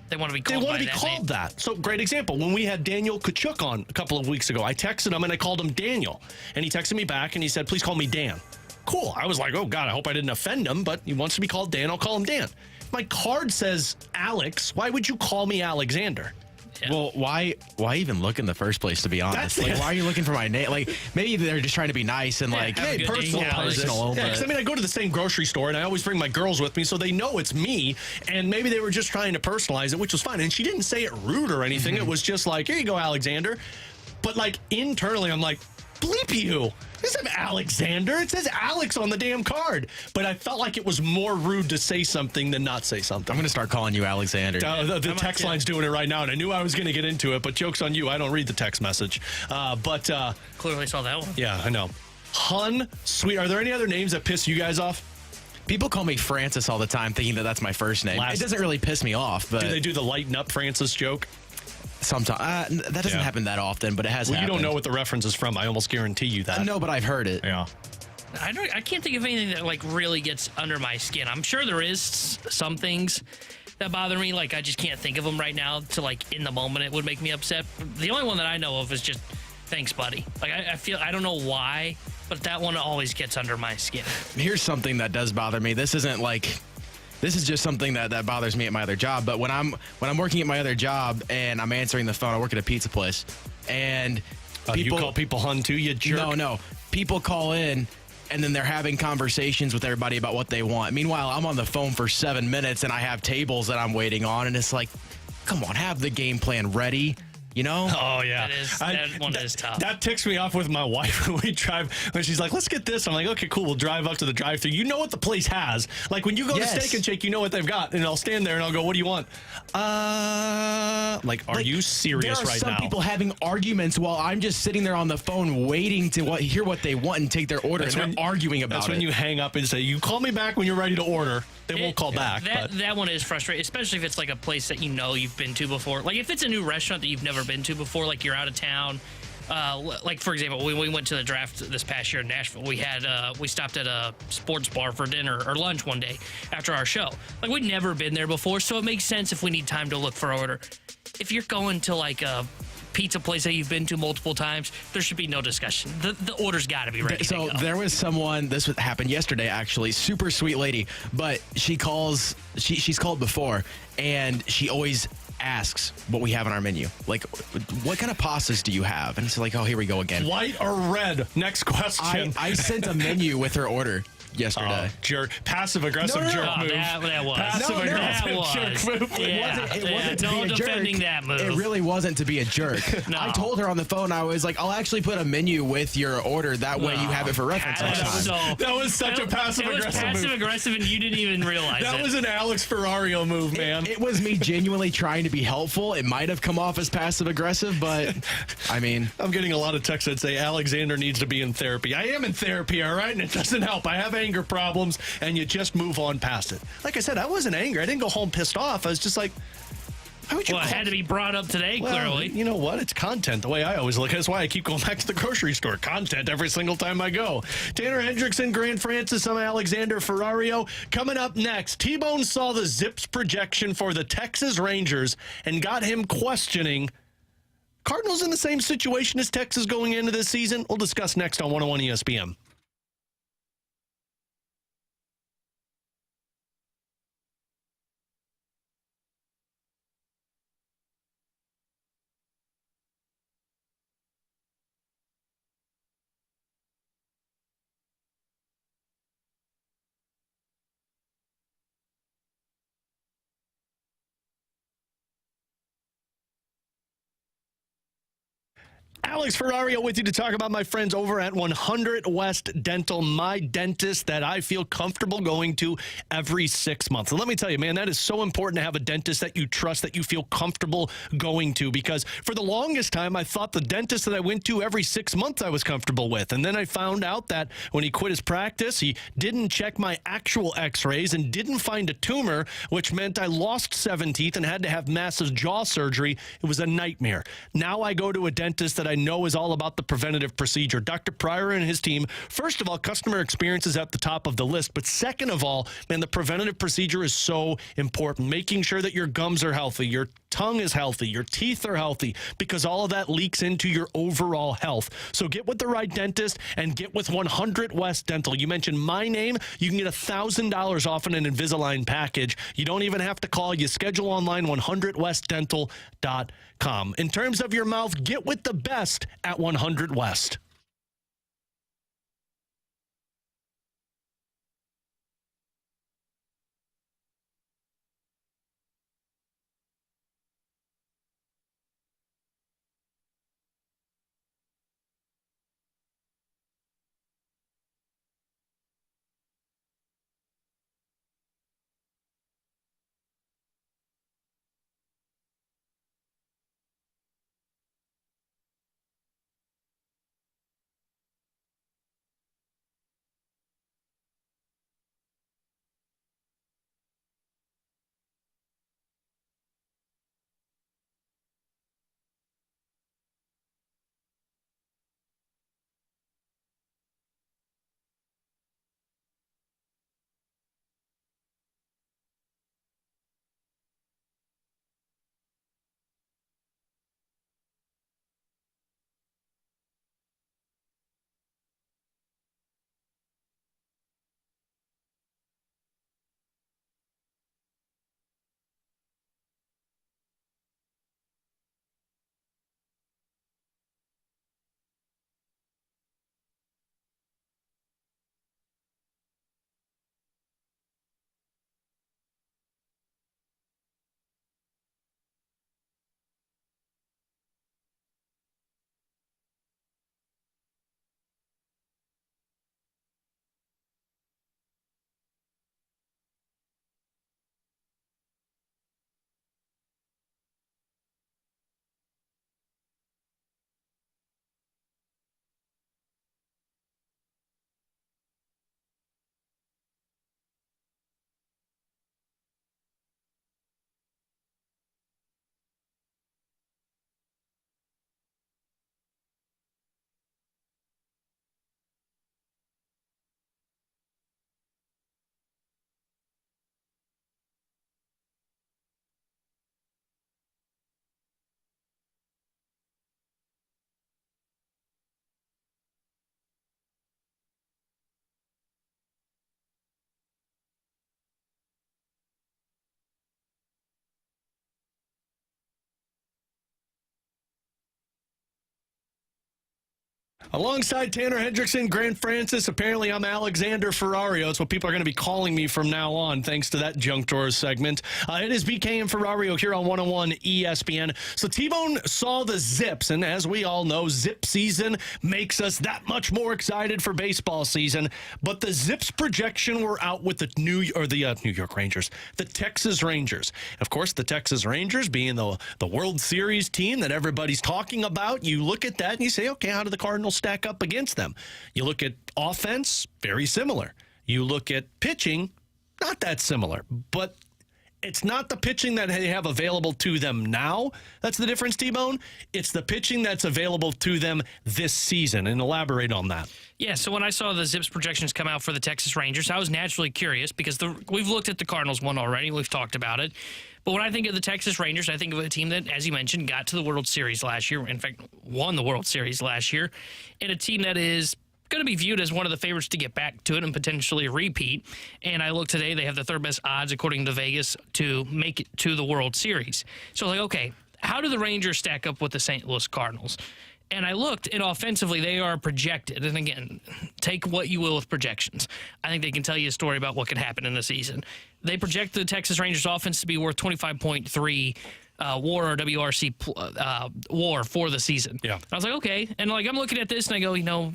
They want to be they called want by to be that called name. that. So, great example. When we had Daniel Kachuk on a couple of weeks ago, I texted him and I called him Daniel. And he texted me back and he said, please call me Dan. Cool. I was like, oh, God, I hope I didn't offend him, but he wants to be called Dan. I'll call him Dan. My card says Alex. Why would you call me Alexander? Yeah. Well, why even look in the first place, to be honest? That's Like, it. why are you looking for my name? Like, maybe they're just trying to be nice and like, have a hey, good day, personal, Alex. personal. Yeah, 'cause, I mean, I go to the same grocery store and I always bring my girls with me so they know it's me. And maybe they were just trying to personalize it, which was fine. And she didn't say it rude or anything. It was just like, here you go, Alexander. But like internally, I'm like, bleep you. This isn't Alexander. It says Alex on the damn card. But I felt like it was more rude to say something than not say something. I'm going to start calling you Alexander. The text line's doing it right now, and I knew I was going to get into it, but joke's on you. I don't read the text message. Clearly saw that one. Yeah, I know. Hun, sweet. Are there any other names that piss you guys off? People call me Francis all the time, thinking that that's my first name. It doesn't really piss me off, but Do they do the lighten up Francis joke? sometimes that doesn't happen that often. But it has. Well, you happened. don't know what the reference is from. I almost guarantee you that. No, but I've heard it. Yeah. I can't think of anything that like really gets under my skin. I'm sure there is some things that bother me. Like I just can't think of them right now. To like in the moment, it would make me upset. The only one that I know of is just thanks, buddy. Like I don't know why, but that one always gets under my skin. Here's something that does bother me. This is just something that bothers me at my other job. But when I'm working at my other job and I'm answering the phone, I work at a pizza place, and You call people hun too, you jerk? No. People call in, and then they're having conversations with everybody about what they want. Meanwhile, I'm on the phone for 7 minutes, and I have tables that I'm waiting on, and it's like, come on, have the game plan ready. You know? Oh, yeah. That one is tough. That ticks me off with my wife when we drive. When she's like, let's get this. I'm like, okay, cool. We'll drive up to the drive-thru. You know what the place has. Like, when you go to Steak and Shake, you know what they've got. And I'll stand there and I'll go, what do you want? Like, are you serious right now? There are some people having arguments while I'm just sitting there on the phone waiting to hear what they want and take their order. And they're arguing about it. That's when you hang up and say, you call me back when you're ready to order. They won't call back. That one is frustrating, especially if it's like a place that you know you've been to before. Like if it's a new restaurant that you've never been to before, like you're out of town. Like for example, when we went to the draft this past year in Nashville, we stopped at a sports bar for dinner or lunch one day after our show. Like we'd never been there before, so it makes sense if we need time to look for order. If you're going to like a pizza place that you've been to multiple times, there should be no discussion. The order's got to be ready. So to go. there was someone, this happened yesterday actually, super sweet lady, but she's called before, and she always asks what we have on our menu. Like, what kind of pastas do you have? And it's like, oh, here we go again. White or red? Next question. I sent a menu with her order yesterday. Jerk. Passive aggressive jerk Oh, move. that was. Passive aggressive jerk move. It wasn't to no be a defending jerk. that move. It really wasn't to be a jerk. No. I told her on the phone, I was like, I'll actually put a menu with your order. That way you have it for reference next time. That was such a passive It was aggressive move. passive aggressive, and you didn't even realize That it. was an Alex Ferrario move, man. It was me genuinely trying to be helpful. It might have come off as passive aggressive, but I mean, I'm getting a lot of texts that say Alexander needs to be in therapy. I am in therapy, all right? And it doesn't help. I have anger problems, and you just move on past it. Like I said, I wasn't angry. I didn't go home pissed off. I was just like, how would you Well, it had to be brought up today, Well, clearly. you know what? It's content, the way I always look at it. That's why I keep going back to the grocery store. Content every single time I go. Tanner Hendrickson, Grant Francis, I'm Alexander Ferrario. Coming up next, T-Bone saw the Zips projection for the Texas Rangers and got him questioning Cardinals in the same situation as Texas going into this season. We'll discuss next on 101 ESPN. Alex Ferrario with you to talk about my friends over at 100 West Dental, my dentist that I feel comfortable going to every 6 months. And let me tell you, man, that is so important to have a dentist that you trust, that you feel comfortable going to, because for the longest time, I thought the dentist that I went to every 6 months I was comfortable with. And then I found out that when he quit his practice, he didn't check my actual x-rays and didn't find a tumor, which meant I lost 7 teeth and had to have massive jaw surgery. It was a nightmare. Now I go to a dentist that I know is all about the preventative procedure. Dr. Pryor and his team, first of all, customer experience is at the top of the list. But second of all, man, the preventative procedure is so important. Making sure that your gums are healthy, your tongue is healthy, your teeth are healthy, because all of that leaks into your overall health. So get with the right dentist and get with 100 West Dental. You mentioned my name, you can get $1,000 off in an Invisalign package. You don't even have to call. You schedule online, 100westdental.com. In terms of your mouth, get with the best at 100 West. Alongside Tanner Hendrickson, Grant Francis, apparently I'm Alexander Ferrario. It's what people are going to be calling me from now on, thanks to that Junk Drawers segment. It is BK and Ferrario here on 101 ESPN. So T-Bone saw the Zips, and as we all know, Zip season makes us that much more excited for baseball season. But the Zips projection were out with the New York Rangers, the Texas Rangers. Of course, the Texas Rangers being the World Series team that everybody's talking about. You look at that and you say, okay, how do the Cardinals stack up against them? You look at offense, very similar. You look at pitching, not that similar, but it's not the pitching that they have available to them now. That's the difference, T-Bone. It's the pitching that's available to them this season. And elaborate on that. Yeah, so when I saw the Zips projections come out for the Texas Rangers, I was naturally curious because we've looked at the Cardinals one already. We've talked about it. But when I think of the Texas Rangers, I think of a team that, as you mentioned, got to the World Series last year. In fact, won the World Series last year. And a team that is going to be viewed as one of the favorites to get back to it and potentially repeat. And I look today, they have the third best odds, according to Vegas, to make it to the World Series. So like, okay, how do the Rangers stack up with the St. Louis Cardinals? And I looked, and offensively, they are projected. And again, take what you will with projections. I think they can tell you a story about what could happen in the season. They project the Texas Rangers offense to be worth 25.3 WAR or WRC WAR for the season. Yeah. I was like, okay. And like, I'm looking at this, and I go,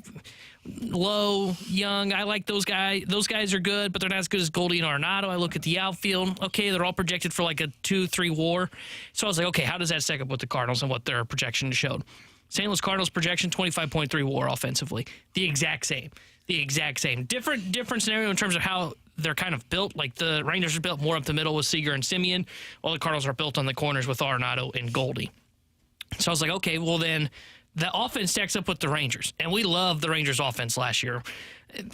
low, young. I like those guys. Those guys are good, but they're not as good as Goldie and Arenado. I look at the outfield. Okay, they're all projected for like a 2-3 WAR. So I was like, okay, how does that stack up with the Cardinals and what their projection showed? St. Louis Cardinals projection, 25.3 WAR offensively. The exact same. Different scenario in terms of how they're kind of built. Like the Rangers are built more up the middle with Seager and Simeon, while the Cardinals are built on the corners with Arenado and Goldie. So I was like, okay, well then the offense stacks up with the Rangers. And we loved the Rangers offense last year,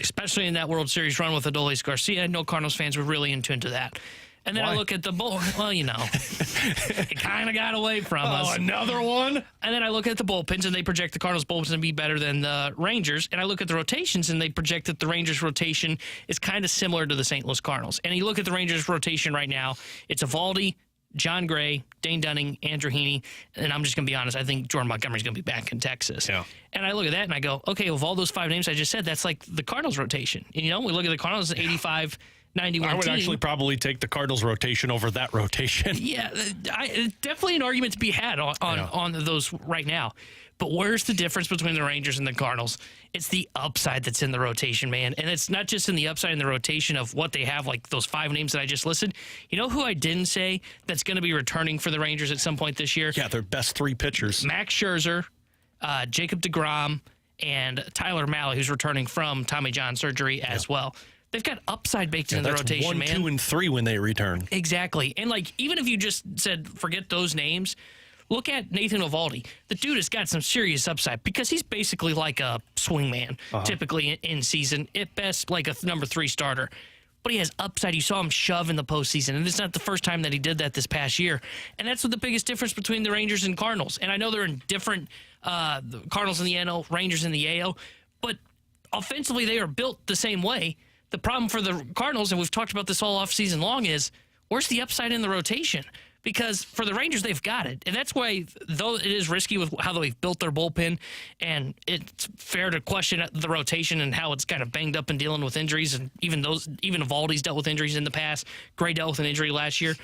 especially in that World Series run with Adolis Garcia. I know Cardinals fans were really into that. And then I look at the bull. Well, it kind of got away from us. Oh, another one? And then I look at the bullpens, and they project the Cardinals' bullpens to be better than the Rangers. And I look at the rotations, and they project that the Rangers' rotation is kind of similar to the St. Louis Cardinals. And you look at the Rangers' rotation right now, it's Eovaldi, John Gray, Dane Dunning, Andrew Heaney, and I'm just going to be honest, I think Jordan Montgomery's going to be back in Texas. Yeah. And I look at that, and I go, okay, of all those five names I just said, that's like the Cardinals' rotation. And, we look at the Cardinals, 85 91 I would team. actually probably take the Cardinals rotation over that rotation. Yeah, definitely an argument to be had on those right now. But where's the difference between the Rangers and the Cardinals? It's the upside that's in the rotation, man. And it's not just in the upside in the rotation of what they have, like those five names that I just listed. You know who I didn't say that's going to be returning for the Rangers at some point this year? Yeah, their best three pitchers. Max Scherzer, Jacob deGrom, and Tyler Mahle, who's returning from Tommy John surgery as well. They've got upside baked in the rotation, man. 1, 2, and 3 when they return. Exactly. And, even if you just said, forget those names, look at Nathan Eovaldi. The dude has got some serious upside because he's basically like a swingman, typically in season. At best, like a number 3 starter. But he has upside. You saw him shove in the postseason, and it's not the first time that he did that this past year. And that's what the biggest difference between the Rangers and Cardinals. And I know they're in different the Cardinals in the NL, Rangers in the AL, but offensively they are built the same way. The problem for the Cardinals, and we've talked about this all offseason long, is where's the upside in the rotation? Because for the Rangers, they've got it. And that's why, though it is risky with how they've built their bullpen, and it's fair to question the rotation and how it's kind of banged up and dealing with injuries, and even Eovaldi's dealt with injuries in the past. Gray dealt with an injury last year.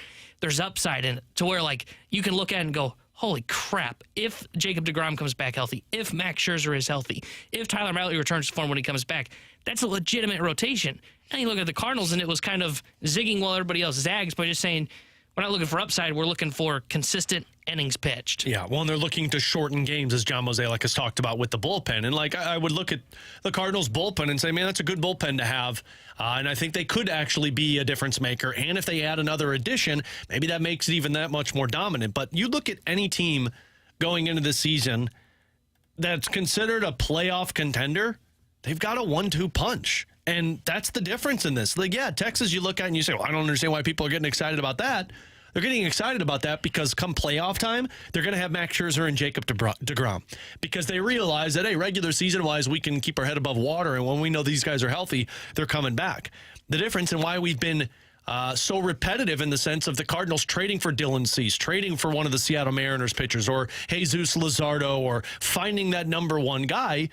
There's upside in it to where, you can look at it and go, holy crap, if Jacob deGrom comes back healthy, if Max Scherzer is healthy, if Tyler Mahle returns to form when he comes back, that's a legitimate rotation. And you look at the Cardinals, and it was kind of zigging while everybody else zags by just saying, we're not looking for upside, we're looking for consistent innings pitched. Yeah, well, and they're looking to shorten games, as John Mozeliak has talked about with the bullpen. And, I would look at the Cardinals' bullpen and say, man, that's a good bullpen to have. And I think they could actually be a difference maker. And if they add another addition, maybe that makes it even that much more dominant. But you look at any team going into the season that's considered a playoff contender, they've got a 1-2 punch. And that's the difference in this. Texas you look at and you say, well, I don't understand why people are getting excited about that. They're getting excited about that because come playoff time, they're going to have Max Scherzer and Jacob deGrom because they realize that, hey, regular season-wise, we can keep our head above water, and when we know these guys are healthy, they're coming back. The difference in why we've been so repetitive in the sense of the Cardinals trading for Dylan Cease, trading for one of the Seattle Mariners pitchers, or Jesus Luzardo, or finding that number one guy,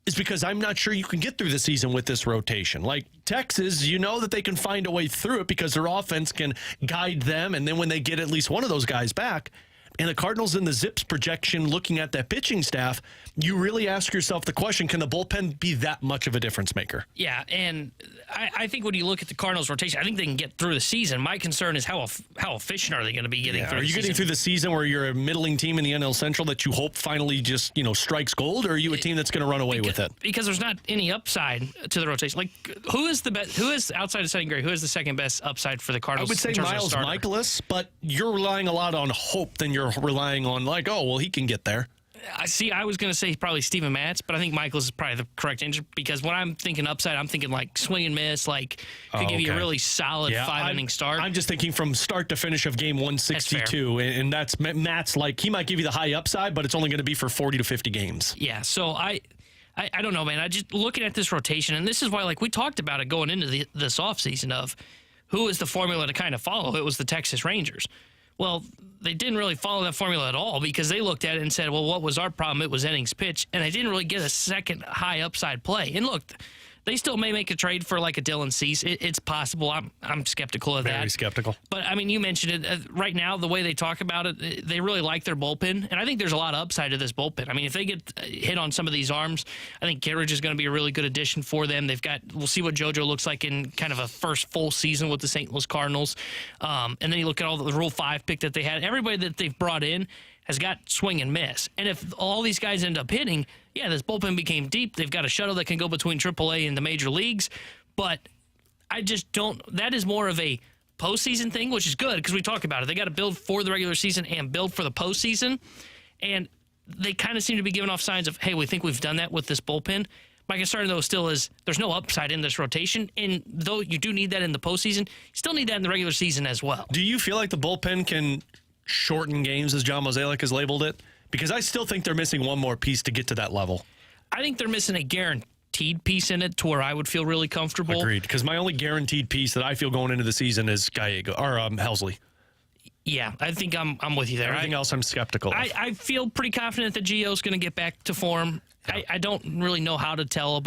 is because I'm not sure you can get through the season with this rotation. Like Texas, you know that they can find a way through it because their offense can guide them, and then when they get at least one of those guys back, and the Cardinals in the Zips projection, looking at that pitching staff, you really ask yourself the question, can the bullpen be that much of a difference maker? Yeah, and I think when you look at the Cardinals rotation, I think they can get through the season. My concern is how efficient are they going to be getting through the season? Are you getting through the season where you're a middling team in the NL Central that you hope finally just, strikes gold, or are you a team that's going to run away with it? Because there's not any upside to the rotation. Like, who is the best? Who is, outside of Sonny Gray, who is the second best upside for the Cardinals? I would say Miles Mikolas, but you're relying a lot on hope than you're relying on, like, oh, well, he can get there. I was going to say probably Steven Matz, but I think Michaels is probably the correct answer because when I'm thinking upside, I'm thinking like swing and miss, like could give you a really solid 5-inning start. I'm just thinking from start to finish of game 162, and that's Matt's like he might give you the high upside, but it's only going to be for 40 to 50 games. Yeah, so I don't know, man. I just looking at this rotation, and this is why like we talked about it going into this offseason of who is the formula to kind of follow. It was the Texas Rangers. Well, they didn't really follow that formula at all because they looked at it and said, well, what was our problem? It was innings pitch, and they didn't really get a second high upside play. And look, they still may make a trade for like a Dylan Cease. It's possible. I'm skeptical of that. Very skeptical. But, I mean, you mentioned it. Right now, the way they talk about it, they really like their bullpen. And I think there's a lot of upside to this bullpen. I mean, if they get hit on some of these arms, I think Kerber is going to be a really good addition for them. We'll see what JoJo looks like in kind of a first full season with the St. Louis Cardinals. And then you look at all the Rule 5 pick that they had. Everybody that they've brought in has got swing and miss. And if all these guys end up hitting, yeah, this bullpen became deep. They've got a shuttle that can go between AAA and the major leagues. But I just don't – that is more of a postseason thing, which is good because we talk about it. They got to build for the regular season and build for the postseason. And they kind of seem to be giving off signs of, hey, we think we've done that with this bullpen. My concern, though, still is there's no upside in this rotation. And though you do need that in the postseason, you still need that in the regular season as well. Do you feel like the bullpen can – shorten games, as John Mozeliak has labeled it? Because I still think they're missing one more piece to get to that level. I think they're missing a guaranteed piece in it to where I would feel really comfortable. Agreed. Because my only guaranteed piece that I feel going into the season is Gallego or Helsley. Yeah, I think I'm with you there. Everything else I'm skeptical of. I feel pretty confident that Gio's going to get back to form. Yeah. I don't really know how to tell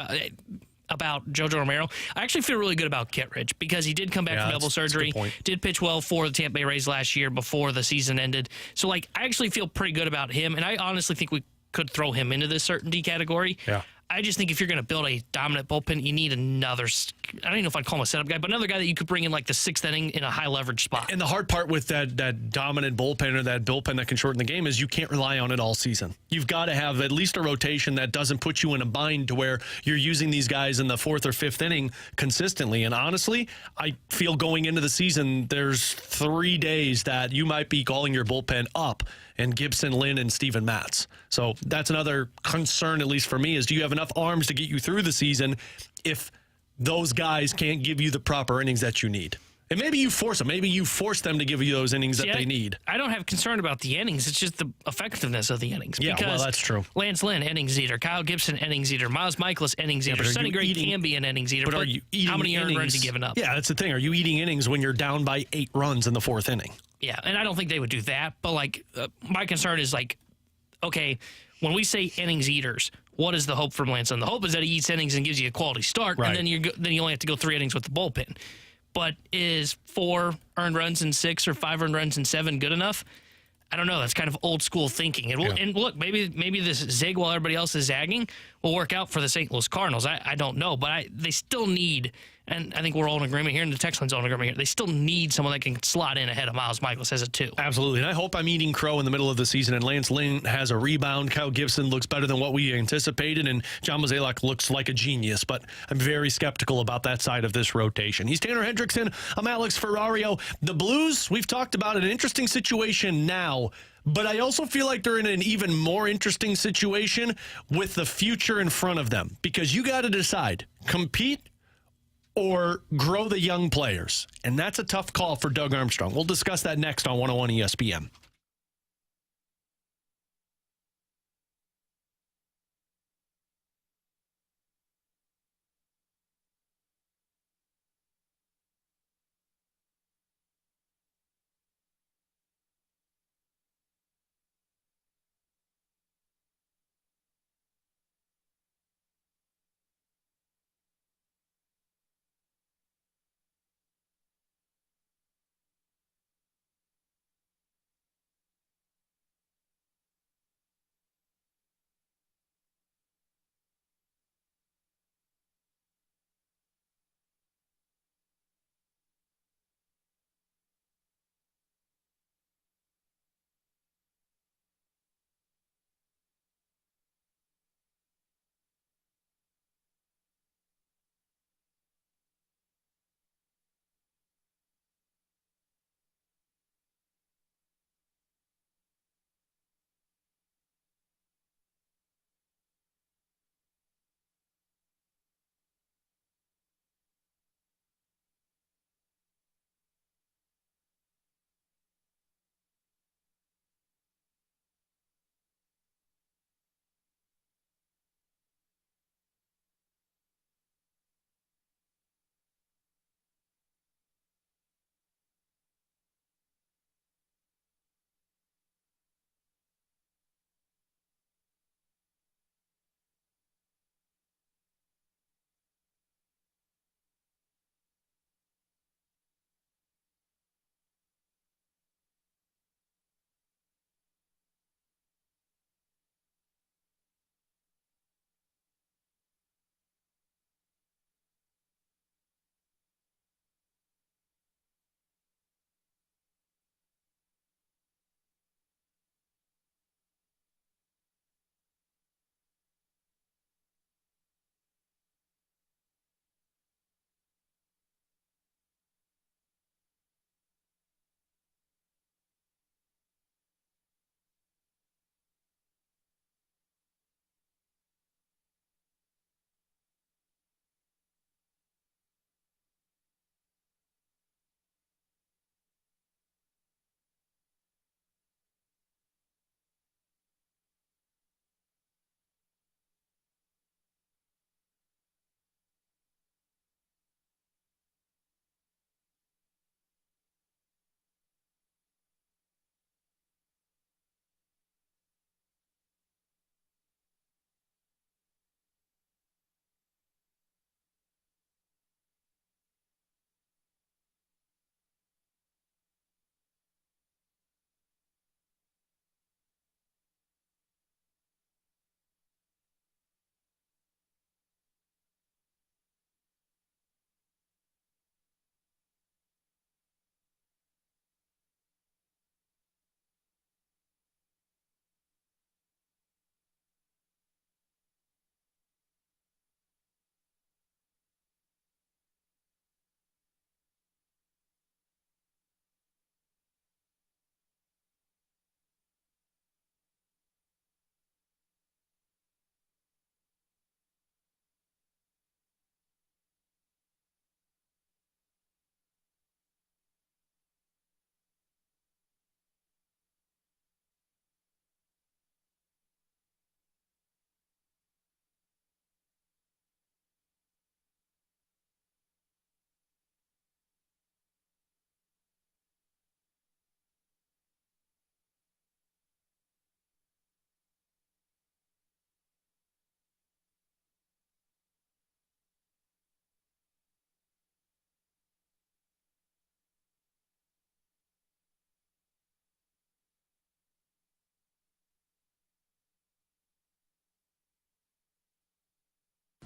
about JoJo Romero. I actually feel really good about Kittredge because he did come back from elbow surgery, did pitch well for the Tampa Bay Rays last year before the season ended. So, like, I actually feel pretty good about him, and I honestly think we could throw him into this certainty category. Yeah. I just think if you're going to build a dominant bullpen, you need another, I don't even know if I'd call him a setup guy, but another guy that you could bring in like the sixth inning in a high leverage spot. And the hard part with that dominant bullpen or that bullpen that can shorten the game is you can't rely on it all season. You've got to have at least a rotation that doesn't put you in a bind to where you're using these guys in the fourth or fifth inning consistently. And honestly, I feel going into the season, there's 3 days that you might be calling your bullpen up, and Gibson, Lynn, and Steven Matz. So that's another concern, at least for me, is do you have enough arms to get you through the season if those guys can't give you the proper innings that you need? And maybe you force them. Maybe you force them to give you those innings that they need. I don't have concern about the innings. It's just the effectiveness of the innings. Yeah, well, that's true. Lance Lynn, innings eater. Kyle Gibson, innings eater. Miles Mikolas, innings eater. Sonny Gray can be an innings eater. But are you eating how many earned runs are you giving up? Yeah, that's the thing. Are you eating innings when you're down by 8 runs in the fourth inning? Yeah, and I don't think they would do that. But, like, my concern is, like, okay, when we say innings eaters, what is the hope from Lance Lynn? The hope is that he eats innings and gives you a quality start, right. And then you only have to go 3 innings with the bullpen. But is 4 earned runs in 6 or 5 earned runs in 7 good enough? I don't know. That's kind of old school thinking. And look, maybe this zig while everybody else is zagging will work out for the St. Louis Cardinals. I don't know, but they still need, and I think we're all in agreement here, and the text line's all in agreement here, they still need someone that can slot in ahead of Miles Mikolas as a 2. Absolutely, and I hope I'm eating crow in the middle of the season, and Lance Lynn has a rebound. Kyle Gibson looks better than what we anticipated, and John Mozeliak looks like a genius, but I'm very skeptical about that side of this rotation. He's Tanner Hendrickson. I'm Alex Ferrario. The Blues, we've talked about an interesting situation now, but I also feel like they're in an even more interesting situation with the future in front of them, because you got to decide, compete or grow the young players. And that's a tough call for Doug Armstrong. We'll discuss that next on 101 ESPN.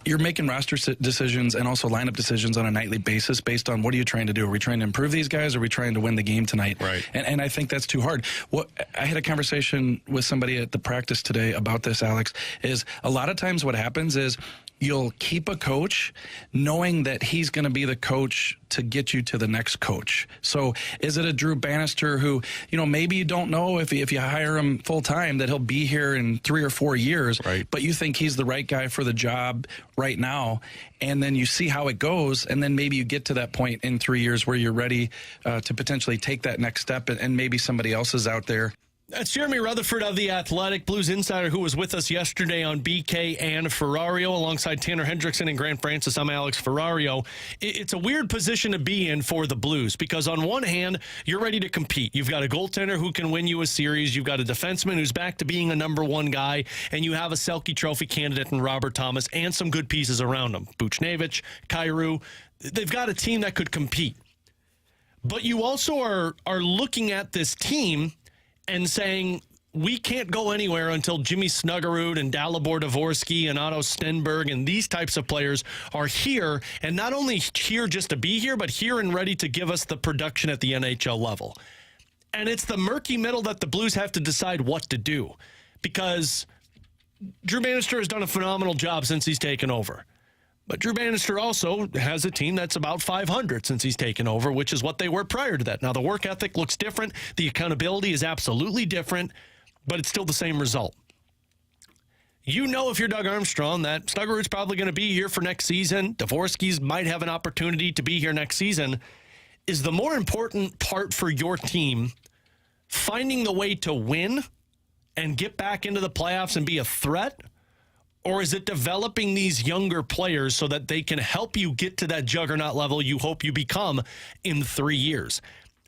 you're making roster decisions and also lineup decisions on a nightly basis based on what are you trying to do? Are we trying to improve these guys? Or are we trying to win the game tonight? Right. And I think that's too hard. I had a conversation with somebody at the practice today about this, Alex, is a lot of times what happens is you'll keep a coach knowing that he's going to be the coach to get you to the next coach. So is it a Drew Bannister who, maybe you don't know if you hire him full time that he'll be here in 3 or 4 years, right, but you think he's the right guy for the job right now, and then you see how it goes, and then maybe you get to that point in 3 years where you're ready to potentially take that next step, and maybe somebody else is out there. That's Jeremy Rutherford of The Athletic, Blues Insider, who was with us yesterday on BK and Ferrario alongside Tanner Hendrickson and Grant Francis. I'm Alex Ferrario. It's a weird position to be in for the Blues because on one hand, you're ready to compete. You've got a goaltender who can win you a series. You've got a defenseman who's back to being a number one guy, and you have a Selke Trophy candidate in Robert Thomas and some good pieces around him. Buchnevich, Kyrou. They've got a team that could compete. But you also are looking at this team and saying, we can't go anywhere until Jimmy Snuggerud and Dalibor Dvorsky and Otto Stenberg and these types of players are here, and not only here just to be here, but here and ready to give us the production at the NHL level. And it's the murky middle that the Blues have to decide what to do, because Drew Bannister has done a phenomenal job since he's taken over. But Drew Bannister also has a team that's about 500 since he's taken over, which is what they were prior to that. Now, the work ethic looks different. The accountability is absolutely different, but it's still the same result. If you're Doug Armstrong, that Snuggerud's probably going to be here for next season. Dvorsky's might have an opportunity to be here next season. Is the more important part for your team finding the way to win and get back into the playoffs and be a threat? Or is it developing these younger players so that they can help you get to that juggernaut level you hope you become in 3 years?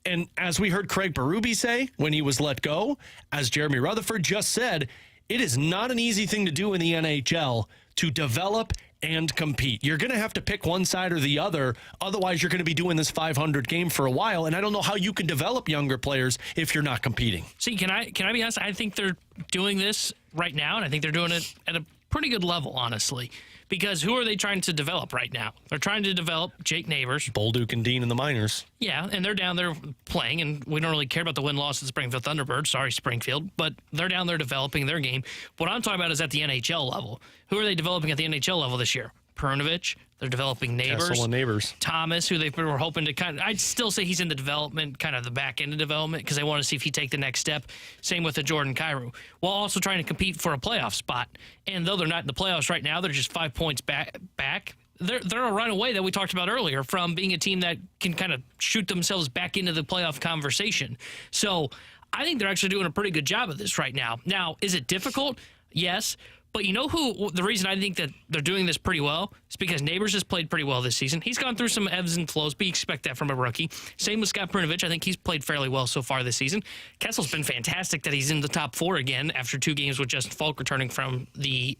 And as we heard Craig Berube say when he was let go, as Jeremy Rutherford just said, it is not an easy thing to do in the NHL to develop and compete. You're going to have to pick one side or the other. Otherwise, you're going to be doing this 500 game for a while. And I don't know how you can develop younger players if you're not competing. See, can I be honest? I think they're doing this right now, and I think they're doing it at a pretty good level, honestly, because who are they trying to develop right now? They're trying to develop Jake Neighbors. Bolduc and Dean in the minors. Yeah, and they're down there playing, and we don't really care about the win-loss of the Springfield Thunderbirds. Sorry, Springfield. But they're down there developing their game. What I'm talking about is at the NHL level. Who are they developing at the NHL level this year? Pernovich. They're developing Neighbors. Kessel and Neighbors. Thomas, who they were hoping to I'd still say he's in the development, kind of the back end of development, because they want to see if he take the next step. Same with the Jordan Kyrou, while also trying to compete for a playoff spot. And though they're not in the playoffs right now, they're just 5 points back. They're a run away that we talked about earlier from being a team that can kind of shoot themselves back into the playoff conversation. So I think they're actually doing a pretty good job of this right now. Now, is it difficult? Yes. But the reason I think that they're doing this pretty well is because Neighbors has played pretty well this season. He's gone through some ebbs and flows, but you expect that from a rookie. Same with Scott Pernovich. I think he's played fairly well so far this season. Kessel's been fantastic that he's in the top 4 again after 2 games with Justin Falk returning from the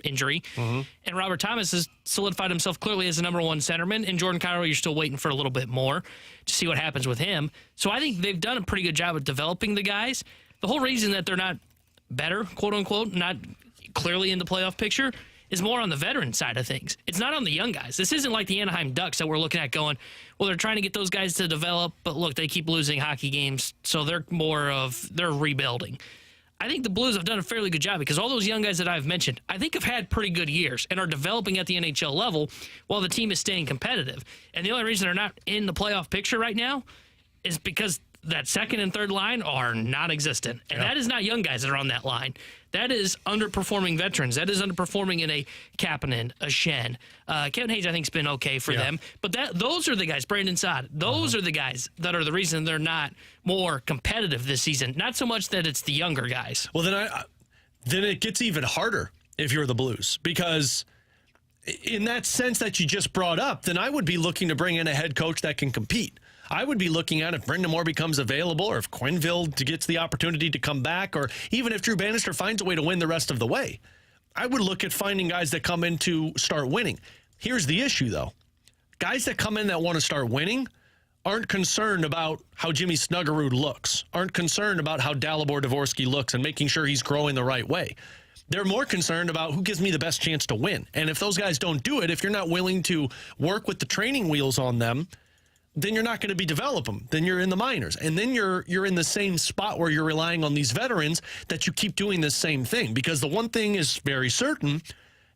injury. Mm-hmm. And Robert Thomas has solidified himself clearly as the number 1 centerman. And Jordan Kyrou, you're still waiting for a little bit more to see what happens with him. So I think they've done a pretty good job of developing the guys. The whole reason that they're not better, quote unquote, not clearly in the playoff picture, is more on the veteran side of things. It's not on the young guys. This isn't like the Anaheim Ducks that we're looking at going, well, they're trying to get those guys to develop, but look, they keep losing hockey games, so they're rebuilding. I think the Blues have done a fairly good job because all those young guys that I've mentioned, I think have had pretty good years and are developing at the NHL level while the team is staying competitive. And the only reason they're not in the playoff picture right now is because that second and third line are non-existent. And that is not young guys that are on that line. That is underperforming veterans. That is underperforming in a Kapanen, a Shen. Kevin Hayes, I think, has been okay for them. But those are the guys, Brandon Saad, those are the guys that are the reason they're not more competitive this season. Not so much that it's the younger guys. Well, then it gets even harder if you're the Blues, because in that sense that you just brought up, then I would be looking to bring in a head coach that can compete. I would be looking at if Brendan Moore becomes available, or if Quenneville gets the opportunity to come back, or even if Drew Bannister finds a way to win the rest of the way. I would look at finding guys that come in to start winning. Here's the issue, though. Guys that come in that want to start winning aren't concerned about how Jimmy Snuggerud looks, aren't concerned about how Dalibor Dvorsky looks and making sure he's growing the right way. They're more concerned about who gives me the best chance to win. And if those guys don't do it, if you're not willing to work with the training wheels on them, then you're not going to be develop them. Then you're in the minors. And then you're in the same spot where you're relying on these veterans that you keep doing the same thing. Because the one thing is very certain,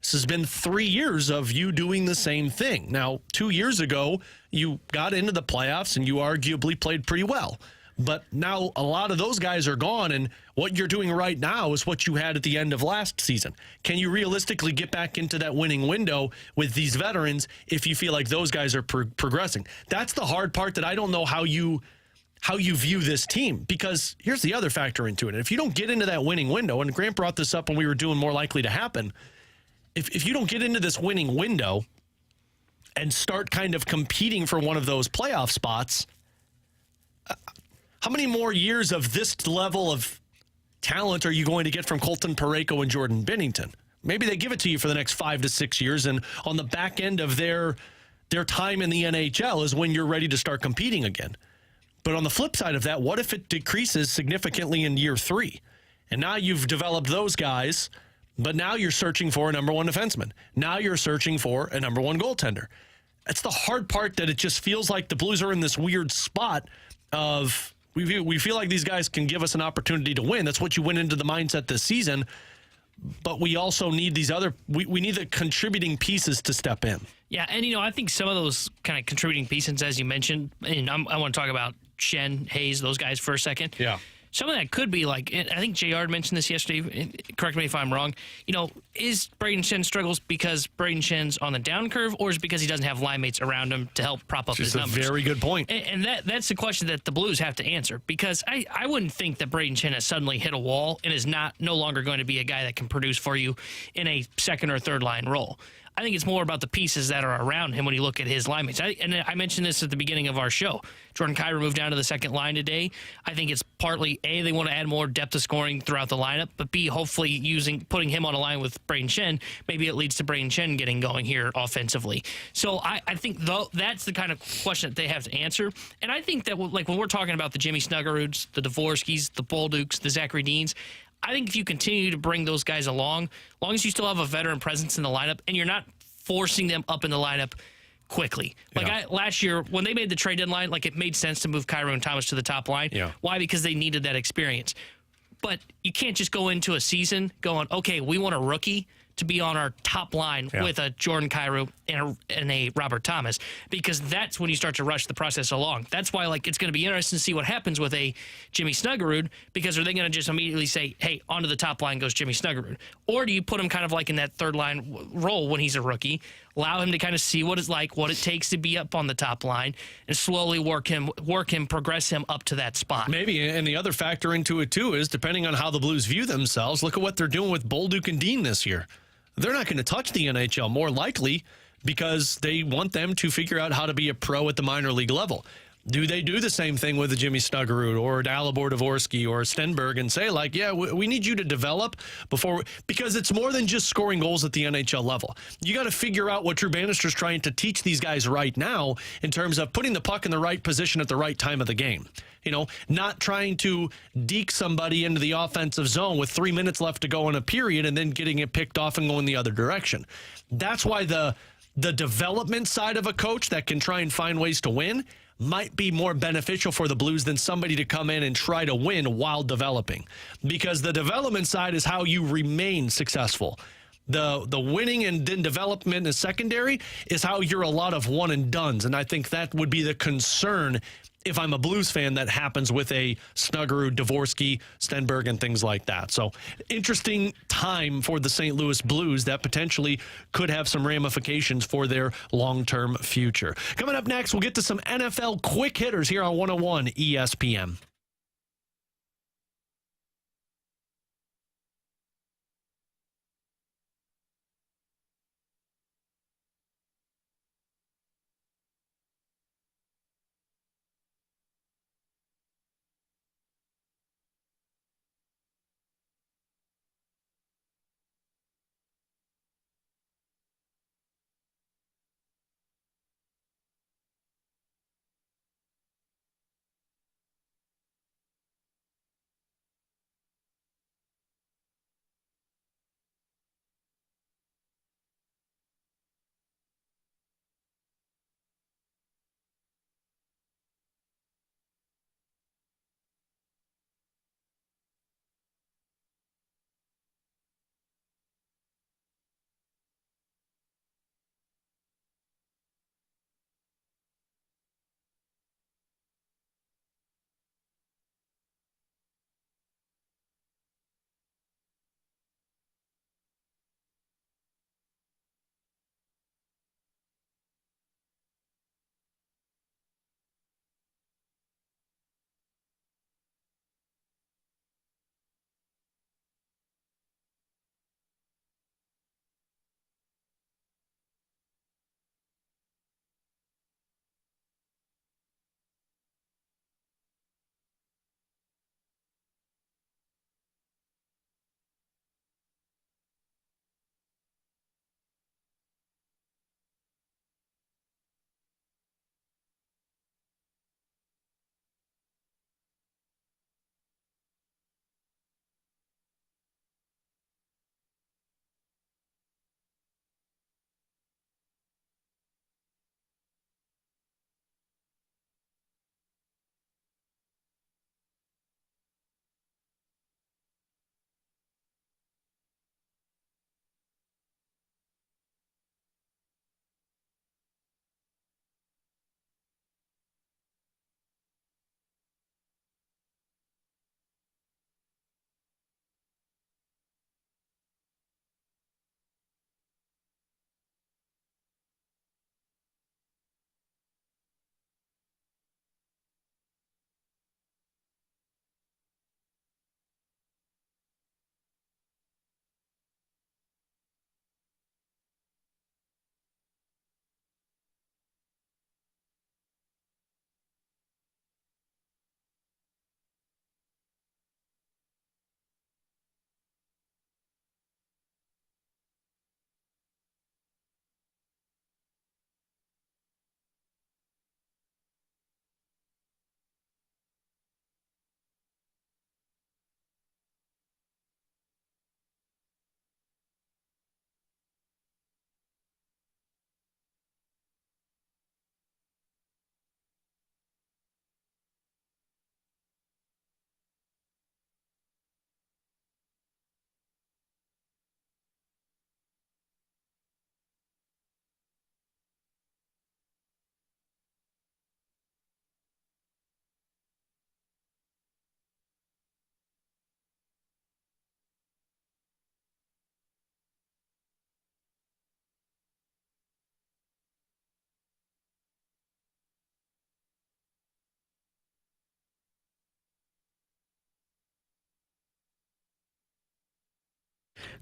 this has been 3 years of you doing the same thing. Now, 2 years ago, you got into the playoffs and you arguably played pretty well. But now a lot of those guys are gone, and what you're doing right now is what you had at the end of last season. Can you realistically get back into that winning window with these veterans if you feel like those guys are progressing? That's the hard part that I don't know how you view this team, because here's the other factor into it. If you don't get into that winning window, and Grant brought this up when we were doing more likely to happen, if you don't get into this winning window and start kind of competing for one of those playoff spots, how many more years of this level of talent are you going to get from Colton Parayko and Jordan Binnington? Maybe they give it to you for the next 5 to 6 years, and on the back end of their time in the NHL is when you're ready to start competing again. But on the flip side of that, what if it decreases significantly in year 3? And now you've developed those guys, but now you're searching for a number one defenseman. Now you're searching for a number one goaltender. That's the hard part, that it just feels like the Blues are in this weird spot of we feel like these guys can give us an opportunity to win. That's what you went into the mindset this season. But we also need these other we need the contributing pieces to step in. Yeah, and I think some of those kind of contributing pieces, as you mentioned, and I want to talk about Shen, Hayes, those guys for a second. Yeah. Some of that could be like, I think JR mentioned this yesterday, correct me if I'm wrong, is Braden Shen struggles because Braden Shen's on the down curve, or is it because he doesn't have line mates around him to help prop up his numbers? That's a very good point. And that's the question that the Blues have to answer, because I wouldn't think that Braden Shen has suddenly hit a wall and is no longer going to be a guy that can produce for you in a second or third line role. I think it's more about the pieces that are around him when you look at his line mates. I mentioned this at the beginning of our show. Jordan Kyrou moved down to the second line today. I think it's partly, A, they want to add more depth of scoring throughout the lineup, but B, hopefully putting him on a line with Braden Shen, maybe it leads to Braden Shen getting going here offensively. So I think that's the kind of question that they have to answer. And I think that when we're talking about the Jimmy Snuggeruds, the Dvorskys, the Boldukes, the Zachary Deans, I think if you continue to bring those guys along, as long as you still have a veteran presence in the lineup and you're not forcing them up in the lineup quickly. Last year, when they made the trade deadline, it made sense to move Kyrou and Thomas to the top line. Yeah. Why? Because they needed that experience. But you can't just go into a season going, okay, we want a rookie to be on our top line with a Jordan Kyrou and a Robert Thomas, because that's when you start to rush the process along. That's why it's going to be interesting to see what happens with a Jimmy Snuggerud, because are they going to just immediately say, hey, onto the top line goes Jimmy Snuggerud? Or do you put him kind of in that third line role when he's a rookie, allow him to kind of see what it's like, what it takes to be up on the top line, and slowly work him, progress him up to that spot? Maybe, and the other factor into it too is, depending on how the Blues view themselves, look at what they're doing with Bolduc and Dean this year. They're not going to touch the NHL, more likely, because they want them to figure out how to be a pro at the minor league level. Do they do the same thing with a Jimmy Snuggerud or Dalibor Dvorsky or Stenberg and say, we need you to develop because it's more than just scoring goals at the NHL level. You got to figure out what Drew Bannister's trying to teach these guys right now in terms of putting the puck in the right position at the right time of the game. Not trying to deke somebody into the offensive zone with 3 minutes left to go in a period and then getting it picked off and going the other direction. That's why the development side of a coach that can try and find ways to win might be more beneficial for the Blues than somebody to come in and try to win while developing. Because the development side is how you remain successful. The winning and then development is secondary is how you're a lot of one and dones. And I think that would be the concern if I'm a Blues fan that happens with a Snuggerud, Dvorsky, Stenberg, and things like that. So interesting time for the St. Louis Blues that potentially could have some ramifications for their long-term future. Coming up next, we'll get to some NFL quick hitters here on 101 ESPN.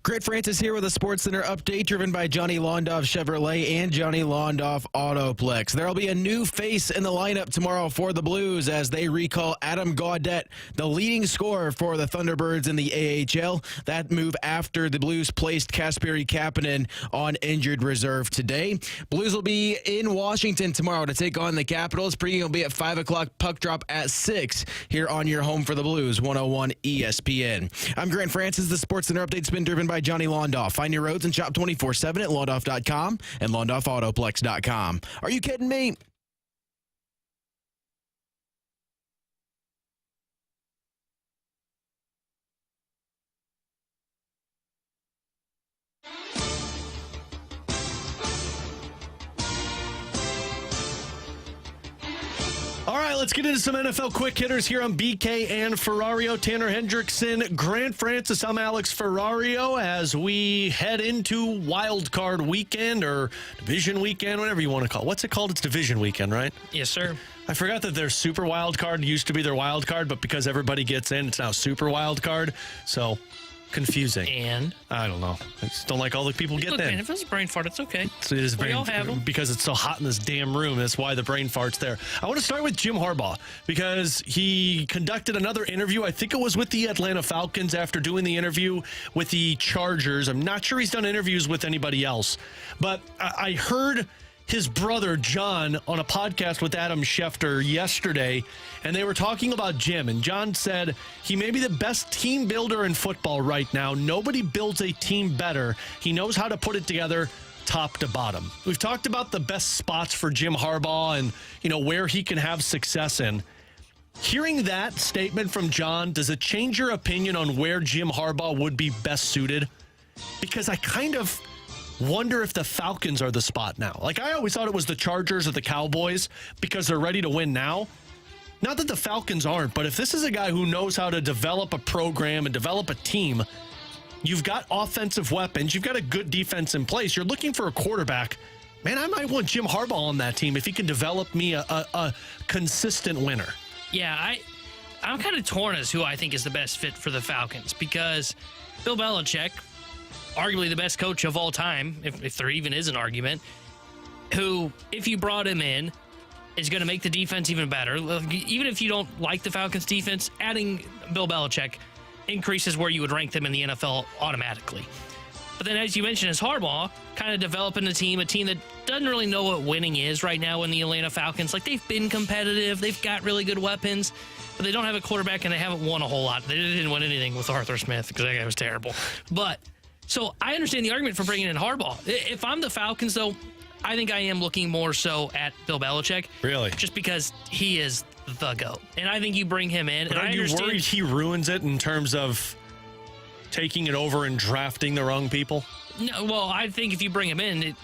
Grant Francis here with a SportsCenter update driven by Johnny Londoff Chevrolet and Johnny Londoff Autoplex. There will be a new face in the lineup tomorrow for the Blues as they recall Adam Gaudette, the leading scorer for the Thunderbirds in the AHL. That move after the Blues placed Kasperi Kapanen on injured reserve today. Blues will be in Washington tomorrow to take on the Capitals. Pregame will be at 5 o'clock, puck drop at 6 here on your home for the Blues, 101 ESPN. I'm Grant Francis. The SportsCenter update's been driven by Johnny Londoff. Find your roads and shop 24/7 at londoff.com and londoffautoplex.com. Are you kidding me? All right, let's get into some NFL quick hitters here on BK and Ferrario. Tanner Hendrickson, Grant Francis, I'm Alex Ferrario as we head into Wild Card Weekend or Division Weekend, whatever you want to call it. What's it called? It's Division Weekend, right? Yes, sir. I forgot that their Super Wild Card used to be their Wild Card, but because everybody gets in, it's now Super Wild Card. So confusing. And I don't know. I just don't like all the people getting in. Man, if it's a brain fart, it's okay. So it is We all have them. because it's so hot in this damn room. That's why the brain fart's there. I want to start with Jim Harbaugh because he conducted another interview. I think it was with the Atlanta Falcons after doing the interview with the Chargers. I'm not sure he's done interviews with anybody else, but I heard his brother John on a podcast with Adam Schefter yesterday, and they were talking about Jim, and John said he may be the best team builder in football right now. Nobody builds a team better. He knows how to put it together top to bottom. We've talked about the best spots for Jim Harbaugh and, where he can have success in. Hearing that statement from John, does it change your opinion on where Jim Harbaugh would be best suited? Because I kind of wonder if the Falcons are the spot now. Like, I always thought it was the Chargers or the Cowboys because they're ready to win now. Not that the Falcons aren't, but if this is a guy who knows how to develop a program and develop a team, you've got offensive weapons, you've got a good defense in place, you're looking for a quarterback. Man, I might want Jim Harbaugh on that team if he can develop me a consistent winner. Yeah, I'm kind of torn as who I think is the best fit for the Falcons because Bill Belichick, arguably the best coach of all time, if there even is an argument, who, if you brought him in, is going to make the defense even better. Even if you don't like the Falcons' defense, adding Bill Belichick increases where you would rank them in the NFL automatically. But then, as you mentioned, as Harbaugh, kind of developing a team that doesn't really know what winning is right now in the Atlanta Falcons. Like, they've been competitive, they've got really good weapons, but they don't have a quarterback and they haven't won a whole lot. They didn't win anything with Arthur Smith because that guy was terrible. So I understand the argument for bringing in Harbaugh. If I'm the Falcons, though, I think I am looking more so at Bill Belichick. Really? Just because he is the GOAT. And I think you bring him in. But and are you understand, worried he ruins it in terms of taking it over and drafting the wrong people? No, well, I think if you bring him in,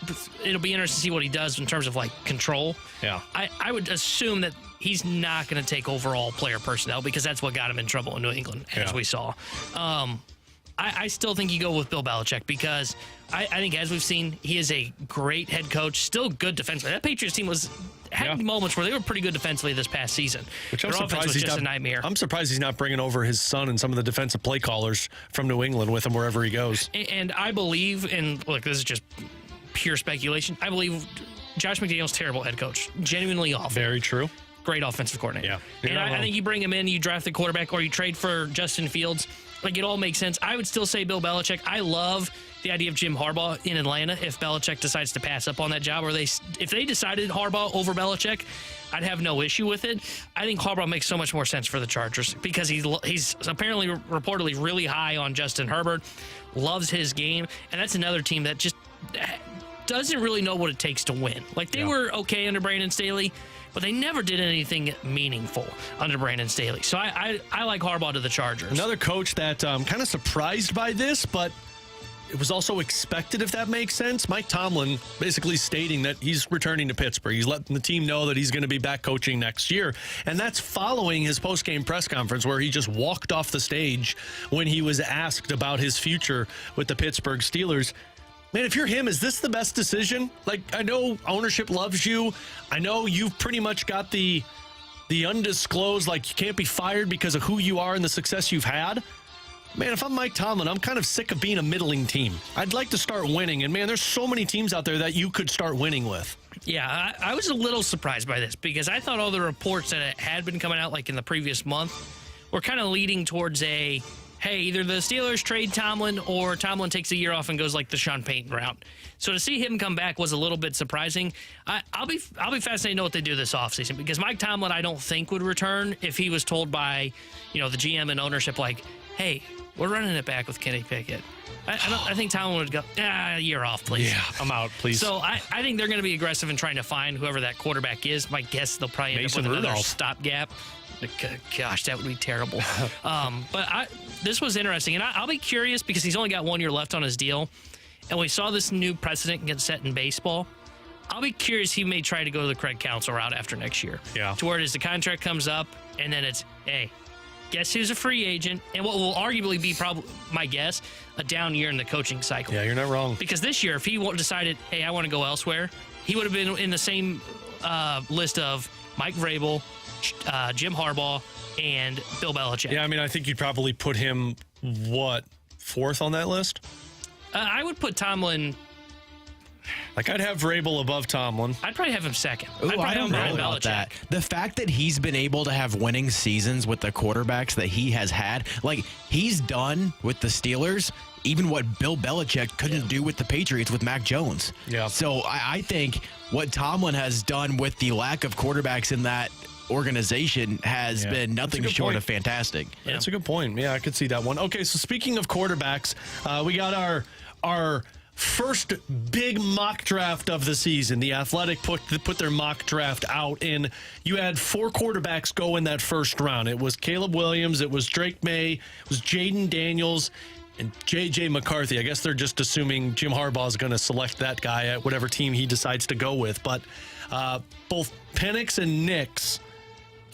it'll be interesting to see what he does in terms of, control. Yeah. I would assume that he's not going to take overall player personnel because that's what got him in trouble in New England, as we saw. I still think you go with Bill Belichick because I think, as we've seen, he is a great head coach, still good defensively. That Patriots team had moments where they were pretty good defensively this past season. Which Their offense was just a nightmare. I'm surprised he's not bringing over his son and some of the defensive play callers from New England with him wherever he goes. And I believe, and look, this is just pure speculation, I believe Josh McDaniels, terrible head coach, genuinely awful. Very true. Great offensive coordinator. Yeah. And I think you bring him in, you draft the quarterback, or you trade for Justin Fields. It all makes sense. I would still say Bill Belichick. I love the idea of Jim Harbaugh in Atlanta if Belichick decides to pass up on that job, or if they decided Harbaugh over Belichick, I'd have no issue with it. I think Harbaugh makes so much more sense for the Chargers because he's apparently reportedly really high on Justin Herbert, loves his game, and that's another team that just doesn't really know what it takes to win. They were okay under Brandon Staley, but they never did anything meaningful under Brandon Staley. So I like Harbaugh to the Chargers. Another coach that kind of surprised by this, but it was also expected, if that makes sense. Mike Tomlin basically stating that he's returning to Pittsburgh. He's letting the team know that he's going to be back coaching next year. And that's following his post-game press conference where he just walked off the stage when he was asked about his future with the Pittsburgh Steelers. Man, if you're him, is this the best decision? I know ownership loves you. I know you've pretty much got the undisclosed, you can't be fired because of who you are and the success you've had. Man, if I'm Mike Tomlin, I'm kind of sick of being a middling team. I'd like to start winning. And, man, there's so many teams out there that you could start winning with. Yeah, I was a little surprised by this because I thought all the reports that had been coming out, like in the previous month, were kind of leading towards hey, either the Steelers trade Tomlin or Tomlin takes a year off and goes like the Sean Payton route. So to see him come back was a little bit surprising. I'll be fascinated to know what they do this offseason because Mike Tomlin I don't think would return if he was told by, the GM and ownership like, hey, we're running it back with Kenny Pickett. I think Tomlin would go, a year off, please. Yeah, I'm out, please. So I think they're going to be aggressive in trying to find whoever that quarterback is. My guess they'll probably end up with another stopgap. Gosh, that would be terrible. But this was interesting, and I'll be curious because he's only got 1 year left on his deal, and we saw this new precedent get set in baseball. I'll be curious. He may try to go the Craig Counsell route after next year. Yeah. To where it is the contract comes up, and then it's, hey, guess who's a free agent, and what will arguably be probably, my guess, a down year in the coaching cycle. Yeah, you're not wrong. Because this year, if he decided, hey, I want to go elsewhere, he would have been in the same list of Mike Vrabel, Jim Harbaugh, and Bill Belichick. Yeah, I mean, I think you'd probably put him, fourth on that list? I would put Tomlin. Like, I'd have Vrabel above Tomlin. I'd probably have him second. Ooh, I'd probably I don't have know him about Belichick. that. The fact that he's been able to have winning seasons with the quarterbacks that he has had, like, he's done with the Steelers even what Bill Belichick couldn't do with the Patriots with Mac Jones. Yeah. So I think what Tomlin has done with the lack of quarterbacks in that organization has been nothing short of fantastic. Yeah. That's a good point. Yeah, I could see that one. Okay, so speaking of quarterbacks, we got our first big mock draft of the season. The Athletic put their mock draft out, and you had 4 quarterbacks go in that first round. It was Caleb Williams, it was Drake May, it was Jaden Daniels, and J.J. McCarthy. I guess they're just assuming Jim Harbaugh is going to select that guy at whatever team he decides to go with. But both Penix and Nix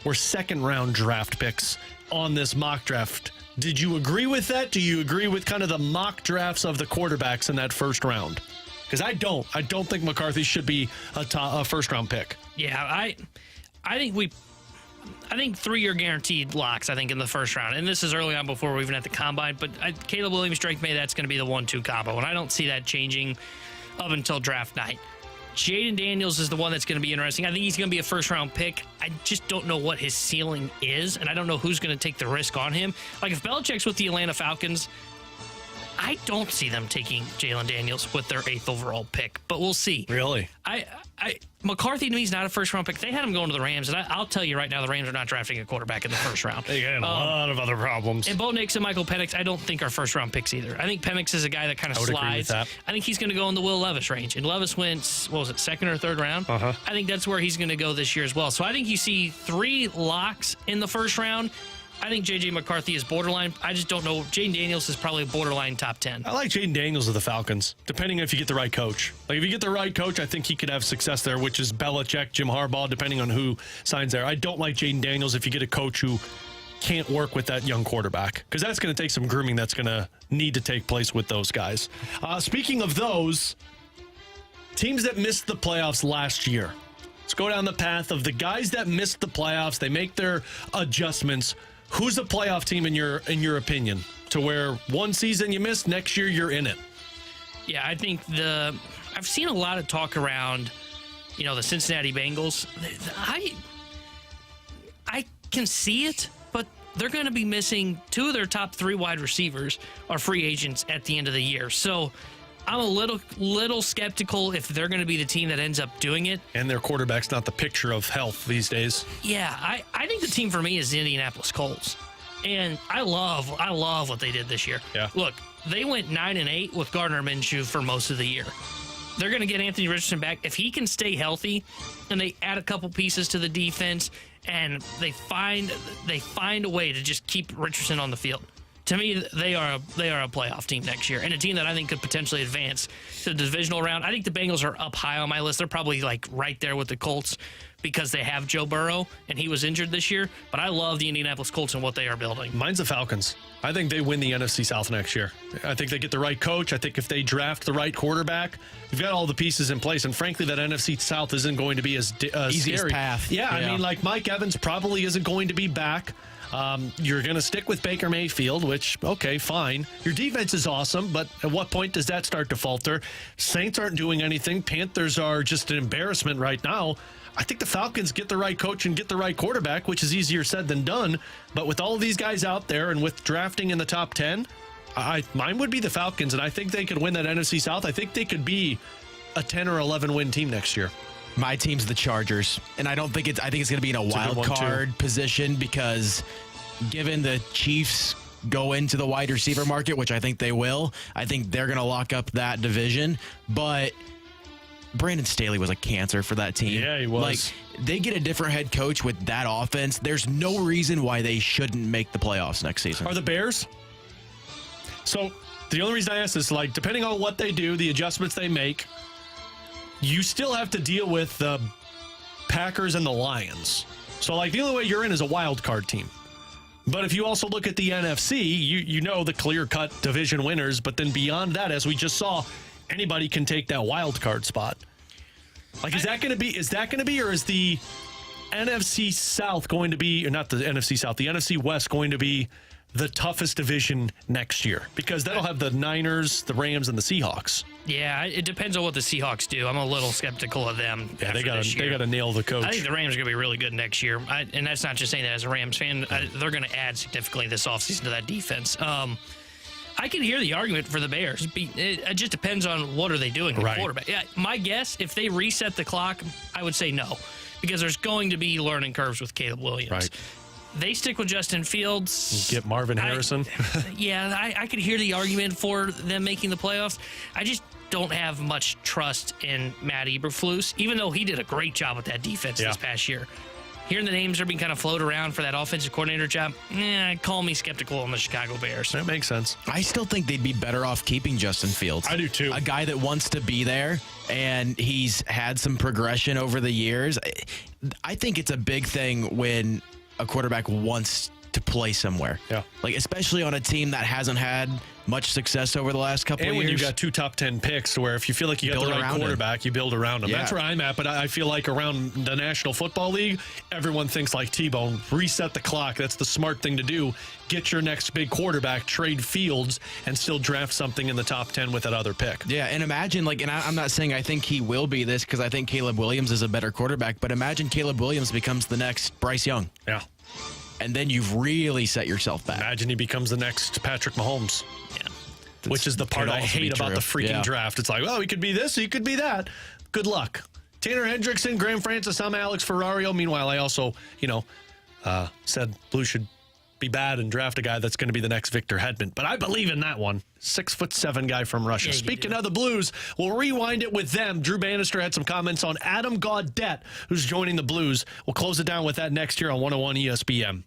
were second-round draft picks on this mock draft. Did you agree with that? Do you agree with kind of the mock drafts of the quarterbacks in that first round? Because I don't. I don't think McCarthy should be a first-round pick. Yeah, I think 3-year guaranteed locks, I think, in the first round. And this is early on before we're even at the combine. But Caleb Williams, Drake May, that's going to be the 1-2 combo. And I don't see that changing up until draft night. Jaden Daniels is the one that's going to be interesting. I think he's going to be a first-round pick. I just don't know what his ceiling is, and I don't know who's going to take the risk on him. Like, if Belichick's with the Atlanta Falcons, I don't see them taking Jalen Daniels with their 8th overall pick, but we'll see. Really? McCarthy, to me, is not a first-round pick. They had him going to the Rams, and I'll tell you right now, the Rams are not drafting a quarterback in the first round. They got a lot of other problems. And Bo Nix and Michael Penix, I don't think are first-round picks either. I think Penix is a guy that kind of slides. I think he's going to go in the Will Levis range. And Levis went, second or third round? I think that's where he's going to go this year as well. So I think you see 3 locks in the first round. I think J.J. McCarthy is borderline. I just don't know. Jaden Daniels is probably borderline top 10. I like Jaden Daniels of the Falcons, depending if you get the right coach. Like, if you get the right coach, I think he could have success there, which is Belichick, Jim Harbaugh, depending on who signs there. I don't like Jaden Daniels if you get a coach who can't work with that young quarterback, because that's going to take some grooming that's going to need to take place with those guys. Speaking of those, teams that missed the playoffs last year. Let's go down the path of the guys that missed the playoffs. They make their adjustments. Who's a playoff team in your opinion, to where one season you missed, next year you're in it? Yeah, I think I've seen a lot of talk around, the Cincinnati Bengals. I can see it, but they're going to be missing 2 of their top 3 wide receivers are free agents at the end of the year. So I'm a little skeptical if they're going to be the team that ends up doing it. And their quarterback's not the picture of health these days. Yeah, I think the team for me is the Indianapolis Colts. And I love what they did this year. Yeah. Look, they went 9-8 with Gardner Minshew for most of the year. They're going to get Anthony Richardson back. If he can stay healthy and they add a couple pieces to the defense and they find a way to just keep Richardson on the field, to me, they are a playoff team next year, and a team that I think could potentially advance to the divisional round. I think the Bengals are up high on my list. They're probably like right there with the Colts because they have Joe Burrow, and he was injured this year. But I love the Indianapolis Colts and what they are building. Mine's the Falcons. I think they win the NFC South next year. I think they get the right coach. I think if they draft the right quarterback, we've got all the pieces in place. And frankly, that NFC South isn't going to be as easiest scary. Path. Yeah, I mean, like Mike Evans probably isn't going to be back. You're going to stick with Baker Mayfield, which, okay, fine. Your defense is awesome, but at what point does that start to falter? Saints aren't doing anything. Panthers are just an embarrassment right now. I think the Falcons get the right coach and get the right quarterback, which is easier said than done. But with all of these guys out there and with drafting in the top 10, mine would be the Falcons, and I think they could win that NFC South. I think they could be a 10 or 11 win team next year. My team's the Chargers, and I think it's going to be in a wild card position because given the Chiefs go into the wide receiver market, which I think they will, I think they're going to lock up that division. But Brandon Staley was a cancer for that team. Yeah, he was. Like, they get a different head coach with that offense. There's no reason why they shouldn't make the playoffs next season. Are the Bears? So the only reason I ask this, like, depending on what they do, the adjustments they make, you still have to deal with the Packers and the Lions. So, like, the only way you're in is a wild card team. But if you also look at the NFC, you know the clear-cut division winners. But then beyond that, as we just saw, anybody can take that wild card spot. Like, is that going to be, or is the NFC South going to be, or not the NFC South, the NFC West going to be the toughest division next year? Because that'll have the Niners, the Rams, and the Seahawks. Yeah, it depends on what the Seahawks do. I'm a little skeptical of them. Yeah, they got to nail the coach. I think the Rams are going to be really good next year. And that's not just saying that as a Rams fan. They're going to add significantly this offseason to that defense. I can hear the argument for the Bears. It just depends on what are they doing with quarterback. Yeah, my guess, if they reset the clock, I would say no. Because there's going to be learning curves with Caleb Williams. Right. They stick with Justin Fields. Get Marvin Harrison. I could hear the argument for them making the playoffs. I just don't have much trust in Matt Eberflus, even though he did a great job with that defense this past year. Hearing the names are being kind of floated around for that offensive coordinator job, call me skeptical on the Chicago Bears. That makes sense. I still think they'd be better off keeping Justin Fields. I do too. A guy that wants to be there, and he's had some progression over the years. I think it's a big thing when a quarterback wants to play somewhere. Yeah. Like, especially on a team that hasn't had much success over the last couple of years. And when you've got two top 10 picks, where if you feel like you got the right quarterback, you build around him. Yeah. That's where I'm at, but I feel like around the National Football League, everyone thinks like T-Bone, reset the clock. That's the smart thing to do. Get your next big quarterback, trade Fields, and still draft something in the top 10 with that other pick. Yeah, and imagine, like, and I'm not saying I think he will be this because I think Caleb Williams is a better quarterback, but imagine Caleb Williams becomes the next Bryce Young. Yeah. And then you've really set yourself back. Imagine he becomes the next Patrick Mahomes. Yeah. Which is the part I hate about the freaking draft. It's like, well, he could be this, he could be that. Good luck. Tanner Hendrickson, Graham Francis, I'm Alex Ferrario. Meanwhile, I also, said Blue should be bad and draft a guy that's going to be the next Victor Hedman. But I believe in that one. 6'7" guy from Russia. Speaking of the Blues, we'll rewind it with them. Drew Bannister had some comments on Adam Gaudette, who's joining the Blues. We'll close it down with that next year on 101 ESPN.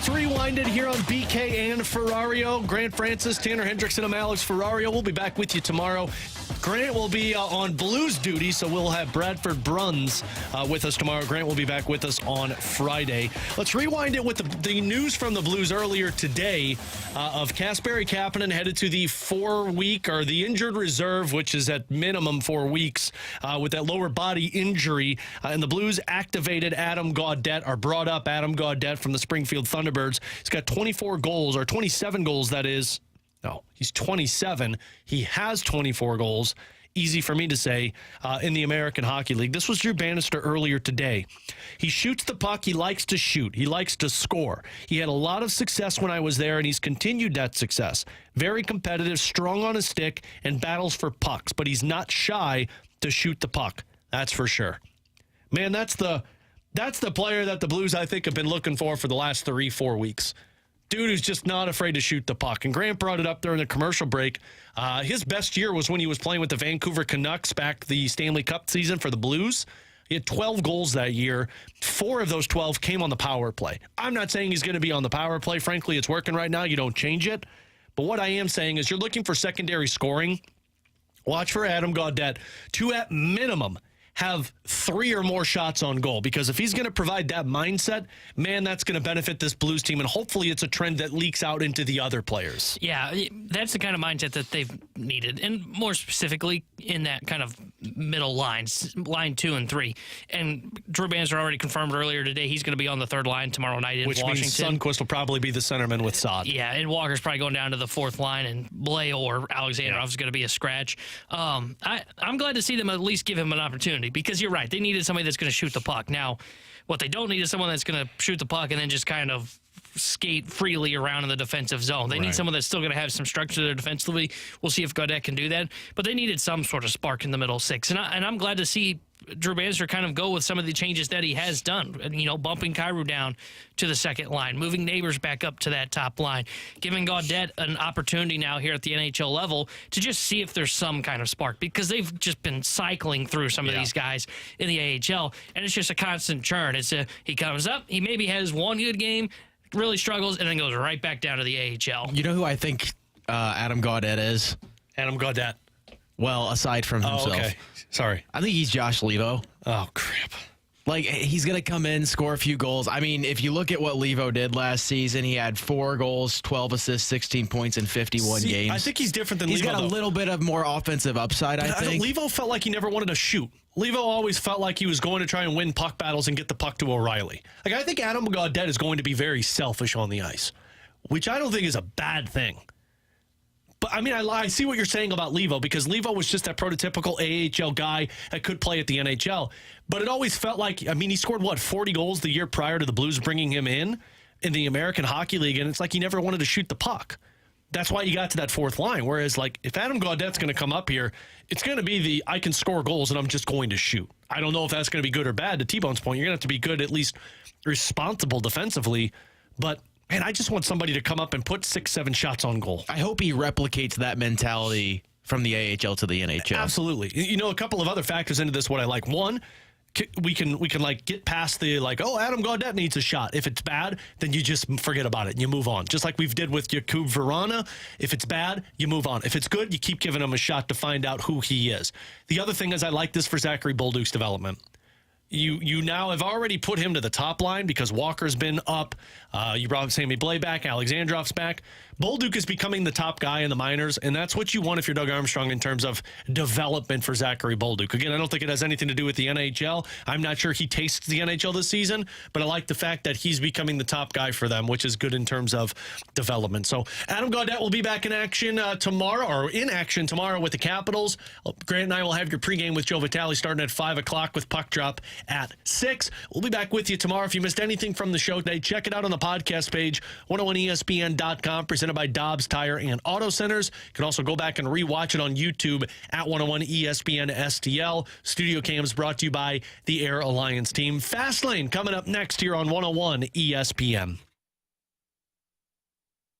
Let's rewind it here on BK and Ferrario. Grant Francis, Tanner Hendrickson, I'm Alex Ferrario. We'll be back with you tomorrow. Grant will be on Blues duty, so we'll have Bradford Bruns with us tomorrow. Grant will be back with us on Friday. Let's rewind it with the news from the Blues earlier today of Kasperi Kapanen headed to the 4-week or the injured reserve, which is at minimum 4 weeks with that lower body injury. And the Blues activated Adam Gaudette, or brought up Adam Gaudette from the Springfield Thunderbirds. He's got 24 goals, or 27 goals, that is. No, he's 27. He has 24 goals. Easy for me to say in the American Hockey League. This was Drew Bannister earlier today. He shoots the puck. He likes to shoot. He likes to score. He had a lot of success when I was there, and he's continued that success. Very competitive, strong on his stick, and battles for pucks. But he's not shy to shoot the puck. That's for sure. Man, that's the player that the Blues, I think, have been looking for the last 3-4 weeks. Dude who's just not afraid to shoot the puck. And Grant brought it up during the commercial break. His best year was when he was playing with the Vancouver Canucks back the Stanley Cup season for the Blues. He had 12 goals that year. 4 of those 12 came on the power play. I'm not saying he's going to be on the power play. Frankly, it's working right now. You don't change it. But what I am saying is you're looking for secondary scoring. Watch for Adam Gaudette to, at minimum, have 3 or more shots on goal, because if he's going to provide that mindset, man, that's going to benefit this Blues team, and hopefully it's a trend that leaks out into the other players. Yeah, that's the kind of mindset that they've needed, and more specifically in that kind of middle lines, line 2 and 3. And Drew Bannister already confirmed earlier today he's going to be on the third line tomorrow night in Washington. Which means Sundqvist will probably be the centerman with Saad. Yeah, and Walker's probably going down to the 4th line, and Blais or Alexandrov is going to be a scratch. I'm glad to see them at least give him an opportunity, because you're right. They needed somebody that's going to shoot the puck. Now, what they don't need is someone that's going to shoot the puck and then just kind of skate freely around in the defensive zone. They need someone that's still going to have some structure there defensively. We'll see if Gaudette can do that. But they needed some sort of spark in the middle 6. And I'm glad to see Drew Bannister kind of go with some of the changes that he has done. You know, bumping Kyrou down to the second line, moving Neighbors back up to that top line, giving Gaudette an opportunity now here at the NHL level to just see if there's some kind of spark, because they've just been cycling through some of these guys in the AHL, and it's just a constant churn. He comes up, he maybe has one good game, really struggles, and then goes right back down to the AHL. You know who I think Adam Gaudette is? Adam Gaudette. Well, aside from himself. Okay. Sorry. I think he's Josh Levo. Oh, crap. Like, he's going to come in, score a few goals. I mean, if you look at what Levo did last season, he had 4 goals, 12 assists, 16 points in 51 games. I think he's different than Levo. He's got a little bit of more offensive upside, I think. Levo felt like he never wanted to shoot. Levo always felt like he was going to try and win puck battles and get the puck to O'Reilly. Like, I think Adam Gaudette is going to be very selfish on the ice, which I don't think is a bad thing. But, I mean, I see what you're saying about Levo, because Levo was just that prototypical AHL guy that could play at the NHL. But it always felt like, I mean, he scored, 40 goals the year prior to the Blues bringing him in the American Hockey League, and it's like he never wanted to shoot the puck. That's why you got to that 4th line. Whereas, like, if Adam Gaudette's going to come up here, it's going to be I can score goals and I'm just going to shoot. I don't know if that's going to be good or bad. To T-Bone's point, you're going to have to be good, at least responsible defensively. But, man, I just want somebody to come up and put 6-7 shots on goal. I hope he replicates that mentality from the AHL to the NHL. Absolutely. You know, a couple of other factors into this, what I like. One, we can like get past the Adam Gaudette needs a shot. If it's bad, then you just forget about it and you move on. Just like we've did with Jakub Vrana. If it's bad, you move on. If it's good, you keep giving him a shot to find out who he is. The other thing is, I like this for Zachary Bolduc's development. You now have already put him to the top line because Walker's been up. You brought Sammy Blais back. Alexandrov's back. Bolduc is becoming the top guy in the minors, and that's what you want if you're Doug Armstrong in terms of development for Zachary Bolduc. Again, I don't think it has anything to do with the NHL. I'm not sure he tastes the NHL this season, but I like the fact that he's becoming the top guy for them, which is good in terms of development. So Adam Gaudette will be back in action tomorrow with the Capitals. Grant and I will have your pregame with Joe Vitale starting at 5 o'clock with puck drop at 6. We'll be back with you tomorrow. If you missed anything from the show today, check it out on the podcast page, 101ESPN.com, presented by Dobbs Tire and Auto Centers. You can also go back and rewatch it on YouTube at 101 ESPN STL. Studio Cams brought to you by the Air Alliance team. Fastlane coming up next here on 101 ESPN.